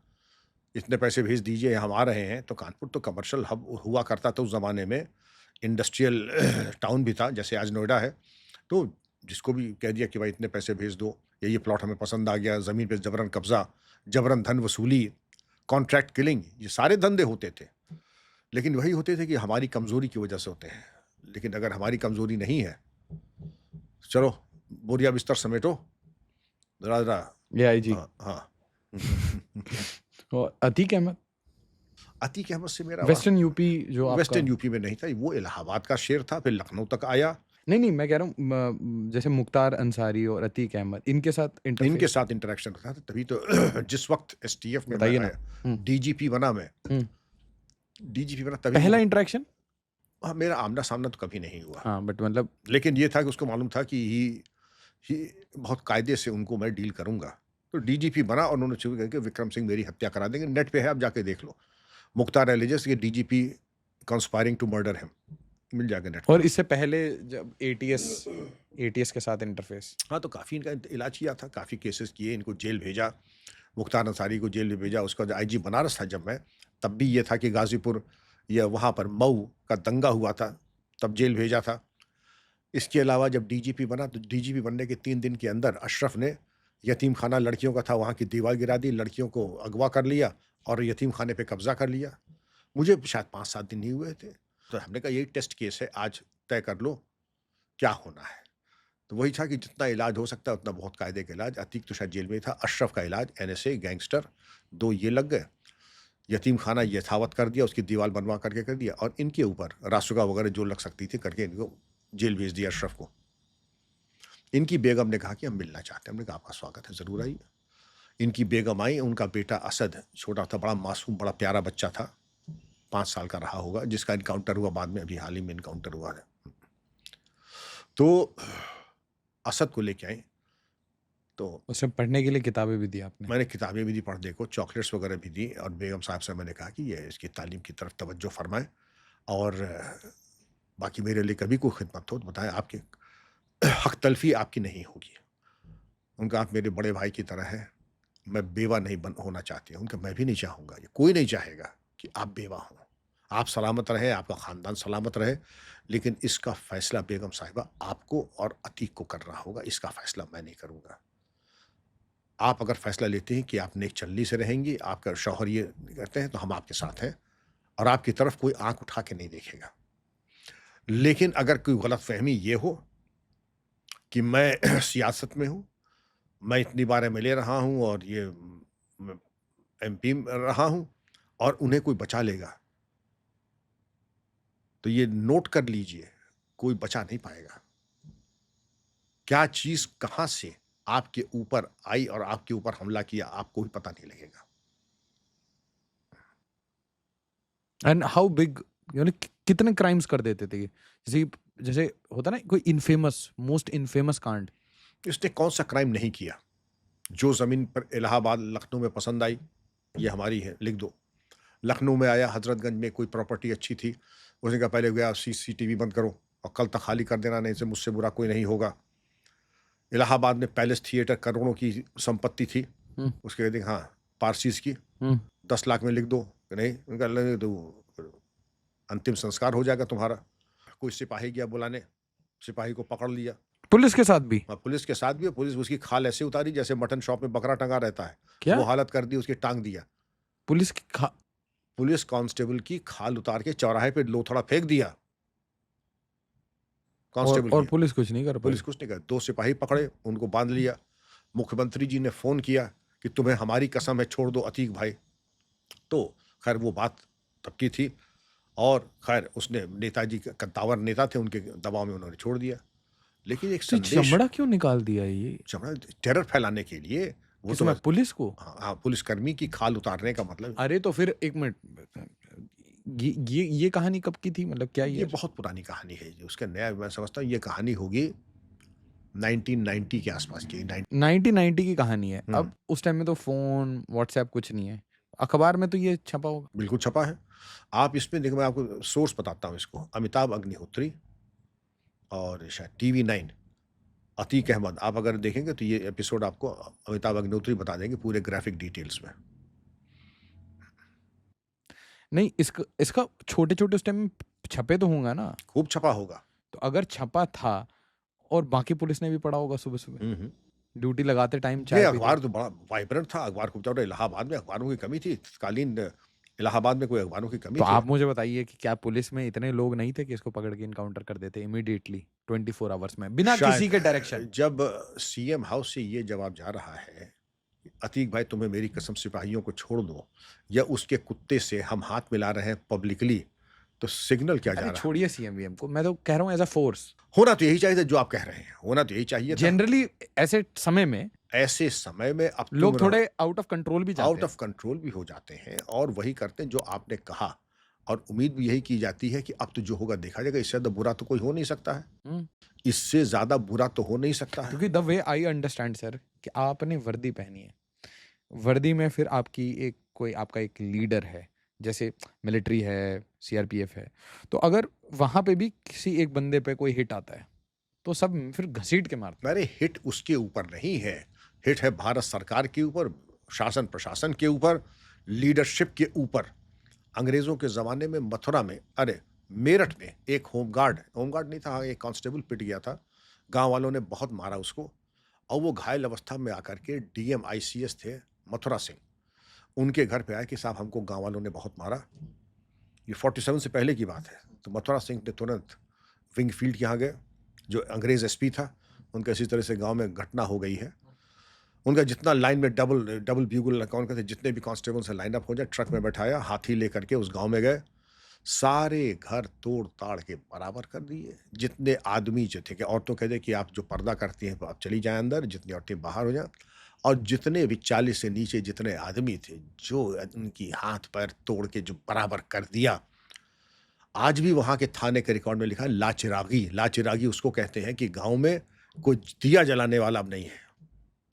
इतने पैसे भेज दीजिए, हम आ रहे हैं। तो कानपुर तो कमर्शियल हब हुआ करता था उस ज़माने में। इंडस्ट्रियल टाउन भी था, जैसे आज नोएडा है। तो जिसको भी कह दिया कि भाई इतने पैसे भेज दो, या ये प्लॉट हमें पसंद आ गया, ज़मीन पे जबरन कब्जा, जबरन धन वसूली, कॉन्ट्रैक्ट किलिंग, ये सारे धंधे होते थे। लेकिन वही होते थे कि हमारी कमज़ोरी की वजह से होते हैं। लेकिन अगर हमारी कमज़ोरी नहीं है, चलो बोरिया बिस्तर समेटो, ज़रा-ज़रा एआईजी हाँ। और अतीक अहमद अतीक अहमद से मेरा वेस्टर्न यूपी जो आपका वेस्टर्न यूपी में नहीं था, वो इलाहाबाद का शेर था, फिर लखनऊ तक आया। नहीं मैं कह रहा हूँ जैसे मुख्तार अंसारी और अतीक अहमद इनके साथ इनके इंटरफेस साथ इंटरेक्शन था, तभी तो जिस वक्त एसटीएफ में मैं बताइए ना। आया, डीजीपी बना मैं, डीजीपी बना तभी पहला इंटरेक्शन मेरा आमना सामना तो कभी नहीं हुआ। हाँ बट मतलब लेकिन ये था कि उसको मालूम था कि ही बहुत कायदे से उनको मैं डील करूंगा। तो डीजीपी बना और उन्होंने शुरू करके विक्रम सिंह मेरी हत्या करा देंगे, नेट पे है, आप जाके देख लो, मुख्तार एलिजस ये DGP conspiring to murder him, मिल जाएगा नेट पे। और इससे पहले जब एटीएस के साथ इंटरफेस हाँ, तो काफ़ी इनका इलाज किया था, काफ़ी केसेस किए, इनको जेल भेजा, मुख्तार अंसारी को जेल में भेजा। उसका जो आईजी बनारस था जब मैं, तब भी ये था कि गाजीपुर या वहाँ पर मऊ का दंगा हुआ था, तब जेल भेजा था। इसके अलावा जब डीजीपी बना, तो डीजीपी बनने के 3 दिन के अंदर अशरफ ने यतीम खाना लड़कियों का था, वहाँ की दीवार गिरा दी, लड़कियों को अगवा कर लिया और यतीम खाने पे कब्जा कर लिया। मुझे शायद 5-7 दिन ही हुए थे। तो हमने कहा यही टेस्ट केस है, आज तय कर लो क्या होना है। तो वही था कि जितना इलाज हो सकता है उतना बहुत कायदे का इलाज। अतीक तो शायद जेल में था, अशरफ का इलाज एनएसए, गैंगस्टर, 2 ये लग गए। यतीम खाना यथावत कर दिया, उसकी दीवार बनवा करके कर दिया, और इनके ऊपर रासुका वगैरह जो लग सकती थी करके इनको जेल भेज दिया अशरफ को। इनकी बेगम ने कहा कि हम मिलना चाहते हैं। हमने कहा आपका स्वागत है, ज़रूर आइए। इनकी बेगम आई, उनका बेटा असद छोटा था, बड़ा मासूम, बड़ा प्यारा बच्चा था, 5 साल का रहा होगा, जिसका इनकाउंटर हुआ बाद में, अभी हाल ही में इनकाउंटर हुआ है। तो असद को लेके आए, तो उसे पढ़ने के लिए किताबें भी दी आपने? मैंने किताबें भी दी पढ़ने को, चॉकलेट्स वगैरह भी दी, और बेगम साहब से मैंने कहा कि ये इसकी तालीम की तरफ तवज्जो फरमाएं, और बाकी मेरे लिए कभी कोई खिदमत हो तो बताएं, आपके हक तलफी आपकी नहीं होगी। उनका आप मेरे बड़े भाई की तरह हैं, मैं बेवा नहीं होना चाहती हूँ। उनका मैं भी नहीं चाहूँगा, ये कोई नहीं चाहेगा कि आप बेवा हों। आप सलामत रहें, आपका ख़ानदान सलामत रहे, लेकिन इसका फ़ैसला बेगम साहिबा आपको और अतीक को करना होगा, इसका फ़ैसला मैं नहीं करूँगा। आप अगर फ़ैसला लेते हैं कि आप नेक चलनी से रहेंगी, आपका शौहर ये कहते हैं, तो हम आपके साथ हैं और आपकी तरफ कोई आँख उठा के नहीं देखेगा। लेकिन अगर कोई गलतफ़हमी ये हो कि मैं सियासत में हूँ, मैं इतनी बार एमएलए रहा हूँ और ये एमपी रहा हूँ और उन्हें कोई बचा लेगा, तो ये नोट कर लीजिए, कोई बचा नहीं पाएगा। क्या चीज़ कहाँ से आपके ऊपर आई और आपके ऊपर हमला किया, आपको भी पता नहीं लगेगा। एंड हाउ बिग, यानी कितने क्राइम्स कर देते थे ये? जैसे होता ना कोई इनफेमस, मोस्ट इनफेमस कांड। इसने कौन सा क्राइम नहीं किया? जो ज़मीन पर इलाहाबाद, लखनऊ में पसंद आई, ये हमारी है, लिख दो। लखनऊ में आया, हज़रतगंज में कोई प्रॉपर्टी अच्छी थी, उसने कहा पहले गया सीसीटीवी बंद करो और कल तक खाली कर देना, नहीं से मुझसे बुरा कोई नहीं होगा। इलाहाबाद में पैलेस थिएटर करोड़ों की संपत्ति थी, उसके कहते हाँ पारसीज की 10 लाख में लिख दो, नहीं उनका लगे तो अंतिम संस्कार हो जाएगा तुम्हारा। कोई सिपाही गया बुलाने, सिपाही को पकड़ लिया, पुलिस के साथ भी? पुलिस के साथ भी। पुलिस उसकी खाल ऐसे उतारी जैसे मटन शॉप में बकरा टंगा रहता है, क्या? वो हालत कर दी, उसकी टांग दिया। पुलिस कांस्टेबल की खाल उतार के चौराहे पे लोथड़ा फेंक दिया कांस्टेबल और पुलिस कुछ नहीं कर पाई? पुलिस कुछ नहीं कर। 2 सिपाही पकड़े, उनको बांध लिया। मुख्यमंत्री जी ने फोन किया कि तुम्हें हमारी कसम है, छोड़ दो अतीक भाई। तो खैर वो बात तब की थी, और खैर उसने, नेताजी कद्दावर नेता थे, उनके दबाव में उन्होंने छोड़ दिया। लेकिन एक संदेश, चमड़ा क्यों निकाल दिया ये? चमड़ा टेरर फैलाने के लिए। वो तो पुलिस को, हाँ, पुलिसकर्मी की खाल उतारने का मतलब। अरे तो फिर एक मिनट, ये कहानी कब की थी, मतलब क्या ये बहुत पुरानी कहानी है, उसका नया मैं समझता हूँ ये कहानी होगी 1990 के आसपास की। 1990 की कहानी है। अब उस टाइम में तो फोन, व्हाट्सएप कुछ नहीं है, अखबार में तो ये छपा होगा। बिल्कुल छपा है। आप इसमें देखो, मैं आपको सोर्स बताता हूँ इसको, अमिताभ अग्निहोत्री और शायद TV9 अतीक अहमद। आप अगर देखेंगे तो ये एपिसोड आपको अमिताभ अग्निहोत्री बता देंगे पूरे ग्राफिक डिटेल्स में। नहीं, इसका छोटे छोटे उस टाइम छपे तो होंगे ना। खूब छपा होगा। तो अगर छपा था और बाकी पुलिस ने भी पढ़ा होगा सुबह सुबह ड्यूटी लगाते टाइम ये चाय पीते। अखबार तो बड़ा वाइब्रेंट था, अखबार खूब चल, इलाहाबाद में अखबारों की कमी थी, तत्कालीन इलाहाबाद में कोई अखबारों की कमी तो थी? आप मुझे बताइए कि क्या पुलिस में इतने लोग नहीं थे कि इसको पकड़ के इनकाउंटर कर देते इमीडिएटली 24 आवर्स में बिना शायद किसी के डायरेक्शन। जब सीएम हाउस से ये जवाब जा रहा है, अतीक भाई तुम्हें मेरी कसम सिपाहियों को छोड़ दो, या उसके कुत्ते से हम हाथ मिला रहे हैं पब्लिकली, तो सिग्नल क्या जा अरे रहा है? छोड़िए सीएम को, मैं तो कह रहा हूँ एज अ फोर्स। होना तो यही चाहिए था जो आप कह रहे हैं, होना तो यही चाहिए था। जनरली ऐसे समय में ऐसे समय में अब तुम लोग थोड़े आउट ऑफ कंट्रोल भी जाते आउट हैं। ऑफ कंट्रोल भी हो जाते हैं और वही करते हैं जो आपने कहा, और उम्मीद भी यही की जाती है कि अब तो जो होगा देखा जाएगा, इससे ज्यादा बुरा तो कोई हो नहीं सकता है, हम्म, इससे ज्यादा बुरा तो हो नहीं सकता है। क्योंकि the way I understand sir कि आपने वर्दी पहनी है, वर्दी में फिर आपकी एक कोई आपका एक लीडर है, जैसे मिलिट्री है, सीआरपीएफ है, तो अगर वहां पे भी किसी एक बंदे पे कोई हिट आता है तो सब फिर घसीट के मारते हैं। अरे हिट उसके ऊपर नहीं है, हिट है भारत सरकार के ऊपर, शासन प्रशासन के ऊपर, लीडरशिप के ऊपर। अंग्रेजों के जमाने में मथुरा में, अरे मेरठ में एक होमगार्ड होमगार्ड नहीं था, एक कांस्टेबल पिट गया था, गांव वालों ने बहुत मारा उसको, और वो घायल अवस्था में आकर के डीएम आईसीएस थे मथुरा सिंह, उनके घर पे आए कि साहब हमको गांव वालों ने बहुत मारा। ये 47 से पहले की बात है। तो मथुरा सिंह ने तुरंत विंगफील्ड के यहाँ गए, जो अंग्रेज एसपी था, उनका इसी तरह से गांव में घटना हो गई है, उनका जितना लाइन में डबल डबल ब्यूगल कौन कहते, जितने भी कांस्टेबल से लाइन अप हो जाए, ट्रक में बैठाया, हाथी लेकर के उस गांव में गए, सारे घर तोड़ ताड़ के बराबर कर दिए। जितने आदमी जो थे, कि औरतों कहते कि आप जो पर्दा करती हैं आप चली जाएं अंदर, जितनी औरतें बाहर हो जाएं, और जितने भी 40 से नीचे जितने आदमी थे, जो उनकी हाथ पैर तोड़ के जो बराबर कर दिया। आज भी वहां के थाने के रिकॉर्ड में लिखा है लाचिरागी, लाचिरागी उसको कहते हैं कि गांव में कोई दिया जलाने वाला अब नहीं है।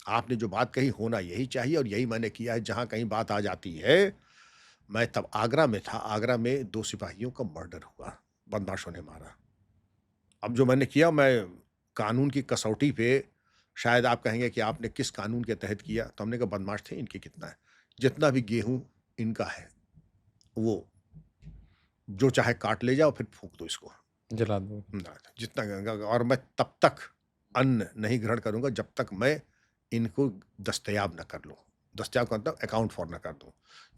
आपने जो बात कही होना यही चाहिए, और यही मैंने किया है। जहां कहीं बात आ जाती है, मैं तब आगरा में था, आगरा में 2 सिपाहियों का मर्डर हुआ, बदमाशों ने मारा। अब जो मैंने किया, मैं कानून की कसौटी पे, शायद आप कहेंगे कि आपने किस कानून के तहत किया, तो हमने कहा बदमाश थे, इनके कितना है, जितना भी गेहूं इनका है, वो जो चाहे काट ले जाओ, फिर फूंक दो इसको, जला दो। जितना, और मैं तब तक अन्न नहीं ग्रहण करूंगा जब तक मैं इनको दस्तयाब न कर लूं, दस्तयाब का मतलब अकाउंट फॉर न कर दूं।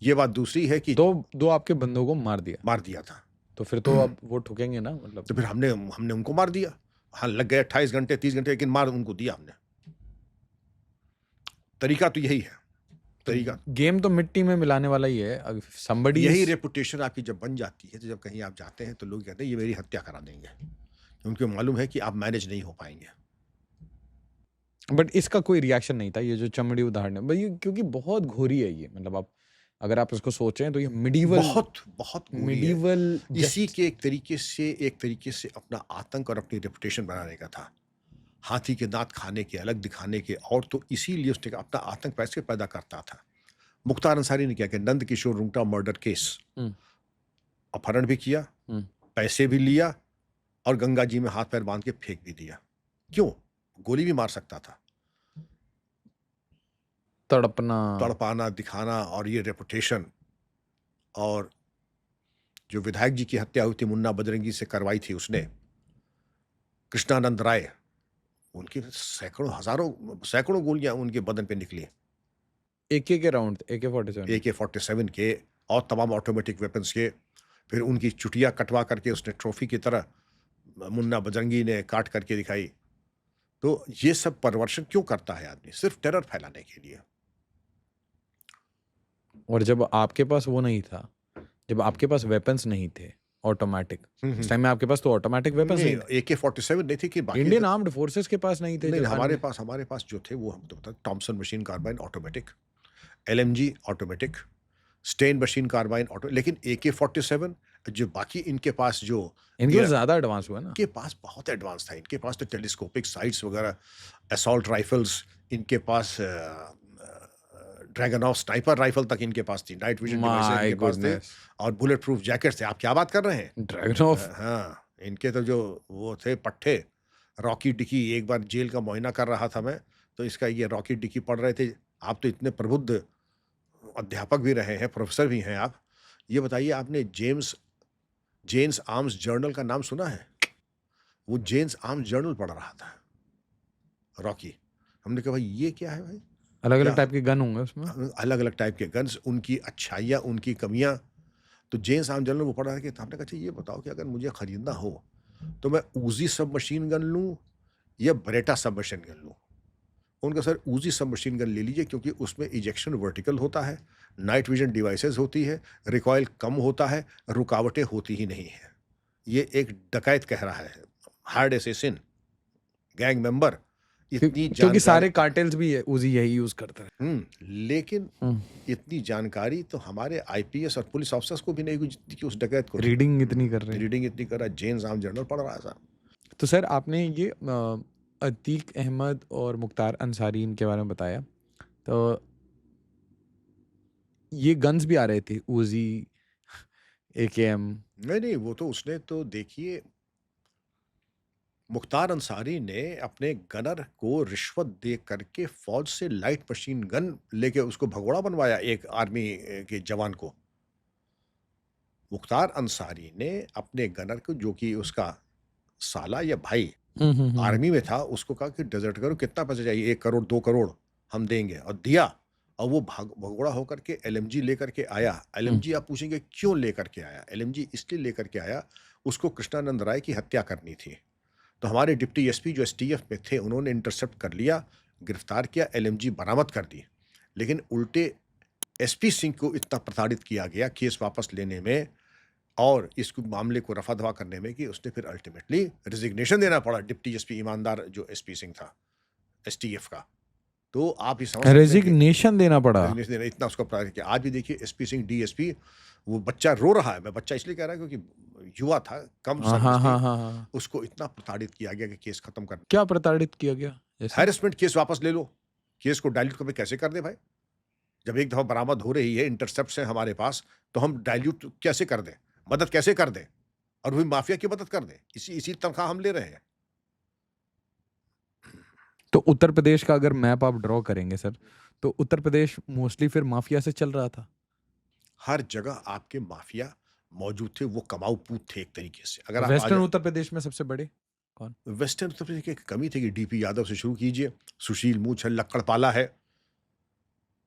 ये बात दूसरी है कि दो आपके बंदों को मार दिया, मार दिया था, तो फिर तो अब वो ठुकेंगे ना, मतलब। तो फिर हमने हमने उनको मार दिया। हाँ, लग गए 28 घंटे 30 घंटे, लेकिन मार उनको दिया हमने। तरीका तो यही है, तरीका गेम तो मिट्टी में मिलाने वाला ही है। अगर somebody यही is- रेपुटेशन आपकी जब बन जाती है, तो जब कहीं आप जाते हैं तो लोग कहते हैं ये मेरी हत्या करा देंगे, उनको मालूम है कि आप मैनेज नहीं हो पाएंगे। बट इसका कोई रिएक्शन नहीं था, ये जो चमड़ी उदाहरण है भाई, क्योंकि बहुत घोरी है ये, मतलब आप अगर आप इसको सोचें तो ये मिडीवल बहुत बहुत बुरी है। मिडीवल इसी के एक तरीके से अपना आतंक और अपनी रेपुटेशन बनाने का था, हाथी के दांत खाने के, अलग दिखाने के, और तो इसीलिए उसने अपना आतंक पैसे पैदा करता था। मुख्तार अंसारी ने क्या किया, नंद किशोर रुंगटा मर्डर केस, अपहरण भी किया, पैसे भी लिया, और गंगा जी में हाथ पैर बांध के फेंक भी दिया। क्यों? गोली भी मार सकता था। तड़पाना, दिखाना, और ये रेपुटेशन। और जो विधायक जी की हत्या हुई थी, मुन्ना बजरंगी से करवाई थी उसने, कृष्णानंद राय, उनकी सैकड़ों गोलियां उनके बदन पे निकली, AK के राउंड, AK-47 के, और तमाम ऑटोमेटिक वेपन्स के। फिर उनकी चुटिया कटवा करके उसने ट्रॉफी की तरह मुन्ना बजरंगी ने काट करके दिखाई। तो ये सब परवर्शन क्यों करता है आदमी? सिर्फ टेरर फैलाने के लिए। और जब आपके पास वो नहीं था, जब आपके पास वेपन्स नहीं थे ऑटोमेटिक, उस टाइम में आपके पास तो ऑटोमेटिक वेपन्स नहीं थे। AK-47 नहीं थी कि बाकी इंडियन आर्म्ड फोर्सेस के पास नहीं थे। नहीं, हमारे पास जो थे वो हम तो बता, Thompson machine carbine automatic, LMG automatic, Sten machine carbine auto, लेकिन AK-47 जो बाकी इनके पास जो इनके पास ज्यादा एडवांस हुआ ना, इनके पास बहुत एडवांस था। इनके पास तो टेलीस्कोपिक साइट्स वगैरह, असॉल्ट राइफल्स, इनके पास ड्रैगन ऑफ स्नाइपर राइफल तक इनके पास थी, नाइट विजन डिवाइसेस इनके पास थे, और बुलेट प्रूफ जैकेट्स थे। आप क्या बात कर रहे हैं? ड्रैगन ऑफ, हाँ, इनके तो जो वो थे पट्टे, रॉकी डिकी। एक बार जेल का मुआयना कर रहा था मैं, तो इसका ये रॉकी डिकी पढ़ रहे थे। आप तो इतने प्रबुद्ध अध्यापक भी रहे हैं, प्रोफेसर भी हैं आप, ये बताइए, आपने जेम्स आर्म्स जर्नल का नाम सुना है? वो जेम्स आर्म्स जर्नल पढ़ रहा था, रॉकी। हमने कहा भाई ये क्या है भाई? अलग-अलग क्या टाइप के गन होंगे उसमें? अलग-अलग टाइप के गन्स, उनकी अच्छाइयाँ, उनकी कमियाँ। तो जेम्स आर्म्स जर्नल वो पढ़ रहा है कि हमने कहा अच्छा ये बताओ कि अगर मुझे खरीदना हो तो मैं ऊज़ी सबमशीन गन लूँ या बेरेटा सबमशीन गन लूँ? उनका सर ऊज़ी सबमशीन गन ले लीजिए क्योंकि उसमें इजेक्शन वर्टिकल होता है, नाइट विज़न डिवाइसेज़ होती है, रिकॉइल कम होता है, रुकावटें होती ही नहीं हैं। ये एक डकैत कह रहा है, हार्ड असैसिन, गैंग मेंबर, इतनी क्योंकि जानकारी। सारे कार्टेल्स भी उजी यही यूज़ करते हैं। लेकिन हुँ। इतनी जानकारी तो हमारे आईपीएस और पुलिस ऑफिसर्स को भी नहीं हुई जितनी कि उस डकैत को थी। रीडिंग इतनी कर रहे हैं। रीडिंग इतनी कर रहा है, जेम्स आर्म्स जर्नल पढ़ रहा था। तो सर आपने ये अतीक अहमद और मुख्तार अंसारी इनके बारे में बताया। तो ये गन्स भी आ रहे थे, उजी, एकेएम। नहीं, वो तो उसने तो देखिए, मुख्तार अंसारी ने अपने गनर को रिश्वत दे करके फौज से लाइट मशीन गन लेके उसको भगोड़ा बनवाया एक आर्मी के जवान को। मुख्तार अंसारी ने अपने गनर को, जो कि उसका साला या भाई हुँ, हुँ, हुँ, हुँ। आर्मी में था, उसको कहा कि डेजर्ट करो, कितना पैसा चाहिए? 1 करोड़ 2 करोड़ हम देंगे, और दिया। और वो भगोड़ा होकर के एलएमजी लेकर के आया। हुँ। एलएमजी आप पूछेंगे क्यों लेकर के आया? एलएमजी इसलिए लेकर के आया, उसको कृष्णानंद राय की हत्या करनी थी। तो हमारे डिप्टी एसपी जो एसटीएफ में थे, उन्होंने इंटरसेप्ट कर लिया, गिरफ्तार किया, एलएमजी बरामद कर दी। लेकिन उल्टे एसपी सिंह को इतना प्रताड़ित किया गया केस वापस लेने में और इस मामले को रफा-दफा करने में कि उसने फिर अल्टीमेटली रिजिग्नेशन देना पड़ा, डिप्टी एसपी ईमानदार जो एसपी सिंह था, एसटीएफ का। तो आप ये समझ सकते हैं कि रेज़िग्नेशन देना पड़ा। रेजिग्नेशन देना, इतना उसका प्रताड़ित किया। आज भी देखिए एसपी सिंह, डीएसपी, वो बच्चा रो रहा है। मैं बच्चा इसलिए कह रहा हूँ क्योंकि युवा था, कम हाँ, सर्विस हाँ, थी। हाँ, हाँ, हाँ। उसको इतना प्रताड़ित किया गया कि केस खत्म कर, क्या प्रताड़ित किया गया? जैसे? हैरेसमेंट केस वापस ले लो। केस को डाइल्यूट करके कैसे कर दें भाई? जब एक दफ़ा बरामद हो रही है, इंटरसेप्ट्स हैं हमारे पास, तो हम डाइल्यूट कैसे कर दें? मदद कैसे कर दें? और वो भी माफिया की मदद कर दें। इसी इसी तनख्वाह हम ले रहे हैं। तो उत्तर प्रदेश का अगर मैप आप ड्रॉ करेंगे सर, तो उत्तर प्रदेश मोस्टली फिर माफिया से चल रहा था? हर जगह आपके माफिया मौजूद थे, वो कमाऊ पूत थे एक तरीके से। अगर आप आज वेस्टर्न उत्तर प्रदेश में सबसे बड़े कौन? वेस्टर्न उत्तर प्रदेश की एक कमी थी कि डीपी यादव से शुरू कीजिए, सुशील मूछ है, लक्कड़पाला है।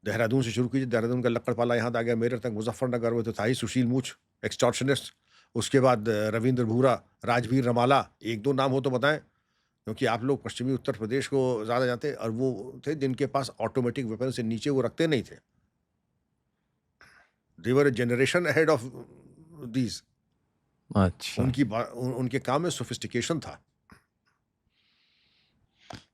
देहरादून से शुरू कीजिए, देहरादून का लक्कड़पाला यहाँ आ गया, मेरठ तक, मुजफ्फरनगर में तो था ही सुशील मूछ, एक्सटॉर्शनिस्ट। उसके बाद रविंद्र भूरा, राजवीर रमाला, 1-2 नाम हो तो बताएँ? क्योंकि आप लोग पश्चिमी उत्तर प्रदेश को ज़्यादा जानते हैं, और वो थे जिनके पास ऑटोमेटिक वेपन से नीचे वो रखते नहीं थे। They were a generation ahead of these. अच्छा। उनके काम में सोफिस्टिकेशन था।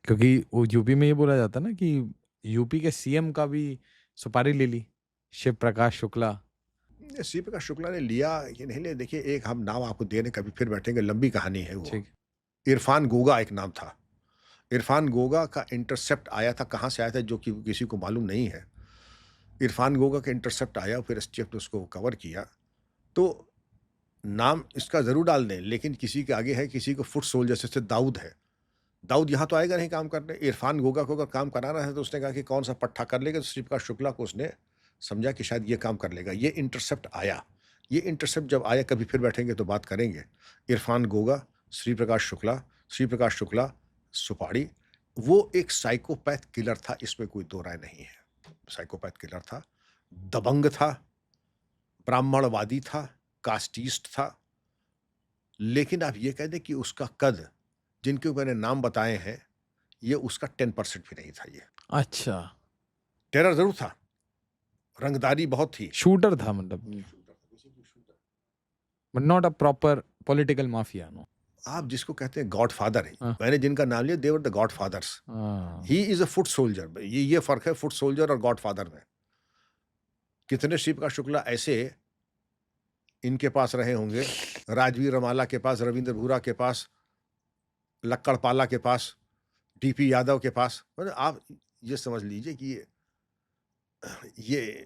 क्योंकि वो यूपी में ये बोला जाता है ना कि यूपी के सीएम का भी सुपारी ले ली, शिव प्रकाश शुक्ला। सी प्रकाश शुक्ला ने लिया कि नहीं लिया, देखिए एक हम नाम आपको दे रहे हैं, कभी फिर बैठेंगे, लंबी कहानी है वो। ठीक। इरफान गोगा एक नाम था। इरफान गोगा का इंटरसेप्ट आया था, कहाँ से आया था जो कि किसी को मालूम नहीं है। इरफान गोगा का इंटरसेप्ट आया, फिर एसटीएफ ने उसको कवर किया। तो नाम इसका ज़रूर डाल दें, लेकिन किसी के आगे है, किसी को फुट सोल्जर, जैसे दाऊद है। दाऊद यहाँ तो आएगा नहीं काम करने। इरफान गोगा को अगर काम कराना है तो उसने कहा कि कौन सा पट्टा कर लेगा, तो श्रीप्रकाश शुक्ला को उसने समझा कि शायद ये काम कर लेगा। ये इंटरसेप्ट आया। ये इंटरसेप्ट जब आया, कभी फिर बैठेंगे तो बात करेंगे। इरफान गोगा, श्री प्रकाश शुक्ला, सुपाड़ी, वो एक साइकोपैथ किलर था, इसमें कोई दो राय नहीं है। साइकोपैथ किलर था, दबंग था, ब्राह्मणवादी था, कास्टिस्ट था। लेकिन आप ये कह दें कि उसका कद, जिनके मैंने नाम बताए हैं, ये उसका 10% भी नहीं था ये। अच्छा। टेरर ज़रूर था, रंगदारी बहुत थी। शूटर था मतलब, but not a proper political mafia, no. आप जिसको कहते हैं गॉडफादर है, हाँ। मैंने जिनका नाम लिया, दे वर द गॉडफादर्स। हाँ। He is a foot soldier. ये फ़र्क है फुट सोल्जर और गॉडफादर में। कितने श्रीप्रकाश शुक्ला ऐसे इनके पास रहे होंगे, राजवीर रमाला के पास, रविंद्र भूरा के पास, लक्कड़पाला के पास, डीपी यादव के पास। मतलब आप ये समझ लीजिए कि ये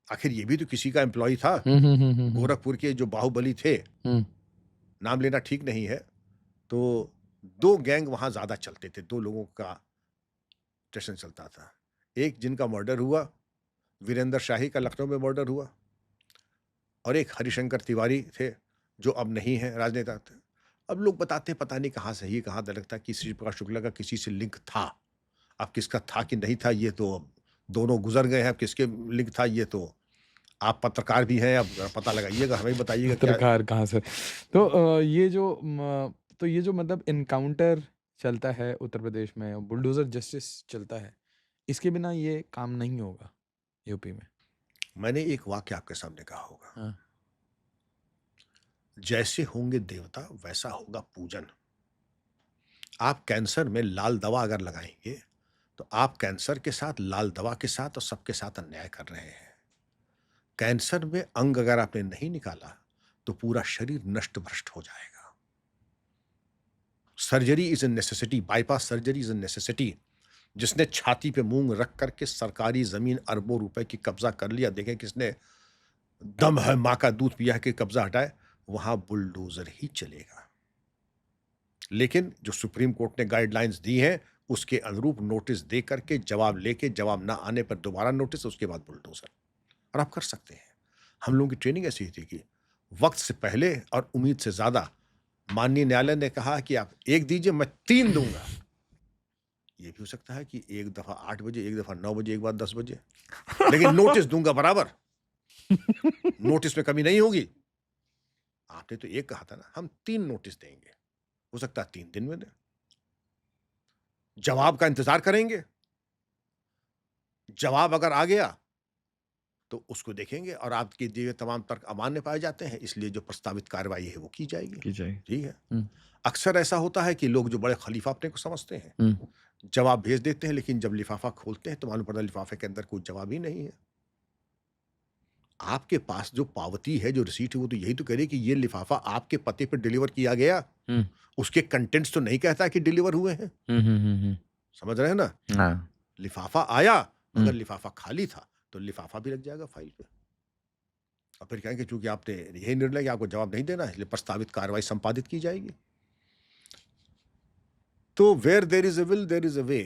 आखिर ये भी तो किसी का एम्प्लॉयी था। गोरखपुर के जो बाहुबली थे, नाम लेना ठीक नहीं है, तो 2 गैंग वहाँ ज़्यादा चलते थे, 2 लोगों का स्टेशन चलता था। एक जिनका मर्डर हुआ, वीरेंद्र शाही का लखनऊ में मर्डर हुआ, और एक हरिशंकर तिवारी थे, जो अब नहीं है राजनेता थे। अब लोग बताते हैं पता नहीं कहाँ सही कहाँ गलत था कि श्री प्रकाश शुक्ला का किसी से लिंक था। अब किसका था कि नहीं था ये तो अब दोनों गुजर गए हैं। अब किसके लिंक था ये तो आप पत्रकार भी हैं, अब जरा पता लगाइएगा, हमें बताइएगा क्या। पत्रकार कहाँ से? तो ये जो मतलब इनकाउंटर चलता है उत्तर प्रदेश में, बुलडोजर जस्टिस चलता है, इसके बिना ये काम नहीं होगा यूपी में। मैंने एक वाक्य आपके सामने कहा होगा, हाँ। जैसे होंगे देवता वैसा होगा पूजन। आप कैंसर में लाल दवा अगर लगाएंगे तो आप कैंसर के साथ, लाल दवा के साथ और सबके साथ अन्याय कर रहे हैं। कैंसर में अंग अगर आपने नहीं निकाला तो पूरा शरीर नष्ट भ्रष्ट हो जाएगा। Surgery is a necessity, bypass surgery is a necessity. जिसने छाती पे मूंग रख करके सरकारी जमीन अरबों रुपए की कब्जा कर लिया, देखें किसने दम है मां का दूध पिया के कब्जा हटाए, वहां बुलडोजर ही चलेगा। लेकिन जो सुप्रीम कोर्ट ने गाइडलाइंस दी हैं उसके अनुरूप नोटिस दे करके जवाब लेके, जवाब ना आने पर दोबारा नोटिस, उसके बाद बुलडोजर, और आप कर सकते हैं। हम लोगों की ट्रेनिंग ऐसी थी कि वक्त से पहले और उम्मीद से ज्यादा माननीय न्यायालय ने कहा कि आप एक दीजिए, मैं 3 दूंगा। ये भी हो सकता है कि एक दफा 8 बजे, एक दफा 9 बजे, एक बार 10 बजे, लेकिन नोटिस दूंगा बराबर। नोटिस में कमी नहीं होगी। आपने तो एक कहा था ना, हम 3 नोटिस देंगे, हो सकता है 3 दिन में दें। जवाब का इंतजार करेंगे, जवाब अगर आ गया तो उसको देखेंगे, और आपके दिए तमाम तर्क अमान्य पाए जाते हैं, इसलिए जो प्रस्तावित कार्रवाई है वो की जाएगी। ठीक है। अक्सर ऐसा होता है कि लोग जो बड़े खलीफा अपने को समझते हैं, जवाब भेज देते हैं, लेकिन जब लिफाफा खोलते हैं तो मालूम पड़ता है लिफाफे के अंदर कोई जवाब ही नहीं है। आपके पास जो पावती है, जो रिसीट है, वो तो यही तो कह रही है कि ये लिफाफा आपके पते पर डिलीवर किया गया। उसके कंटेंट्स तो नहीं कहता कि डिलीवर हुए हैं। समझ रहे हैं ना? हाँ। लिफाफा आया, अगर लिफाफा खाली था तो लिफाफा भी लग जाएगा फाइल पे, और फिर कहेंगे चूंकि आपने यही निर्णय कि आपको जवाब नहीं देना, इसलिए प्रस्तावित कार्रवाई संपादित की जाएगी। तो where there is a will there is a way.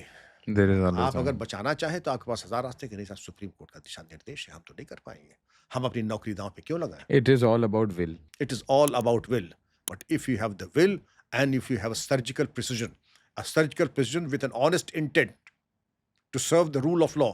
आप अगर बचाना चाहें तो आपके पास 1000 रास्ते के, नहीं साहब सुप्रीम कोर्ट का दिशा निर्देश है, हम तो नहीं कर पाएंगे। हम अपनी नौकरी दांव पे क्यों लगाएं? It is all about will. It is all about will. But if you have the will and if you have a surgical precision with an honest intent to serve the rule of law,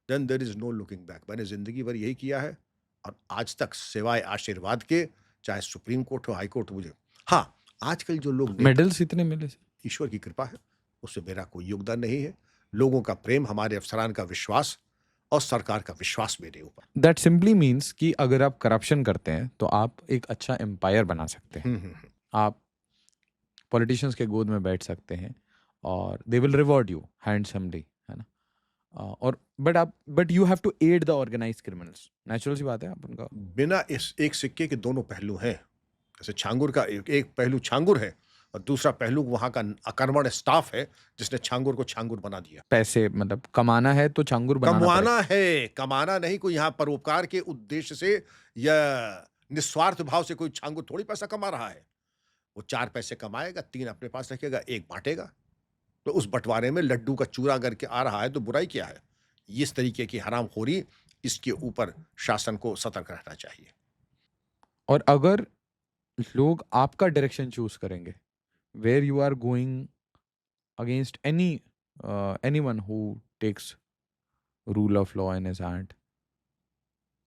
then there is no looking back. मैंने जिंदगी भर यही किया है, और आज तक सिवाय आशीर्वाद के, चाहे सुप्रीम कोर्ट हो, हाई कोर्ट हो, मुझे, हाँ, आजकल जो लोग मेडल्स इतने मिले, ईश्वर की कृपा है, उससे मेरा कोई योगदान नहीं है। लोगों का प्रेम, हमारे अफसरान का विश्वास और सरकार का विश्वास मेरे ऊपर। दैट सिंपली मीन्स कि अगर आप करप्शन करते हैं तो आप एक अच्छा एम्पायर बना सकते हैं। आप पॉलिटिशियंस के गोद में बैठ सकते हैं और they will reward you handsomely, है ना? और but you have to aid the organise criminals. Natural सी बात है। आप उनका बिना इस एक सिक्के के दोनों पहलू हैं। जैसे छांगुर का एक पहलू छांगुर है और दूसरा पहलू वहां का अकर्मण्य स्टाफ है जिसने छांगुर को छांगुर बना दिया। पैसे मतलब कमाना है तो छांगुर बनाना कमाना है, कमाना नहीं। कोई यहाँ परोपकार के उद्देश्य से या निस्वार्थ भाव से कोई छांगुर थोड़ी पैसा कमा रहा है। वो 4 पैसे कमाएगा, 3 अपने पास रखेगा, 1 बांटेगा। तो उस बंटवारे में लड्डू का चूरा करके आ रहा है तो बुराई क्या है? इस तरीके की हरामखोरी, इसके ऊपर शासन को सतर्क रहना चाहिए। और अगर लोग आपका डायरेक्शन चूज करेंगे, where you are going against anyone who takes rule of law in his hand,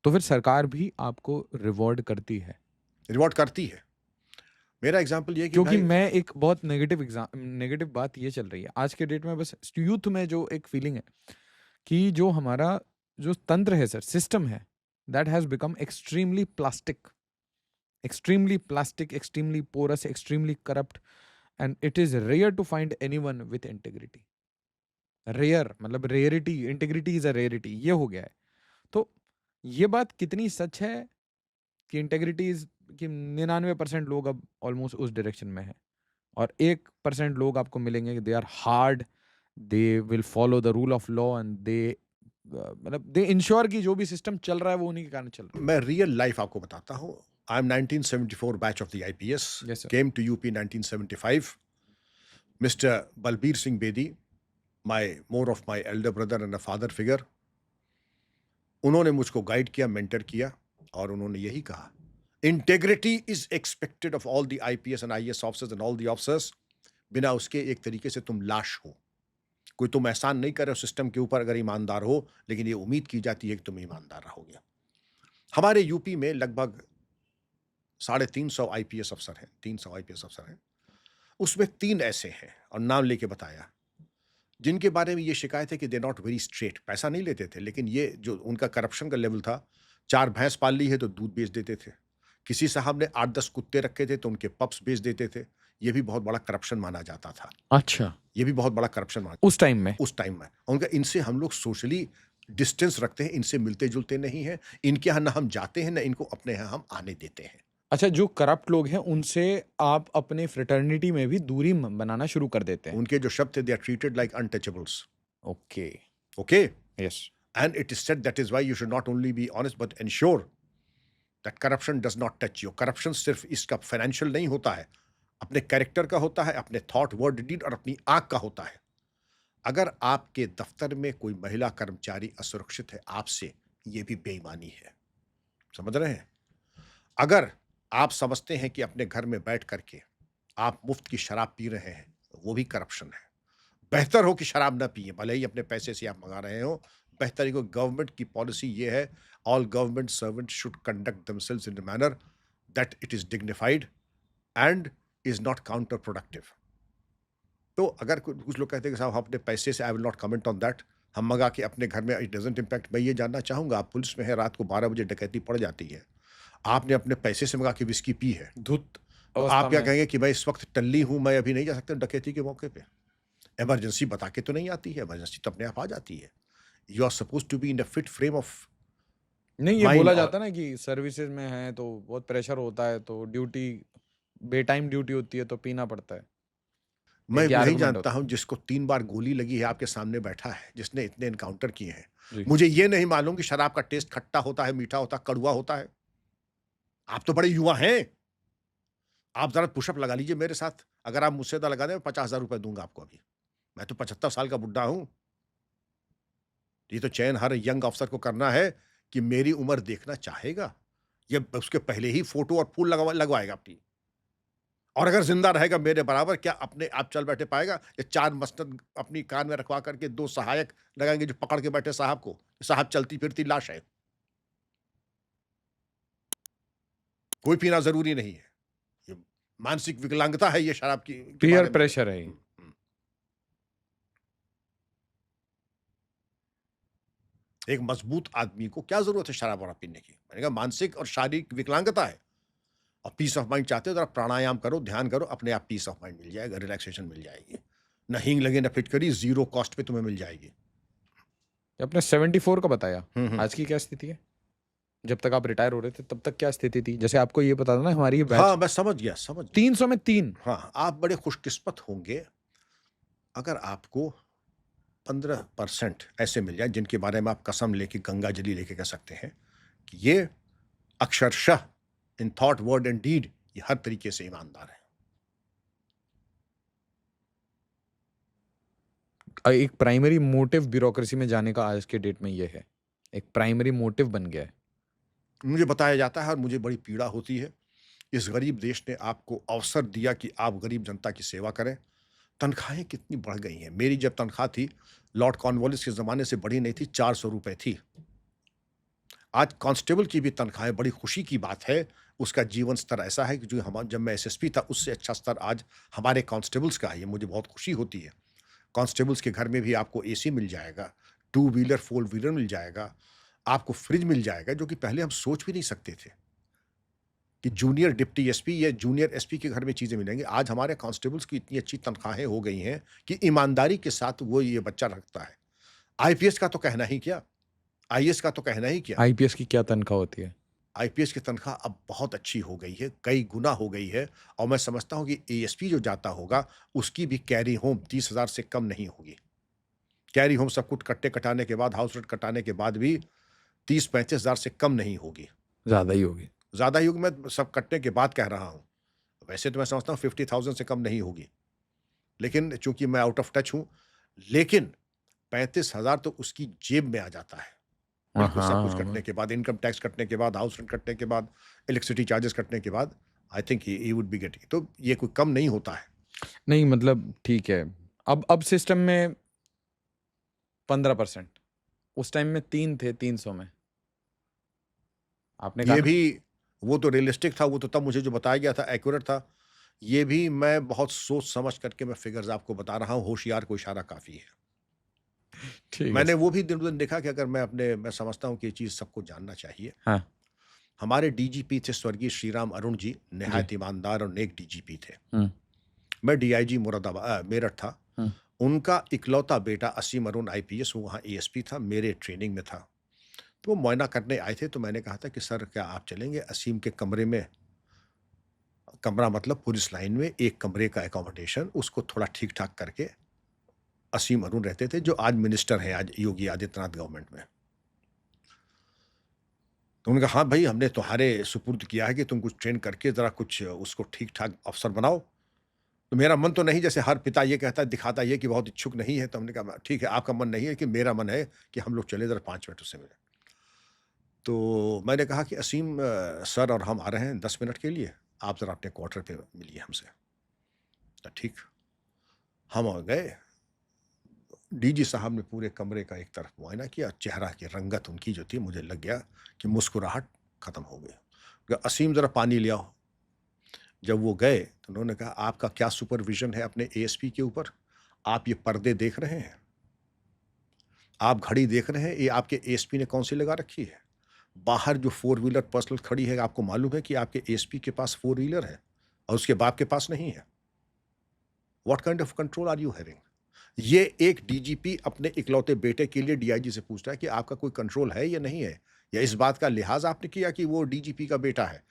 तो फिर सरकार भी आपको रिवॉर्ड करती है। रिवॉर्ड करती है। मेरा एग्जांपल ये कि क्योंकि मैं एक बहुत नेगेटिव बात ये चल रही है आज के डेट में, बस यूथ में जो एक फीलिंग है कि जो हमारा जो तंत्र है सर, सिस्टम है, that has become extremely plastic, extremely porous, extremely corrupt, and it is rare to find anyone with integrity. Rare मतलब rarity, integrity is a rarity, ये हो गया है। तो ये बात कितनी सच है कि इंटेग्रिटी इज, कि 99% लोग अब ऑलमोस्ट उस डायरेक्शन में है, और 1% लोग आपको मिलेंगे they are hard, they will follow the rule of law and they मतलब दे इंश्योर कि जो भी सिस्टम चल रहा है वो उन्हीं के कारण चल रहा है। मैं रियल लाइफ आपको बताता हूँ। I am 1974 batch of the IPS, came to UP 1975। Mister Balbir Singh Bedi, more of my elder brother and a father figure, उन्होंने मुझको गाइड किया, मेंटर किया, और उन्होंने यही कहा, integrity is expected of all the IPS and IAS officers and all the officers. बिना उसके एक तरीके से तुम लाश हो। कोई तुम एहसान नहीं कर रहे हो सिस्टम के ऊपर अगर ईमानदार हो, लेकिन ये उम्मीद की जाती है कि तुम ईमानदार रहोगे। हमारे यूपी में लगभग 350 आईपीएस अफसर हैं, 300 आईपीएस अफसर हैं। उसमें 3 ऐसे हैं और नाम लेके बताया, जिनके बारे में ये शिकायत है कि दे नॉट वेरी स्ट्रेट। पैसा नहीं लेते थे, लेकिन ये जो उनका करप्शन का लेवल था, 4 भैंस पाल ली है तो दूध बेच देते थे। किसी साहब ने 8-10 कुत्ते रखे थे तो उनके पप्स बेच देते थे। ये भी बहुत बड़ा करप्शन माना जाता था। अच्छा, ये भी बहुत बड़ा करप्शन माना उस टाइम में? उस टाइम में। उनका इनसे हम लोग सोशली डिस्टेंस रखते हैं, इनसे मिलते-जुलते नहीं हैं। इनके यहाँ ना हम जाते हैं, ना इनको अपने यहाँ हम आने देते हैं। अच्छा, जो करप्ट लोग हैं उनसे आप अपने फ्रेटर्निटी में भी दूरी बनाना शुरू कर देते हैं। उनके जो शब्द थे, they are treated like untouchables. Okay. Okay? Yes. And it is said that is why you should not only be honest but ensure that corruption does not touch you. Corruption सिर्फ इसका फाइनेंशियल नहीं होता है, अपने character का होता है, अपने थॉट वर्ड डीड और अपनी आंख का होता है। अगर आपके दफ्तर में कोई महिला कर्मचारी असुरक्षित है आपसे, ये भी बेईमानी है। समझ रहे हैं? अगर आप समझते हैं कि अपने घर में बैठ करके आप मुफ्त की शराब पी रहे हैं, वो भी करप्शन है। बेहतर हो कि शराब ना पिए, भले ही अपने पैसे से आप मंगा रहे हो। बेहतर को गवर्नमेंट की पॉलिसी ये है, all government servant should conduct themselves in a manner that it is dignified and is not counter productive. तो अगर कुछ लोग कहते हैं कि साहब अपने पैसे से, आई will not comment on that, हम मंगा के अपने घर में, इट डजंट इम्पैक्ट। मैं ये जानना चाहूंगा, आप पुलिस में है, रात को 12 बजे डकैती पड़ जाती है, आपने अपने पैसे से मंगा के विस्की पी है, धुत तो अवस्था आप क्या में। कहेंगे कि भाई इस वक्त टल्ली हूं, मैं अभी नहीं जा सकता डकैती के मौके पे? इमरजेंसी बता के तो नहीं आती है, इमरजेंसी तो अपने आप आ जाती है। You are suppose to be in a fit frame of नहीं, ये माइंड। बोला और जाता है ना कि सर्विसेज में है तो बहुत प्रेशर होता है, तो ड्यूटी, बेटाइम ड्यूटी होती है तो पीना पड़ता है। मैं एक ये नहीं आर्गुमेंट जानता होता हूं जिसको 3 बार गोली लगी है आपके सामने बैठा है, जिसने इतने एनकाउंटर किए हैं। है। जी। मुझे ये नहीं मालूम कि शराब का टेस्ट खट्टा होता है, मीठा होता है, कड़वा होता है। आप तो बड़े युवा हैं, आप जरा पुशअप लगा लीजिए मेरे साथ। अगर आप मुझसे ना लगा दें, 50,000 रुपए दूंगा आपको अभी। मैं तो 75 साल का बुड्ढा हूं। ये तो चयन हर यंग अफसर को करना है कि मेरी उम्र देखना चाहेगा, ये उसके पहले ही फोटो और फूल लगवाएगा अपनी। और अगर जिंदा रहेगा मेरे बराबर, क्या अपने आप चल बैठे पाएगा? या 4 मसनद अपनी कान में रखवा करके 2 सहायक लगाएंगे जो पकड़ के बैठे साहब को, साहब चलती फिरती लाश है। कोई पीना जरूरी नहीं है, ये मानसिक विकलांगता है, ये शराब की के पीयर बारे में। प्रेशर है ये। एक मजबूत आदमी को क्या जरूरत है शराब वराब पीने की? मैंने कहा मानसिक और शारीरिक विकलांगता है। और पीस ऑफ माइंड चाहते हो, जरा प्राणायाम करो, ध्यान करो, अपने आप पीस ऑफ माइंड मिल जाएगा, रिलैक्सेशन मिल जाएगी। ना हींग लगे ना फिटकरी, 0 कॉस्ट पे तुम्हें मिल जाएगी। ये आपने 74 का बताया, हम्म। आज की क्या स्थिति है? जब तक आप रिटायर हो रहे थे तब तक क्या स्थिति थी? जैसे आपको ये पता था ना, हमारी ये बैच हाँ, मैं समझ गया, समझ गया। 300 में 3। हाँ, आप बड़े खुशकिस्मत होंगे अगर आपको 15% ऐसे मिल जाए जिनके बारे में आप कसम लेके, गंगा जली लेके कह सकते हैं कि ये अक्षरशः in thought, word and deed ये हर तरीके से ईमानदार है। एक प्राइमरी मोटिव ब्यूरोक्रेसी में जाने का आज के डेट में ये है, एक प्राइमरी मोटिव बन गया है। मुझे बताया जाता है और मुझे बड़ी पीड़ा होती है, इस गरीब देश ने आपको अवसर दिया कि आप गरीब जनता की सेवा करें। तनख्वाहें कितनी बढ़ गई हैं। मेरी जब तनख्वाह थी, लॉर्ड कॉर्नवालिस के ज़माने से बढ़ी नहीं थी, 400 रुपए थी। आज कांस्टेबल की भी तनख्वाहें, बड़ी खुशी की बात है, उसका जीवन स्तर ऐसा है कि जो जब मैं एसएसपी था उससे अच्छा स्तर आज हमारे कांस्टेबल्स का है। ये मुझे बहुत खुशी होती है। कांस्टेबल्स के घर में भी आपको एसी मिल जाएगा, 2 व्हीलर 4 व्हीलर मिल जाएगा, आपको फ्रिज मिल जाएगा, जो कि पहले हम सोच भी नहीं सकते थे कि जूनियर डिप्टी एसपी या जूनियर एसपी के घर में चीज़ें मिलेंगी। आज हमारे कांस्टेबल्स की इतनी अच्छी तनख्वाहें हो गई हैं कि ईमानदारी के साथ वो ये बच्चा रखता है। आईपीएस का तो कहना ही क्या, आईएएस का तो कहना ही क्या। आईपीएस की क्या तनख्वाह होती है? आईपीएस की तनख्वाह अब बहुत अच्छी हो गई है, कई गुना हो गई है। और मैं समझता हूं कि एएसपी जो जाता होगा उसकी भी कैरी होम 30,000 से कम नहीं होगी। कैरी होम सब कुछ कट्टे कटाने के बाद, हाउस रेंट कटाने के बाद भी 30-35,000 से कम नहीं होगी। ज्यादा ही होगी। ज्यादा ही होगी, मैं सब कटने के बाद कह रहा हूं। वैसे तो मैं समझता हूं 50,000 से कम नहीं होगी, लेकिन चूंकि मैं आउट ऑफ टच हूं, लेकिन 35,000 तो उसकी जेब में आ जाता है। बिल्कुल सब कुछ हाँ, कटने के बाद, इनकम टैक्स कटने के बाद, हाउस रेंट कटने के बाद, इलेक्ट्रिसिटी चार्जेस कटने के बाद, I think he would be getting. तो ये कोई कम नहीं होता है। नहीं मतलब ठीक है। अब सिस्टम में 15%, उस टाइम में 3 थे 300 में। आपने कहा ये ना? भी, वो तो रियलिस्टिक था, वो तो तब मुझे जो बताया गया था एक्यूरेट था। ये भी मैं बहुत सोच समझ करके मैं फिगर्स आपको बता रहा हूँ, होशियार को इशारा काफ़ी है। ठीक है मैंने सर। वो भी दिन-ब-दिन देखा कि अगर मैं समझता हूँ कि ये चीज़ सबको जानना चाहिए। हाँ, हमारे डीजीपी थे स्वर्गीय श्रीराम अरुण जी, जी। निहायत ईमानदार और नेक डीजीपी थे। हुँ, मैं डीआईजी मेरठ था। हुँ, उनका इकलौता बेटा असीम अरुण आईपीएस, वो वहाँ एएसपी था, मेरे ट्रेनिंग में था। तो वो मुआयना करने आए थे, तो मैंने कहा था कि सर क्या आप चलेंगे असीम के कमरे में, कमरा मतलब पुलिस लाइन में एक कमरे का अकोमोडेशन, उसको थोड़ा ठीक-ठाक करके। असीम अरुण रहते थे, जो आज मिनिस्टर हैं, आज योगी आदित्यनाथ गवर्नमेंट में। तो उन्होंने कहा, "हाँ भई, हमने तुम्हारे सुपुर्द किया है कि तुम कुछ ट्रेन करके ज़रा कुछ उसको ठीक-ठाक अफ़सर बनाओ।" तो मेरा मन तो नहीं, जैसे हर पिता ये कहता है, दिखाता ये कि बहुत इच्छुक नहीं है, तो हमने कहा, "ठीक है, आपका मन नहीं है, कि मेरा मन है कि हम लोग चले ज़रा 5 मिनट उससे मिलें।" तो मैंने कहा कि असीम सर और हम आ रहे हैं 10 मिनट के लिए, आप ज़रा अपने क्वार्टर पे मिलिए हमसे। तो ठीक, हम गए। डीजी साहब ने पूरे कमरे का एक तरफ मुआयना किया, चेहरा की रंगत उनकी जो थी, मुझे लग गया कि मुस्कुराहट खत्म हो गई। कहा, "असीम ज़रा पानी ले आओ।" जब वो गए तो उन्होंने कहा, "आपका क्या सुपरविज़न है अपने एएसपी के ऊपर? आप ये पर्दे देख रहे हैं? आप घड़ी देख रहे हैं? ये आपके एएसपी ने कौन-सी लगा रखी है? बाहर जो 4 व्हीलर पर्सनल खड़ी है, आपको मालूम है कि आपके एएसपी के पास 4 व्हीलर है और उसके बाप के पास नहीं है? What kind of control are you having?" ये एक डीजीपी अपने इकलौते बेटे के लिए डीआईजी से पूछ रहा है कि आपका कोई कंट्रोल है या नहीं है? या इस बात का लिहाज़ आपने किया कि वो डीजीपी का बेटा है?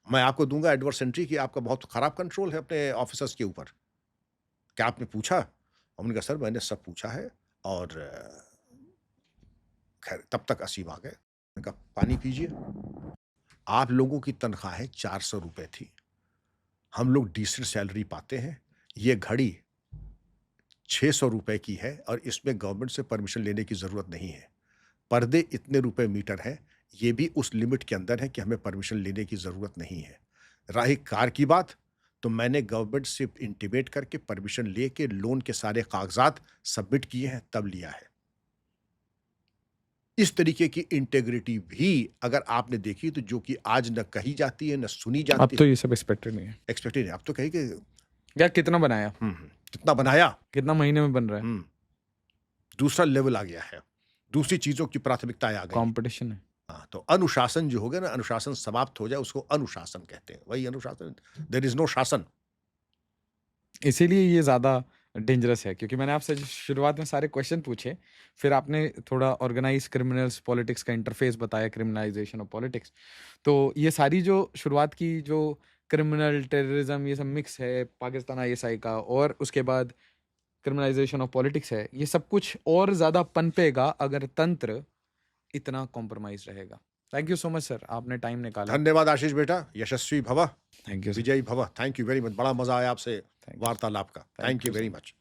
मैं आपको दूँगा एडवर्स एंट्री कि आपका बहुत खराब कंट्रोल है अपने ऑफिसर्स के ऊपर। क्या आपने पूछा? हमने कहा, "सर, मैंने सब पूछा है।" और खैर तब तक असीम आ गए। मैंने कहा, "पानी पीजिए।" आप लोगों की तनख्वाहें ₹400 थी। हम लोग डिसेंट सैलरी पाते हैं। ये घड़ी ₹600 की है और इसमें गवर्नमेंट से परमिशन लेने की ज़रूरत नहीं है। पर्दे इतने रुपए मीटर हैं, ये भी उस लिमिट के अंदर है कि हमें परमिशन लेने की ज़रूरत नहीं है। रही कार की बात, तो मैंने गवर्नमेंट से इंटीमेट करके परमिशन लेके लोन के सारे कागज़ात सबमिट किए हैं, तब लिया है। इस तरीके की इंटीग्रिटी भी अगर आपने देखी, तो जो कि आज न कही जाती है, न सुनी अब जाती तो है, ये सब एक्सपेक्टेड नहीं है। एक्सपेक्टेड है। अब तो कहीं कि यार कितना बनाया? कितना बनाया? कितना महीने में बन रहा है? हुँ, दूसरा लेवल आ गया है। दूसरी चीज़ों की प्राथमिकताएँ आ गई। कॉम्पिटिशन है। हाँ, तो अनुशासन जो हो गया ना, अनुशासन समाप्त हो जाए, उसको अनुशासन कहते हैं। वही अनुशासन, देयर इज़ नो शासन। इसीलिए ये ज़्यादा डेंजरस है, क्योंकि मैंने आपसे जो शुरुआत में सारे क्वेश्चन पूछे, फिर आपने थोड़ा ऑर्गेनाइज़ क्रिमिनल्स पॉलिटिक्स का इंटरफ़ेस बताया, क्रिमिनलाइज़ेशन ऑफ पॉलिटिक्स। तो ये सारी जो शुरुआत की जो क्रिमिनल, टेररिज़्म ये सब मिक्स है पाकिस्तान आईएसआई का, और उसके बाद क्रिमिनलाइज़ेशन ऑफ पॉलिटिक्स है, ये सब कुछ और ज़्यादा पनपेगा अगर तंत्र इतना कॉम्प्रोमाइज़ रहेगा। Thank you so much sir, आपने टाइम निकाला। धन्यवाद आशीष बेटा, यशस्वी भव, थैंक यू सर। विजयी भव। Thank you very much. बड़ा मज़ा आया आपसे थैंक यू। वार्तालाप का। Thank thank you you very sir. Much.